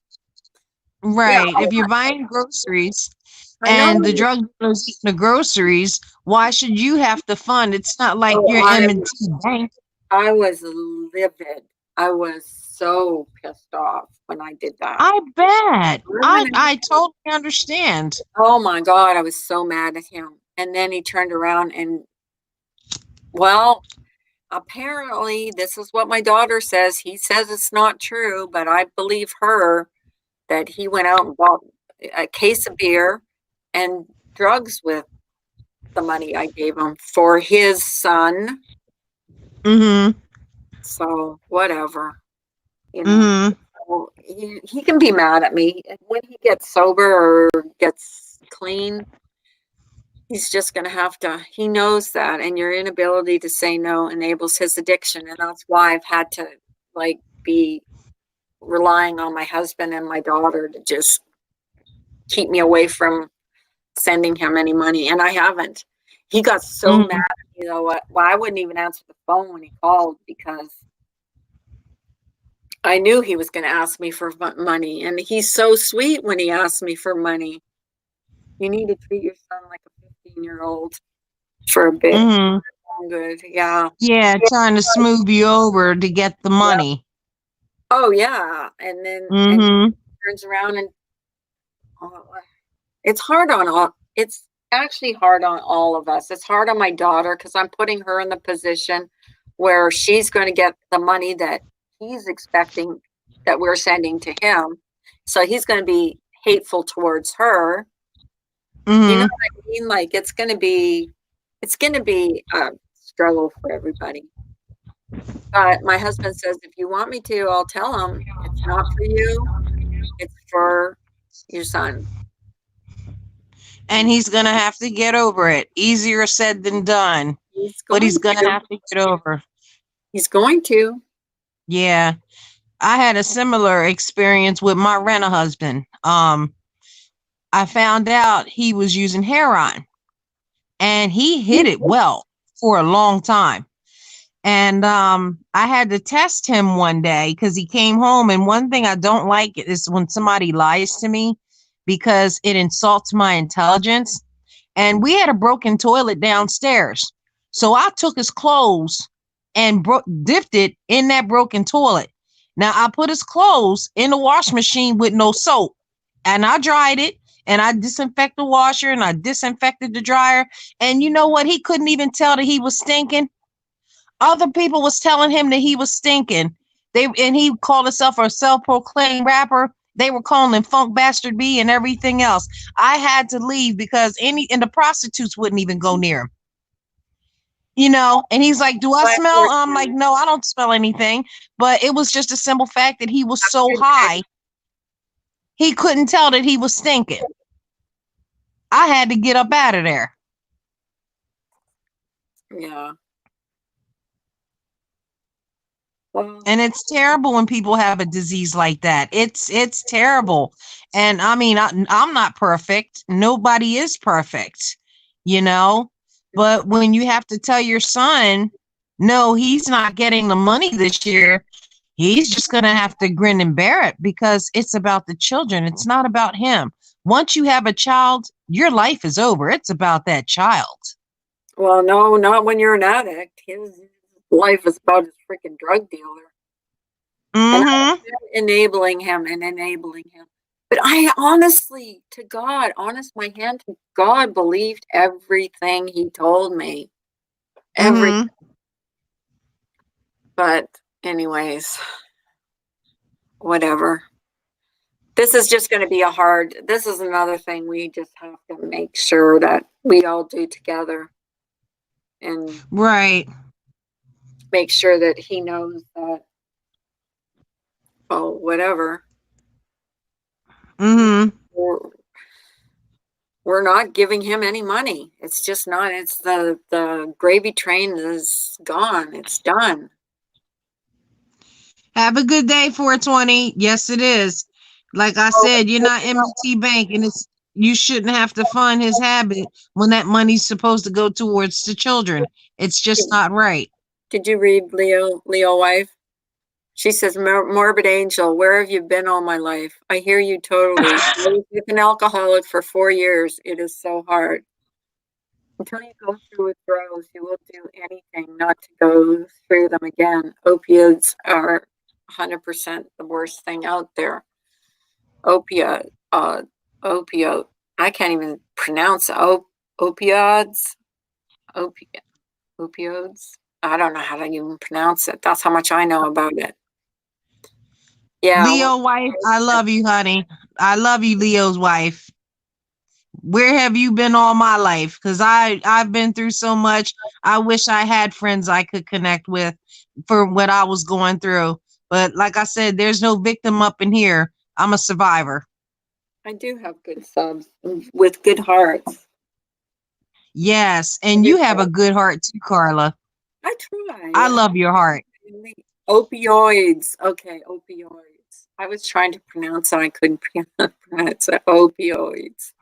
Yeah, right? If you're buying groceries I know. and the drug dealers eating the groceries, why should you have to fund? It's not like Oh, you're M&T Bank. I was livid. I was so pissed off when I did that. I bet. I I went in, I totally understand. oh my God, I was so mad at him. And then he turned around and, well, apparently this is what my daughter says. He says it's not true, but I believe her that he went out and bought a case of beer and drugs with the money I gave him for his son. Mm-hmm. So whatever, you know. Mm-hmm. So he can be mad at me. And when he gets sober or gets clean, he's just going to have to, he knows that. And your inability to say no enables his addiction. And that's why I've had to like be relying on my husband and my daughter to just keep me away from sending him any money. And I haven't. He got so mad Mm-hmm. at me, though. Well, I wouldn't even answer the phone when he called because I knew he was going to ask me for money. And he's so sweet when he asks me for money. You need to treat your son like a 15-year-old for a bit. Mm-hmm. Good. Yeah. Yeah, trying to smooth you over to get the Yeah. money. Oh, yeah. And then and Mm-hmm. turns around and oh, it's hard on all. It's actually hard on all of us. It's hard on my daughter because I'm putting her in the position where she's going to get the money that he's expecting that we're sending to him. So he's going to be hateful towards her. You know Mm-hmm. what I mean? Like it's going to be a struggle for everybody. But my husband says, if you want me to, I'll tell him it's not for you. It's for your son. And he's gonna have to get over it. Easier said than done. He's But going he's gonna to. have to get over. He's going to. Yeah. I had a similar experience with my rent-a husband. I found out he was using heroin and he hid it well for a long time. And I had to test him one day because he came home. And one thing I don't like is when somebody lies to me because it insults my intelligence. And we had a broken toilet downstairs. So I took his clothes and dipped it in that broken toilet. Now I put his clothes in the wash machine with no soap and I dried it and I disinfected the washer and I disinfected the dryer. And you know what? He couldn't even tell that he was stinking. Other people was telling him that he was stinking. And he called himself a self-proclaimed rapper. They were calling him Funk Bastard B and everything else. I had to leave because the prostitutes wouldn't even go near him. You know, and he's like, "Do I smell?" I'm like, "No, I don't smell anything." But it was just a simple fact that he was so high, he couldn't tell that he was stinking. I had to get up out of there. Yeah. Well, And it's terrible when people have a disease like that. It's terrible. And I mean, I'm not perfect. Nobody is perfect, you know. But when you have to tell your son, no, he's not getting the money this year, he's just going to have to grin and bear it because it's about the children. It's not about him. Once you have a child, your life is over. It's about that child. well, no, not when you're an addict. His life is about his freaking drug dealer. And Mm-hmm. I'm enabling him and enabling him. But I honestly, to God, honest my hand to God, believed everything he told me. Every, Mm-hmm. but anyways, whatever. This is just going to be this is another thing we just have to make sure that we all do together and Right. make sure that he knows that, oh, whatever. Mm-hmm. We're, we're not giving him any money. It's just not, it's the gravy train is gone. It's done. Have a good day, 420. Yes, it is. Like I said, you're not M&T Bank, and it's you shouldn't have to fund his habit when that money's supposed to go towards the children. It's just not right. Did you read Leo wife? She says, Morbid Angel, where have you been all my life? I hear you totally. I was with an alcoholic for 4 years. It is so hard. Until you go through withdrawals, you will do anything not to go through them again. Opiates are 100% the worst thing out there. Opiate, opioid. I can't even pronounce opioids. Opioids. I don't know how to even pronounce it. That's how much I know about it. Yeah. Leo wife, I love you, honey. I love you, Leo's wife. Where have you been all my life? Because I've been through so much. I wish I had friends I could connect with for what I was going through. But like I said, there's no victim up in here. I'm a survivor. I do have good subs with good hearts. Yes, and you have a good heart too, Carla. I try. I love your heart. Opioids. Okay, opioids. I was trying to pronounce it. I couldn't pronounce it. Opioids.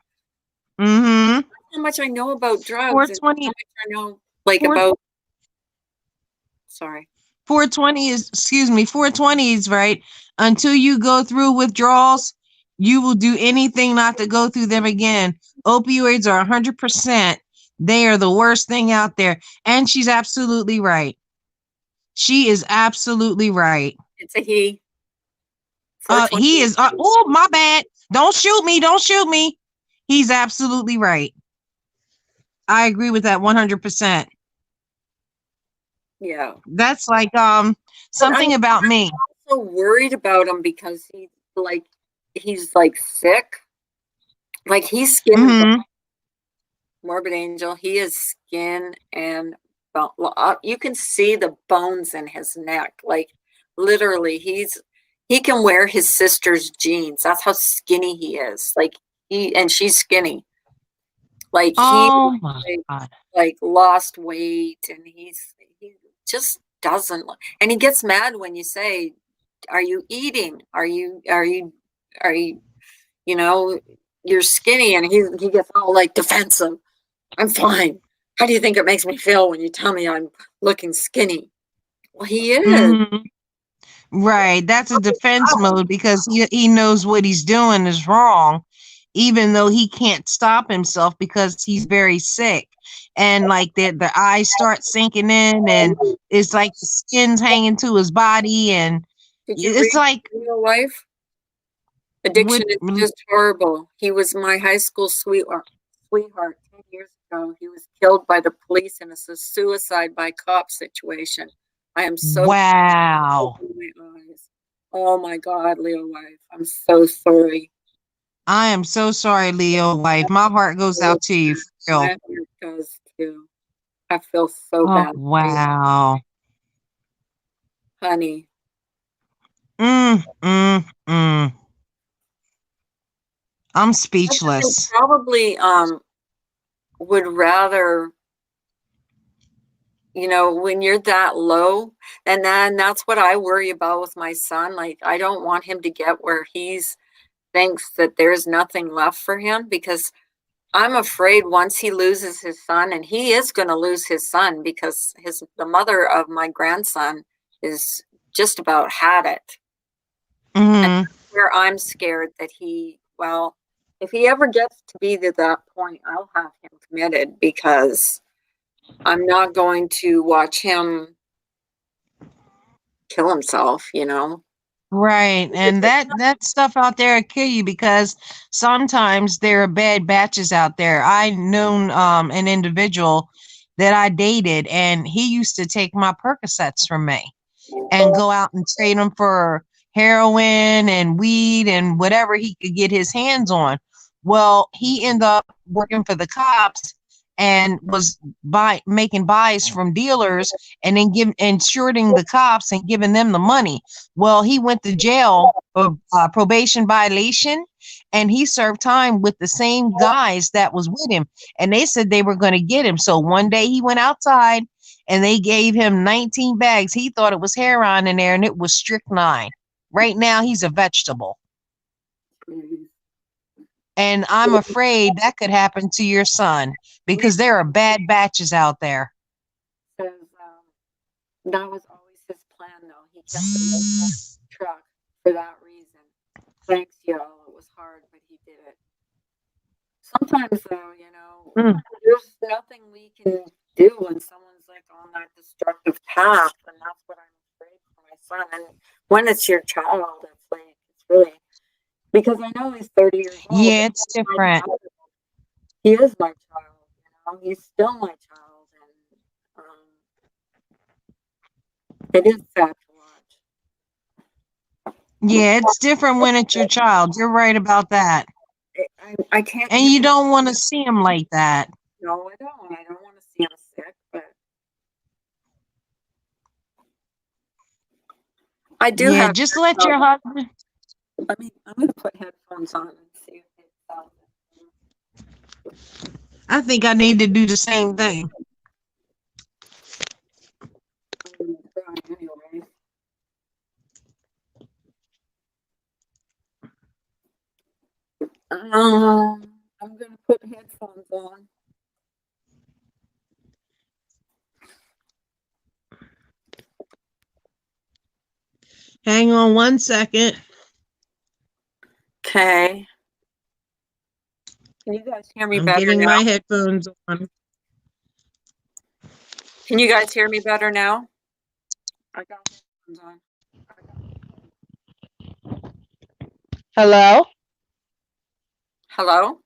Mm-hmm. How much I know about drugs and how 420. much I know, like, 4, about. Sorry. 420 is, excuse me, 420 is right. Until you go through withdrawals, you will do anything not to go through them again. Opioids are 100%. They are the worst thing out there. And she's absolutely right. She is absolutely right. It's a he. 420. He is, oh, my bad. Don't shoot me. Don't shoot me. He's absolutely right. I agree with that 100%. Yeah. That's like something about me. So worried about him because he's like sick. Like he's skin and Mm-hmm. bone. Morbid Angel. He is skin and bone. You can see the bones in his neck. Like literally, he can wear his sister's jeans. That's how skinny he is. Like and she's skinny. Like he Oh my God. like lost weight and he just doesn't, and he gets mad when you say, are you eating, you know, you're skinny, and he gets all like defensive. I'm fine. How do you think it makes me feel when you tell me I'm looking skinny? Well, he is. Mm-hmm. Right. That's a defense mode because he knows what he's doing is wrong, even though he can't stop himself because he's very sick. And like the eyes start sinking in, and it's like the skin's hanging to his body, and Did you it's read like Real Life? what Addiction is just horrible. He was my high school sweetheart 10 years ago. He was killed by the police in a suicide by cop situation. I am so wow. my eyes. Oh my God, Leo wife. I'm so sorry. I am so sorry, Leo wife. My heart goes out to you for real. My heart does too. I feel so Oh bad for you, wow. honey. I'm I speechless. probably would rather you know, when you're that low, and then that's what I worry about with my son. Like, I don't want him to get where he's thinks that there's nothing left for him, because I'm afraid once he loses his son, and he is going to lose his son, because the mother of my grandson is just about had it. Hmm. Where I'm scared that well, if he ever gets to be to that point, I'll have him committed, because I'm not going to watch him kill himself, you know? Right. And that stuff out there will kill you, because sometimes there are bad batches out there. I known an individual that I dated, and he used to take my Percocets from me and go out and trade them for heroin and weed and whatever he could get his hands on. Well, he ended up working for the cops and was making buys from dealers, and then insuring the cops and giving them the money. Well, he went to jail for probation violation, and he served time with the same guys that was with him, and they said they were going to get him. So one day he went outside, and they gave him 19 bags. He thought it was heroin in there, and it was strychnine. Right now, he's a vegetable. Mhm. And I'm afraid that could happen to your son, because there are bad batches out there. Says, that was always his plan, though. He kept the local truck for that reason. Thanks, y'all. It was hard, but he did it. Sometimes, though, you know, Mm. there's nothing we can do when someone's like on that destructive path, and that's what I'm afraid for my son. And when it's your child, it's like, it's really, because I know he's 30 years old. Yeah, it's different. He is my child, you know, he's still my child, and it is sad to watch. Yeah, it's different when it's your child. You're right about that. I can't. And you don't want to see him like that. No, I don't. I don't want to see him sick, but I do Yeah, have. just let your husband. I'm gonna put headphones on and see if it sounds. I think I need to do the same thing. Anyway. I'm gonna put headphones on. Hang on 1 second. Okay. Can you guys hear me I'm better getting now? my headphones on. Can you guys hear me better now? I got headphones on. Hello, Hello?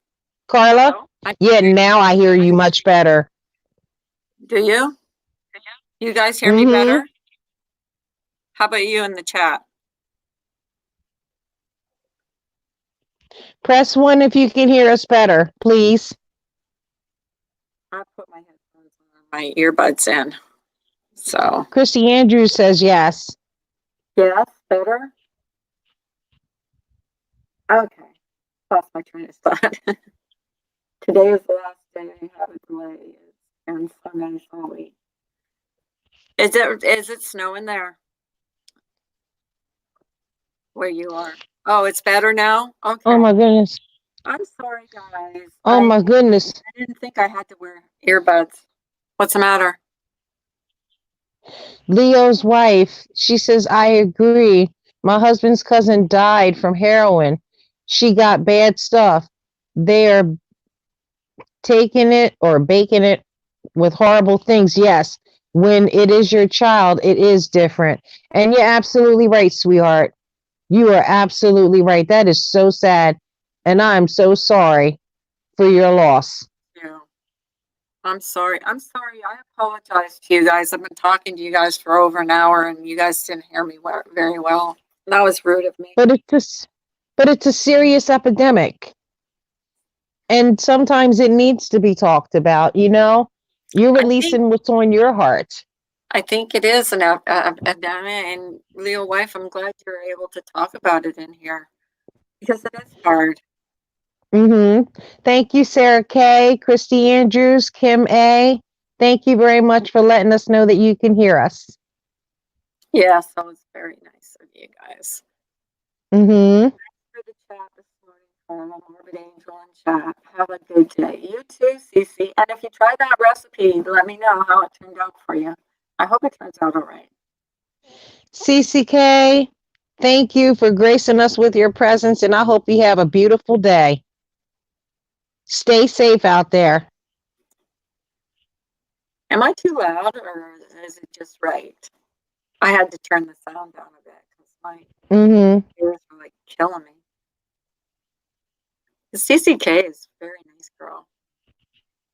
Carla? Yeah, now I hear you much better. Do you? You guys hear me better? How about you in the chat? Press 1 if you can hear us better, please. I put my headphones on, my earbuds in. So. Christy Andrews says yes. Yes, better? Okay. Lost my train of thought. Today is the last day I have a delay, and Sunday only. Is it snowing there? Where you are? Oh, it's better now? Okay. Oh my goodness. I'm sorry, guys. Oh my goodness. I didn't think I had to wear earbuds. What's the matter? Leo's wife, she says, I agree. My husband's cousin died from heroin. She got bad stuff. They are taking it or baking it with horrible things. Yes, when it is your child, it is different. And you're absolutely right, sweetheart. You are absolutely right. That is so sad. And I'm so sorry for your loss. Yeah. I'm sorry. I'm sorry. I apologize to you guys. I've been talking to you guys for over an hour, and you guys didn't hear me very well. That was rude of me. But it's a serious epidemic. And sometimes it needs to be talked about, you know? You're releasing what's on your heart. I think it is an epidemic, and Leo wife, I'm glad you're able to talk about it in here, because it is hard. Thank you, Sarah K, Christy Andrews, Kim A. Thank you very much for letting us know that you can hear us. Yes, that was very nice of you guys. Mm-hmm. For the chat this morning, Carla, Morbid Angel and chat. Have a good day. You too, Cece. And if you try that recipe, let me know how it turned out for you. I hope it turns out all right. CCK, thank you for gracing us with your presence, and I hope you have a beautiful day. Stay safe out there. Am I too loud or is it just right? I had to turn the sound down a bit because my Mm-hmm. ears were like killing me. The CCK is a very nice girl.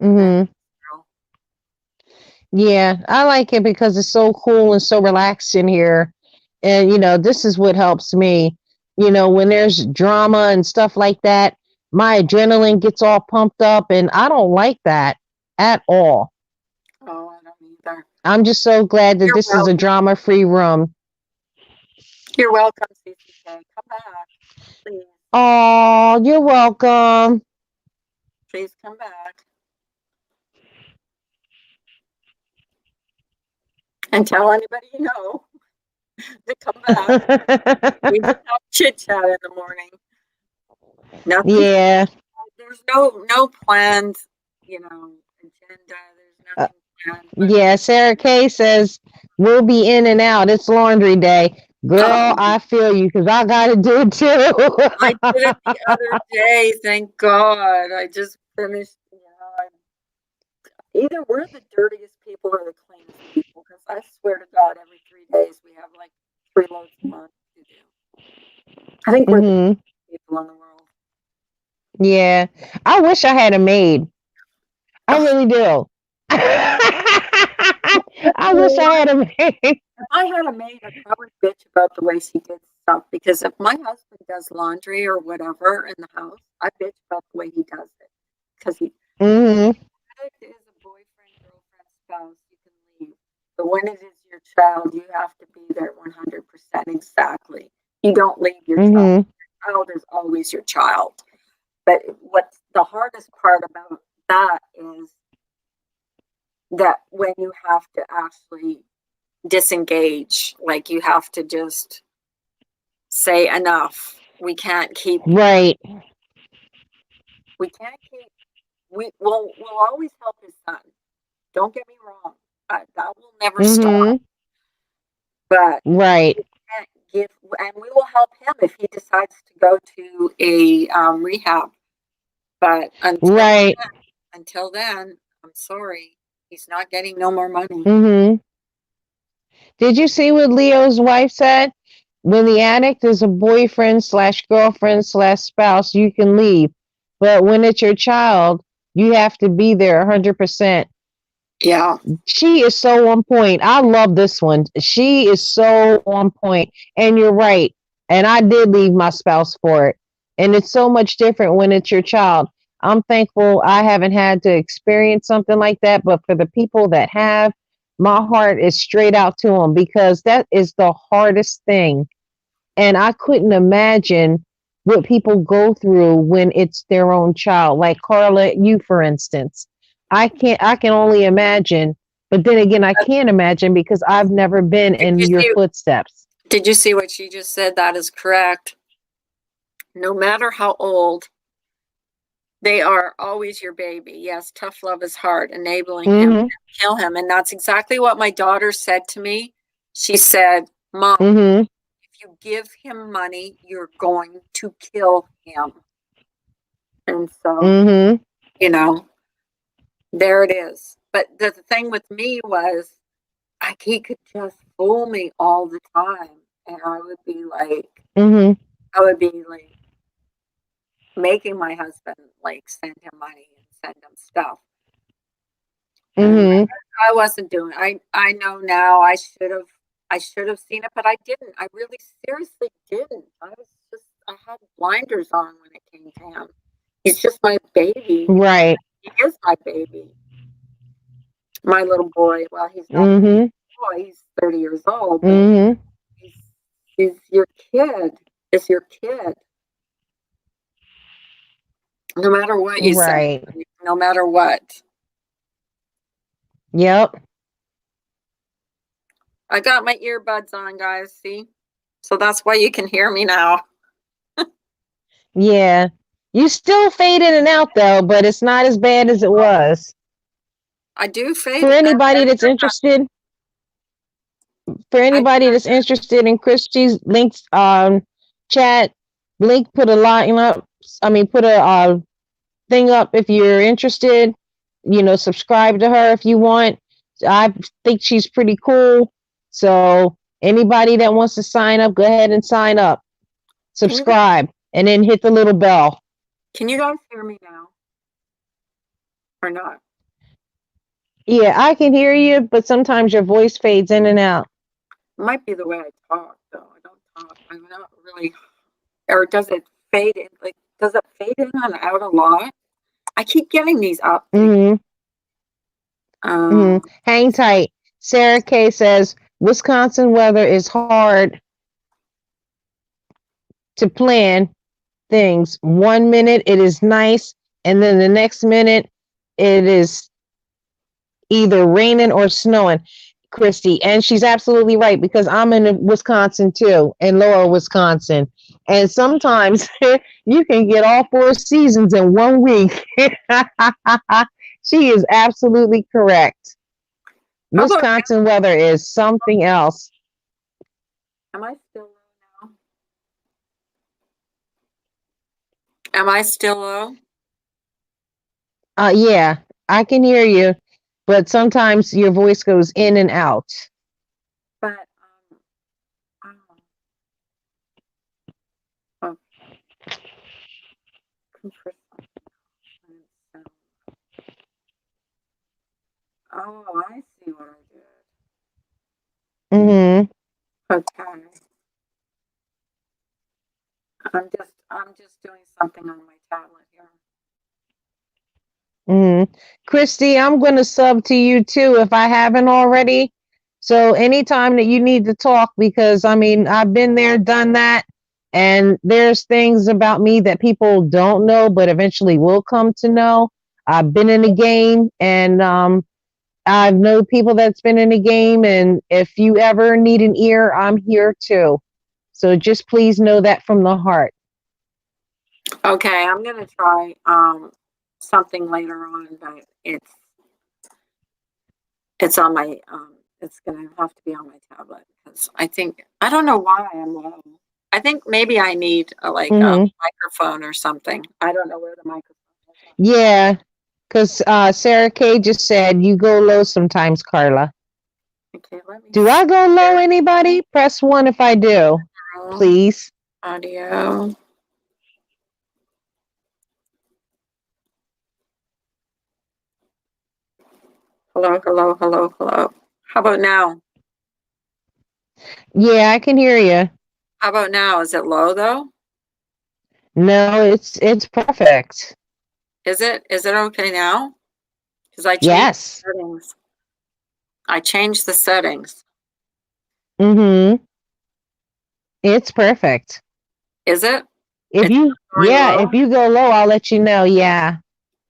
Mm-hmm. Girl. Yeah, I like it because it's so cool and so relaxed in here. And, this is what helps me. When there's drama and stuff like that, my adrenaline gets all pumped up, and I don't like that at all. Oh, I don't either. I'm just so glad that You're this is a welcome. drama-free room. You're welcome, CCK. Come back, please. Oh, you're welcome. Please come back. And tell anybody you know to come back. We just have chit chat in the morning. Nothing. Yeah. There's no planned, agenda. There's nothing planned. But Yeah, Sarah Kay says we'll be in and out. It's laundry day. Girl, I feel you because I got to do it too. I did it the other day. Thank God. I just finished. Either we're the dirtiest people or the cleanest people. Because I swear to God, every 3 days we have like 3 loads of laundry to do. I think we're the Mhm. people in the world. Yeah, I wish I had a maid. I really do. I wish I had a maid. If I had a maid, I'd probably bitch about the way she did stuff. Because if my husband does laundry or whatever in the house, I bitch about the way he does it. Because he Hmm. if it is a boyfriend, girlfriend, spouse, you can leave. But when it is your child, you have to be there 100% exactly. You don't leave your child. Hmm. Your child is always your child. But what's the hardest part about that is that when you have to actually disengage, like you have to just say enough. We can't keep. Right. We can't keep. We'll always help his son. Don't get me wrong. That will never stop. Hmm. But Right. we can't give, and we will help him if he decides to go to a rehab. But Right. until then, I'm sorry, he's not getting no more money. Hmm. Did you see what Leo's wife said? When the addict is a boyfriend slash girlfriend slash spouse, you can leave. But when it's your child, you have to be there 100%. Yeah. She is so on point. I love this one. She is so on point. And you're right. And I did leave my spouse for it. And it's so much different when it's your child. I'm thankful I haven't had to experience something like that. But for the people that have, my heart is straight out to them because that is the hardest thing. And I couldn't imagine what people go through when it's their own child. Like Carla, you, for instance. I can only imagine, but then again, I can't imagine because I've never been in your footsteps. Did you see what she just said? That is correct. No matter how old, they are always your baby. Yes, tough love is hard, enabling him to kill him. And that's exactly what my daughter said to me. She said, Mom, if you give him money, you're going to kill him. And so, there it is. But the thing with me was, he could just fool me all the time. And I would be like, making my husband like send him money and send him stuff. I wasn't doing it. I know now I should have seen it, but I didn't. I really seriously didn't. I had blinders on when it came to him. He's just my baby. Right. He is my baby. My little boy. Well, he's not my boy, he's 30 years old. He's your kid. It's your kid. No matter what you say, no matter what. Yep. I got my earbuds on, guys. See? So that's why you can hear me now. Yeah. You still fade in and out though, but it's not as bad as it was. I do fade. For anybody that's interested, in Christie's links chat, link put a line up. I mean, put a thing up if you're interested. You know, subscribe to her if you want. I think she's pretty cool. So anybody that wants to sign up, go ahead and sign up. Subscribe and then hit the little bell. Can you guys hear me now? Or not? Yeah, I can hear you, but sometimes your voice fades in and out. It might be the way I talk, though. I don't talk. I'm not really. Or does it fade in? Like, does it fade in and out a lot? I keep getting these up. Hang tight. Sarah K says Wisconsin weather is hard to plan things. 1 minute it is nice, and then the next minute it is either raining or snowing, Christy. And she's absolutely right, because I'm in Wisconsin too, in Lower Wisconsin. And sometimes you can get all 4 seasons in 1 week. She is absolutely correct. Wisconsin weather is something else. Am I still low now? Am I still low? Yeah, I can hear you, but sometimes your voice goes in and out. But oh, I see what I did. Okay. I'm just doing something on my tablet here. Christy, I'm going to sub to you too if I haven't already. So anytime that you need to talk, because I mean, I've been there, done that, and there's things about me that people don't know, but eventually will come to know. I've been in the game, and I've known people that's been in the game, and if you ever need an ear, I'm here too. So just please know that from the heart. Okay, I'm gonna try something later on, but it's on my it's gonna have to be on my tablet, because I don't know why I'm low. I think maybe I need a microphone or something. I don't know where the microphone is. Yeah, because Sarah K just said you go low sometimes, Carla. Okay, do I go low, anybody? Press 1 if I do, please. Audio. Hello, hello, hello, hello. How about now? Yeah, I can hear you. How about now? Is it low though? No, it's perfect. Is it? Is it okay now? Because I changed the settings. I changed the settings. It's perfect. Is it? If you go low, I'll let you know. Yeah.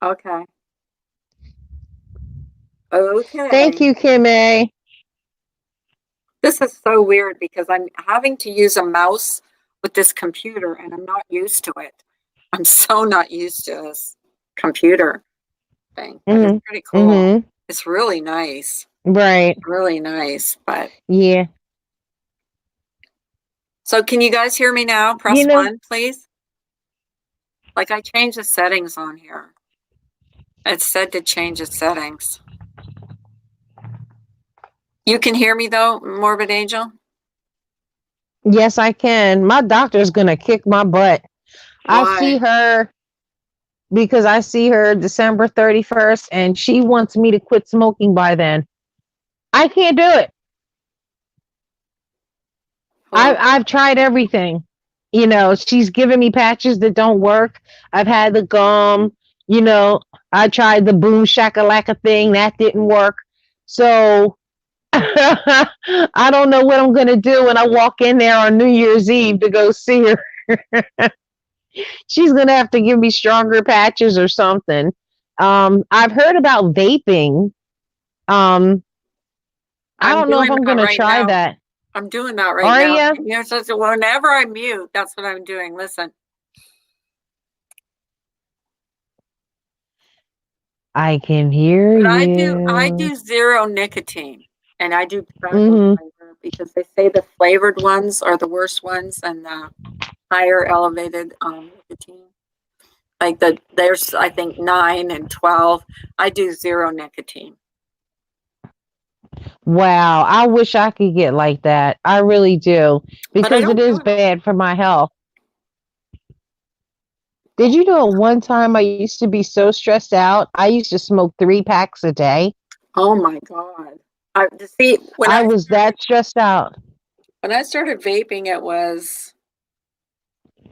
Okay. Okay. Thank you, Kim A. This is so weird because I'm having to use a mouse with this computer and I'm not used to it. I'm so not used to this computer thing. But it's pretty cool. It's really nice. Right. Really nice, but yeah. So can you guys hear me now? Press 1, please. Like I changed the settings on here. It said to change the settings. You can hear me though, Morbid Angel? Yes, I can. My doctor's gonna kick my butt. Why? I see her December 31st, and she wants me to quit smoking by then. I can't do it. I've tried everything. You know, she's given me patches that don't work. I've had the gum, you know, I tried the boom shakalaka thing, that didn't work. So I don't know what I'm gonna do when I walk in there on New Year's Eve to go see her. She's gonna have to give me stronger patches or something. I've heard about vaping, I I'm don't know if doing I'm that gonna right try now. that. I'm doing that right Are now. you? You're supposed to, whenever I mute, that's what I'm doing. Listen. I can hear But I you. do zero nicotine, and I do tobacco Mm-hmm. flavor because they say the flavored ones are the worst ones and the higher elevated nicotine. Like there's I think 9 and 12. I do zero nicotine. Wow, I wish I could get like that. I really do, But I because it don't is do it all. bad for my health. Did you know at one time I used to be so stressed out? I used to smoke 3 packs a day. Oh my God. I see I was that stressed out. when I started vaping, it was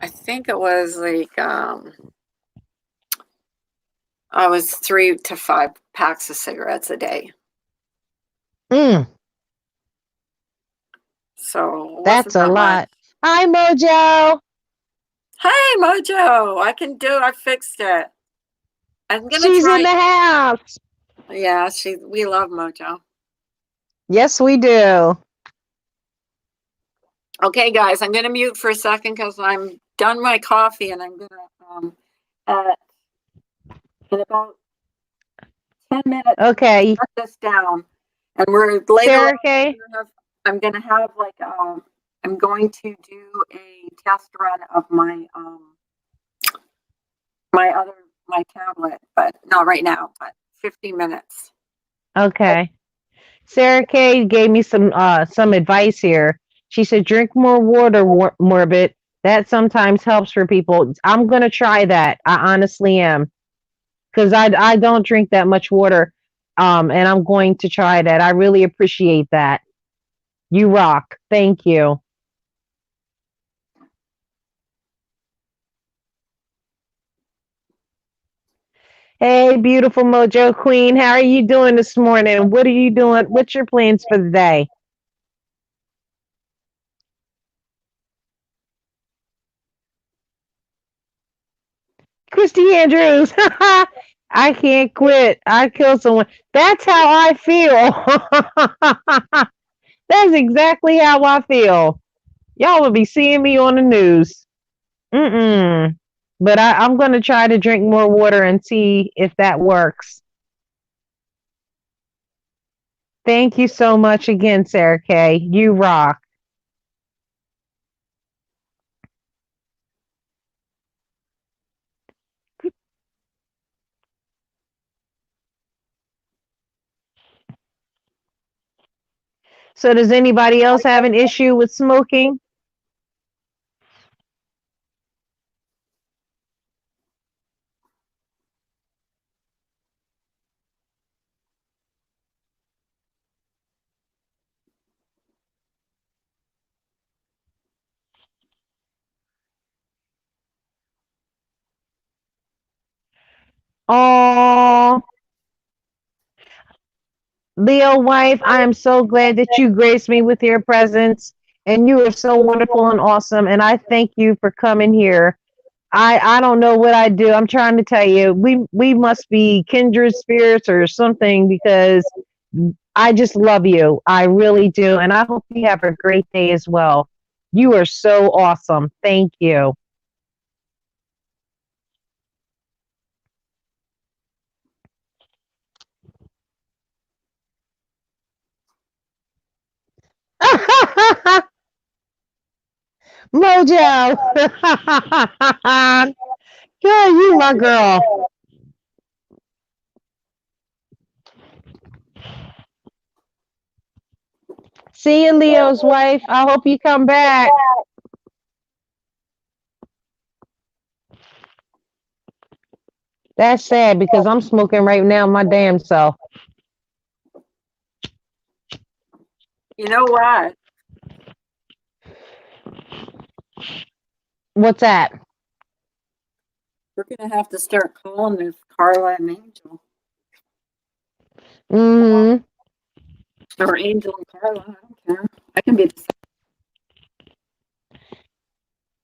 I think it was like I was 3 to 5 packs of cigarettes a day. Mm, So it that's wasn't a that much. lot. Hi, Mojo. Hey Mojo, I can do I fixed it. I'm gonna She's in try. the house. Yeah, we love Mojo. Yes, we do. Okay, guys, I'm gonna mute for a second because I'm done my coffee and I'm gonna uh in about 10 minutes Okay, shut this down. And we're later on Sarah Kay. I'm gonna have like I'm going to do a test run of my tablet, but not right now, but 15 minutes. Okay. Sarah Kay gave me some advice here. She said, drink more water, Morbid. That sometimes helps for people. I'm gonna try that. I honestly am, because I don't drink that much water. And I'm going to try that. I really appreciate that. You rock. Thank you. Hey, beautiful Mojo Queen. How are you doing this morning? What are you doing? What's your plans for the day? Christy Andrews. I can't quit. I kill someone. That's how I feel. That's exactly how I feel. Y'all will be seeing me on the news. Mm-mm. But I'm going to try to drink more water and see if that works. Thank you so much again, Sarah Kay. You rock. So does anybody else have an issue with smoking? Oh, Leo wife, I am so glad that you graced me with your presence, and you are so wonderful and awesome, and I thank you for coming here. I don't know what I do. I'm trying to tell you, we must be kindred spirits or something, because I just love you. I really do, and I hope you have a great day as well. You are so awesome. Thank you. Mojo. Girl, you my girl. See you, Leo's wife. I hope you come back. That's sad, because I'm smoking right now my damn self. You know what? What's that? We're gonna have to start calling this Carla and Angel. Mm-hmm. Or Angel and Carla. I don't care. I can be the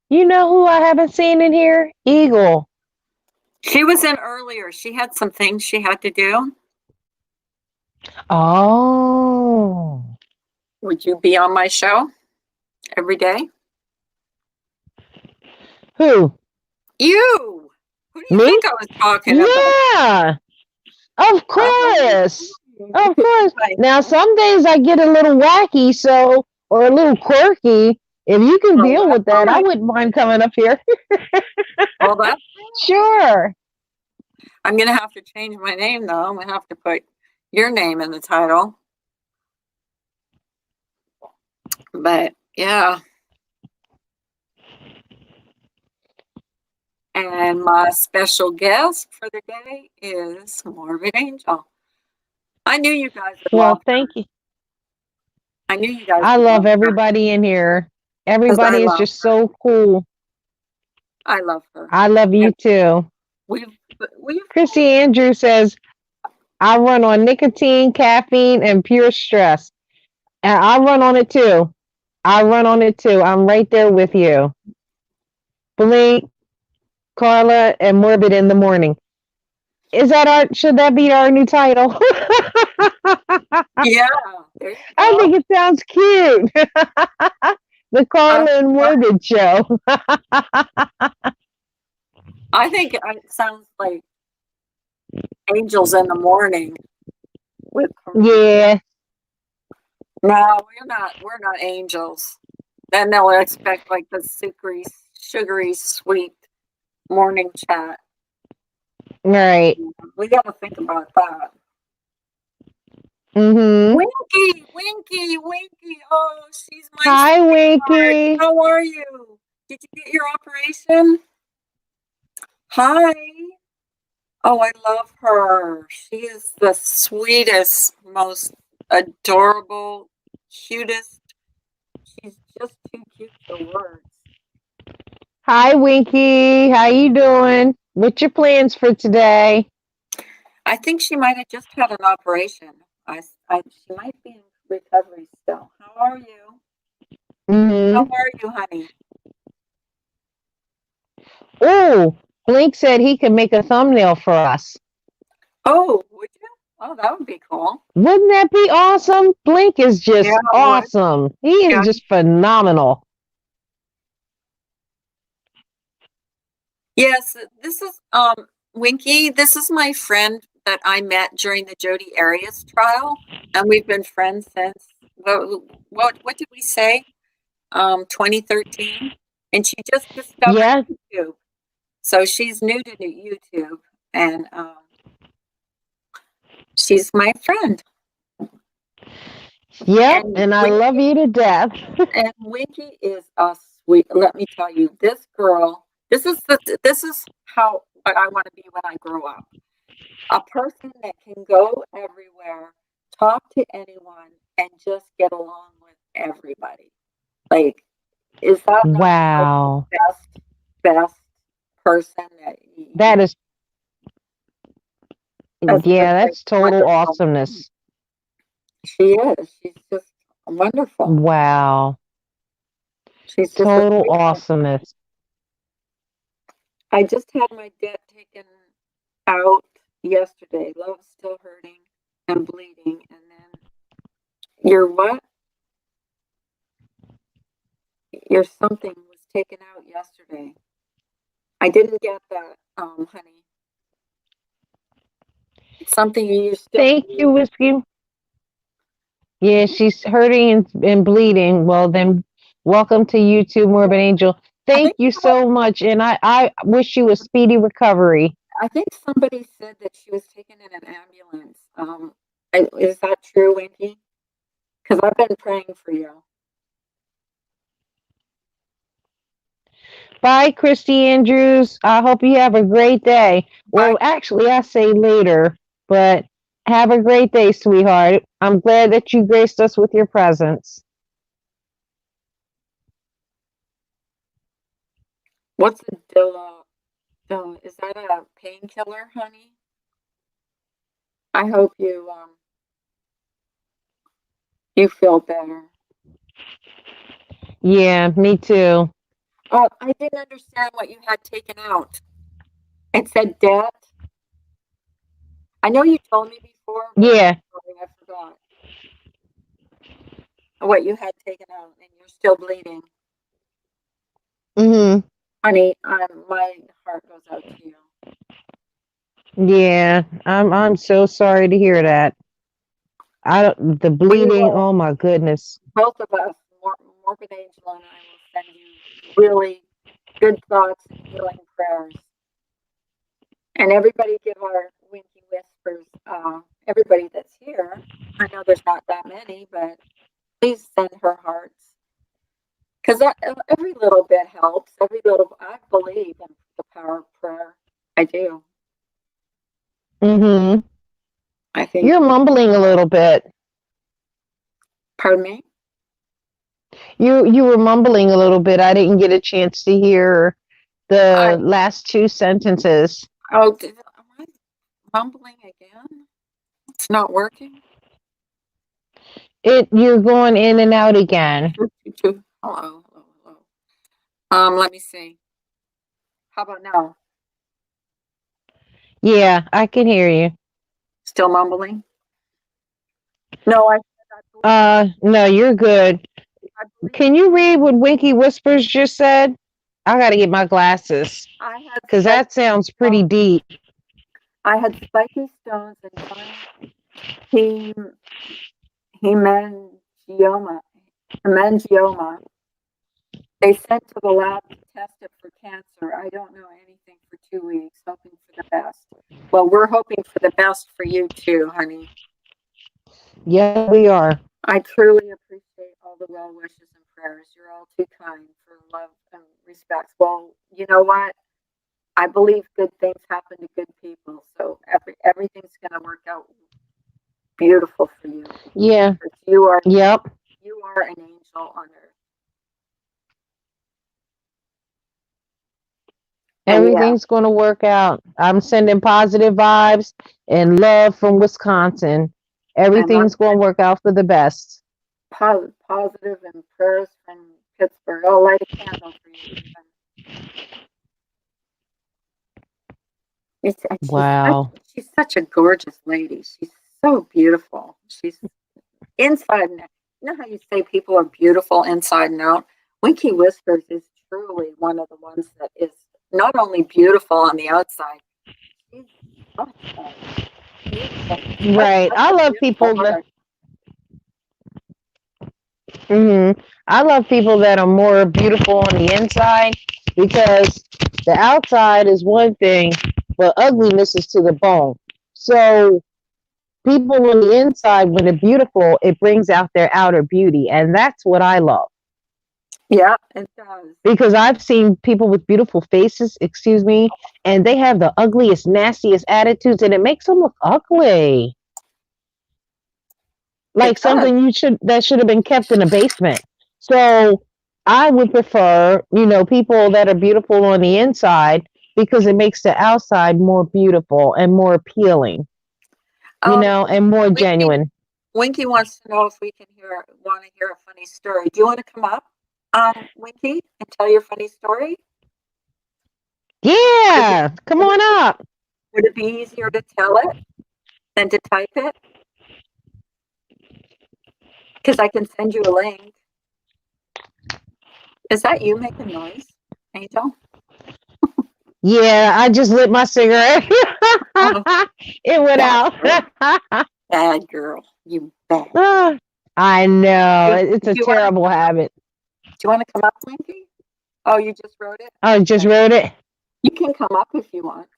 You know who I haven't seen in here? Eagle. She was in earlier. She had some things she had to do. Oh, Would you be on my show every day? who? You! Who do you Me? think I was talking about? Yeah, of Oh, course. Of course. right. Now, some days I get a little wacky, so, or a little quirky. If you can Oh, deal that's with all that, I right. wouldn't mind coming up here. Well, that's Sure. I'm gonna have to change my name though. I'm gonna have to put your name in the title. But yeah. And my special guest for the day is Morbid Angel. I knew you guys would Well, love her. thank you. I knew you guys I would love love her everybody in here. because I Everybody is love just her. so cool. I love her. I love you And too. we've Chrissy Andrew says, I run on nicotine, caffeine, and pure stress. And I run on it too. I run on it too. I'm right there with you. Blink, Carla, and Morbid in the morning. Should that be our new title? yeah, there you I go. think it sounds cute. The Uh, Carla and uh, Morbid show. I think it sounds like Angels in the Morning with Yeah. No, we're not angels. Then they'll expect like the sugary sweet morning chat. Right. We got to think about that. Mm-hmm. Winky. Oh, she's my Hi, sweetheart. Winky. How are you? Did you get your operation? Hi. Oh, I love her. She is the sweetest, most adorable, cutest. She's just too cute for words. Hi, Winky. How you doing? What's your plans for today? I think she might have just had an operation. She might be in recovery still. How are you? How Mm-hmm. are you, honey? Oh, Blink said he could make a thumbnail for us. Oh, would you? Oh, that would be cool. Wouldn't that be awesome? Blink is just Yeah, it would. awesome. He is Yeah. just phenomenal. Yes, this is Winky. This is my friend that I met during the Jodi Arias trial, and we've been friends since. What did we say? 2013, and she just discovered Yeah. YouTube. So she's new to YouTube, and she's my friend. Yep. And I love you to death. And Winky is a sweet. Let me tell you, this girl. This is how what I want to be when I grow up. A person that can go everywhere, talk to anyone, and just get along with everybody. Like, is that not like Wow. the best person That is, that's yeah, just like that's total wonderful. awesomeness. She is. She's just wonderful. Wow. She's just a Total sweetheart. awesomeness. I just had my debt taken out yesterday. Love's still hurting and bleeding. And then your what? Your something was taken out yesterday. I didn't get that, honey. It's something you still. Thank you, Whiskey. Yeah, she's hurting and bleeding. Well, then, welcome to YouTube, Morbid Angel. Thank you so much. And I wish you a speedy recovery. I think somebody said that she was taken in an ambulance. Is that true, Winky? Because I've been praying for you. Bye, Christy Andrews. I hope you have a great day. Well, actually, I say later, but have a great day, sweetheart. I'm glad that you graced us with your presence. What's a Dilla? Is that a painkiller, honey? I hope you feel better. Yeah, me too. I didn't understand what you had taken out. It said debt. I know you told me before? Yeah. Sorry, I forgot. What you had taken out, and you're still bleeding, Mm-hmm. honey. My heart goes out to you. Yeah. I'm so sorry to hear that. I don't, the We bleeding, will, oh my goodness. both of us, Morbid Angel and I, will send you really good thoughts and healing prayers. And everybody, give our Winky Whispers. Everybody that's here. I know there's not that many, but please send her hearts. Because every little bit helps. Every little, I believe in the power of prayer. I do. Mm-hmm. I think. You're mumbling a little bit. Pardon me. You were mumbling a little bit. I didn't get a chance to hear the last two sentences. Oh, am I mumbling again? It's not working. You're going in and out again. Hello, hello, hello. Let me see. How about now? Yeah, I can hear you. Still mumbling? No, No, you're good. I believe Can you read what Winky Whispers just said? I got to get my glasses I had because that sounds pretty deep. I had spiky stones and giant hemangioma. Hemangioma. They sent to the lab to test it for cancer. I don't know anything for 2 weeks, hoping for the best. Well, we're hoping for the best for you too, honey. Yeah, we are. I truly appreciate all the well wishes and prayers. You're all too kind for love and respect. Well, you know what? I believe good things happen to good people, so everything's going to work out beautiful for you. Yeah. You are. Yep. You are an angel on earth. Everything's going to work out. I'm sending positive vibes and love from Wisconsin. Everything's going to work out for the best. Positive and prayers from Pittsburgh. I'll light a candle for you. Wow. She's such a gorgeous lady. She's so beautiful. She's inside and out. You know how you say people are beautiful inside and out? Winky Whispers is truly one of the ones that is not only beautiful on the outside, she's right. I love people that. I love people that are more beautiful on the inside because the outside is one thing, but ugliness is to the bone. So people on the inside, when they're beautiful, it brings out their outer beauty. And that's what I love. Yeah, it does. Because I've seen people with beautiful faces, excuse me, and they have the ugliest, nastiest attitudes, and it makes them look ugly. Like something that should have been kept in a basement. So I would prefer, people that are beautiful on the inside because it makes the outside more beautiful and more appealing, and more genuine. Winky wants to know if we want to hear a funny story. Do you want to come up, Winky, and tell your funny story? Yeah, come on up. Would it be easier to tell it than to type it? Because I can send you a link. Is that you making noise, Angel? Yeah, I just lit my cigarette. It went out. Bad girl. You bad. I know. It's a terrible habit. Do you want to come up, Winky? Oh, you just wrote it? I just wrote it. You can come up if you want.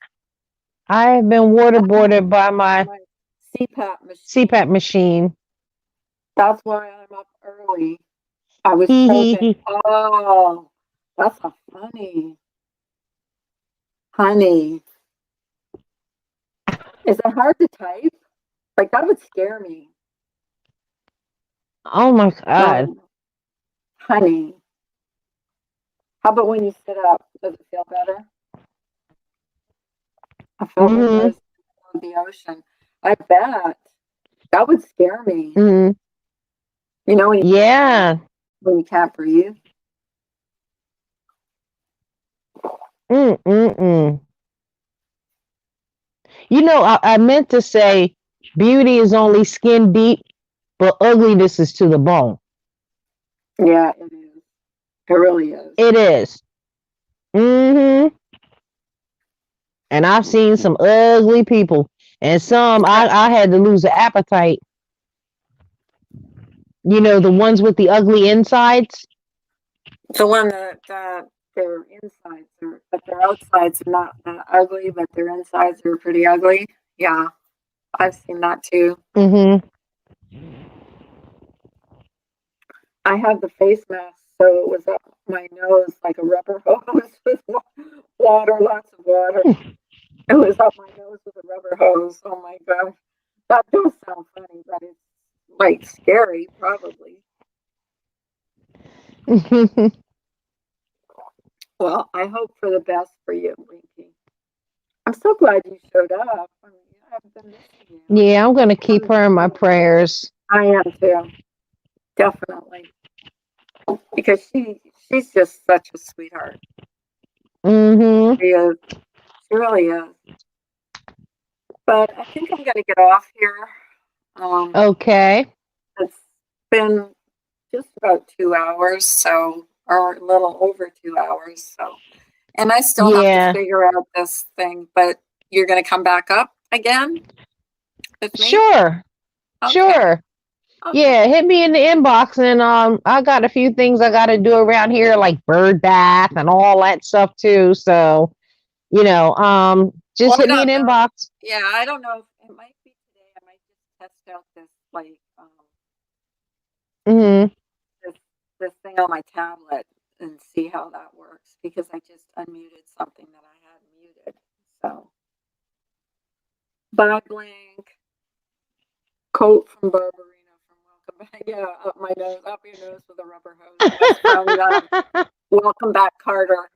I have been waterboarded by my CPAP machine. That's why I'm up early. I was thinking, oh, that's a funny. Honey. Is it hard to type? Like, that would scare me. Oh, my God. Honey. How about when you sit up? Does it feel better? I feel like there's the ocean. I bet. That would scare me. Mm-hmm. You know, when you can't breathe. I meant to say Beauty is only skin deep, but ugliness is to the bone. Yeah, it is. It really is. It is. Mm-hmm. And I've seen some ugly people, and some I had to lose the appetite. You know, the ones with the ugly insides. The one that their insides are, but their outsides are not that ugly, but their insides are pretty ugly. Yeah, I've seen that too. Mm-hmm. I have the face mask, so it was up my nose like a rubber hose with water, lots of water. It was up my nose with a rubber hose. Oh my god, that does sound funny, but it's like scary, probably. Well, I hope for the best for you, Winky. I'm so glad you showed up. I mean, I've been missing you. Yeah, I'm gonna keep her in my prayers. I am too, definitely, because she's just such a sweetheart. Mm-hmm. She is. She really is. But I think I'm gonna get off here. Okay. It's been just about 2 hours, so or a little over 2 hours. So, and I still have Yeah. to figure out this thing. But you're gonna come back up again with me? Sure. Okay. Sure. Okay. Yeah, hit me in the inbox, and I got a few things I got to do around here, like bird bath and all that stuff too. So, you know, just Well, I hit me an don't know. inbox. Yeah, I don't know. It might be today. I might just test out this Mm-hmm. this thing on my tablet and see how that works because I just unmuted something that I had muted. So, bye, Blink. Coat from Barbarina from Welcome Back. Yeah, up my nose, up your nose with a rubber hose. That's from Welcome Back, Carter.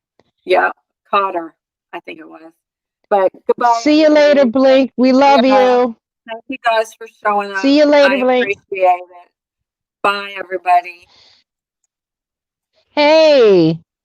Yeah, Cotter, I think it was. But goodbye. See you later, everybody. Blink. We love Yeah. you. Thank you guys for showing up. See you later, I Blink. appreciate it. Bye, everybody. Hey.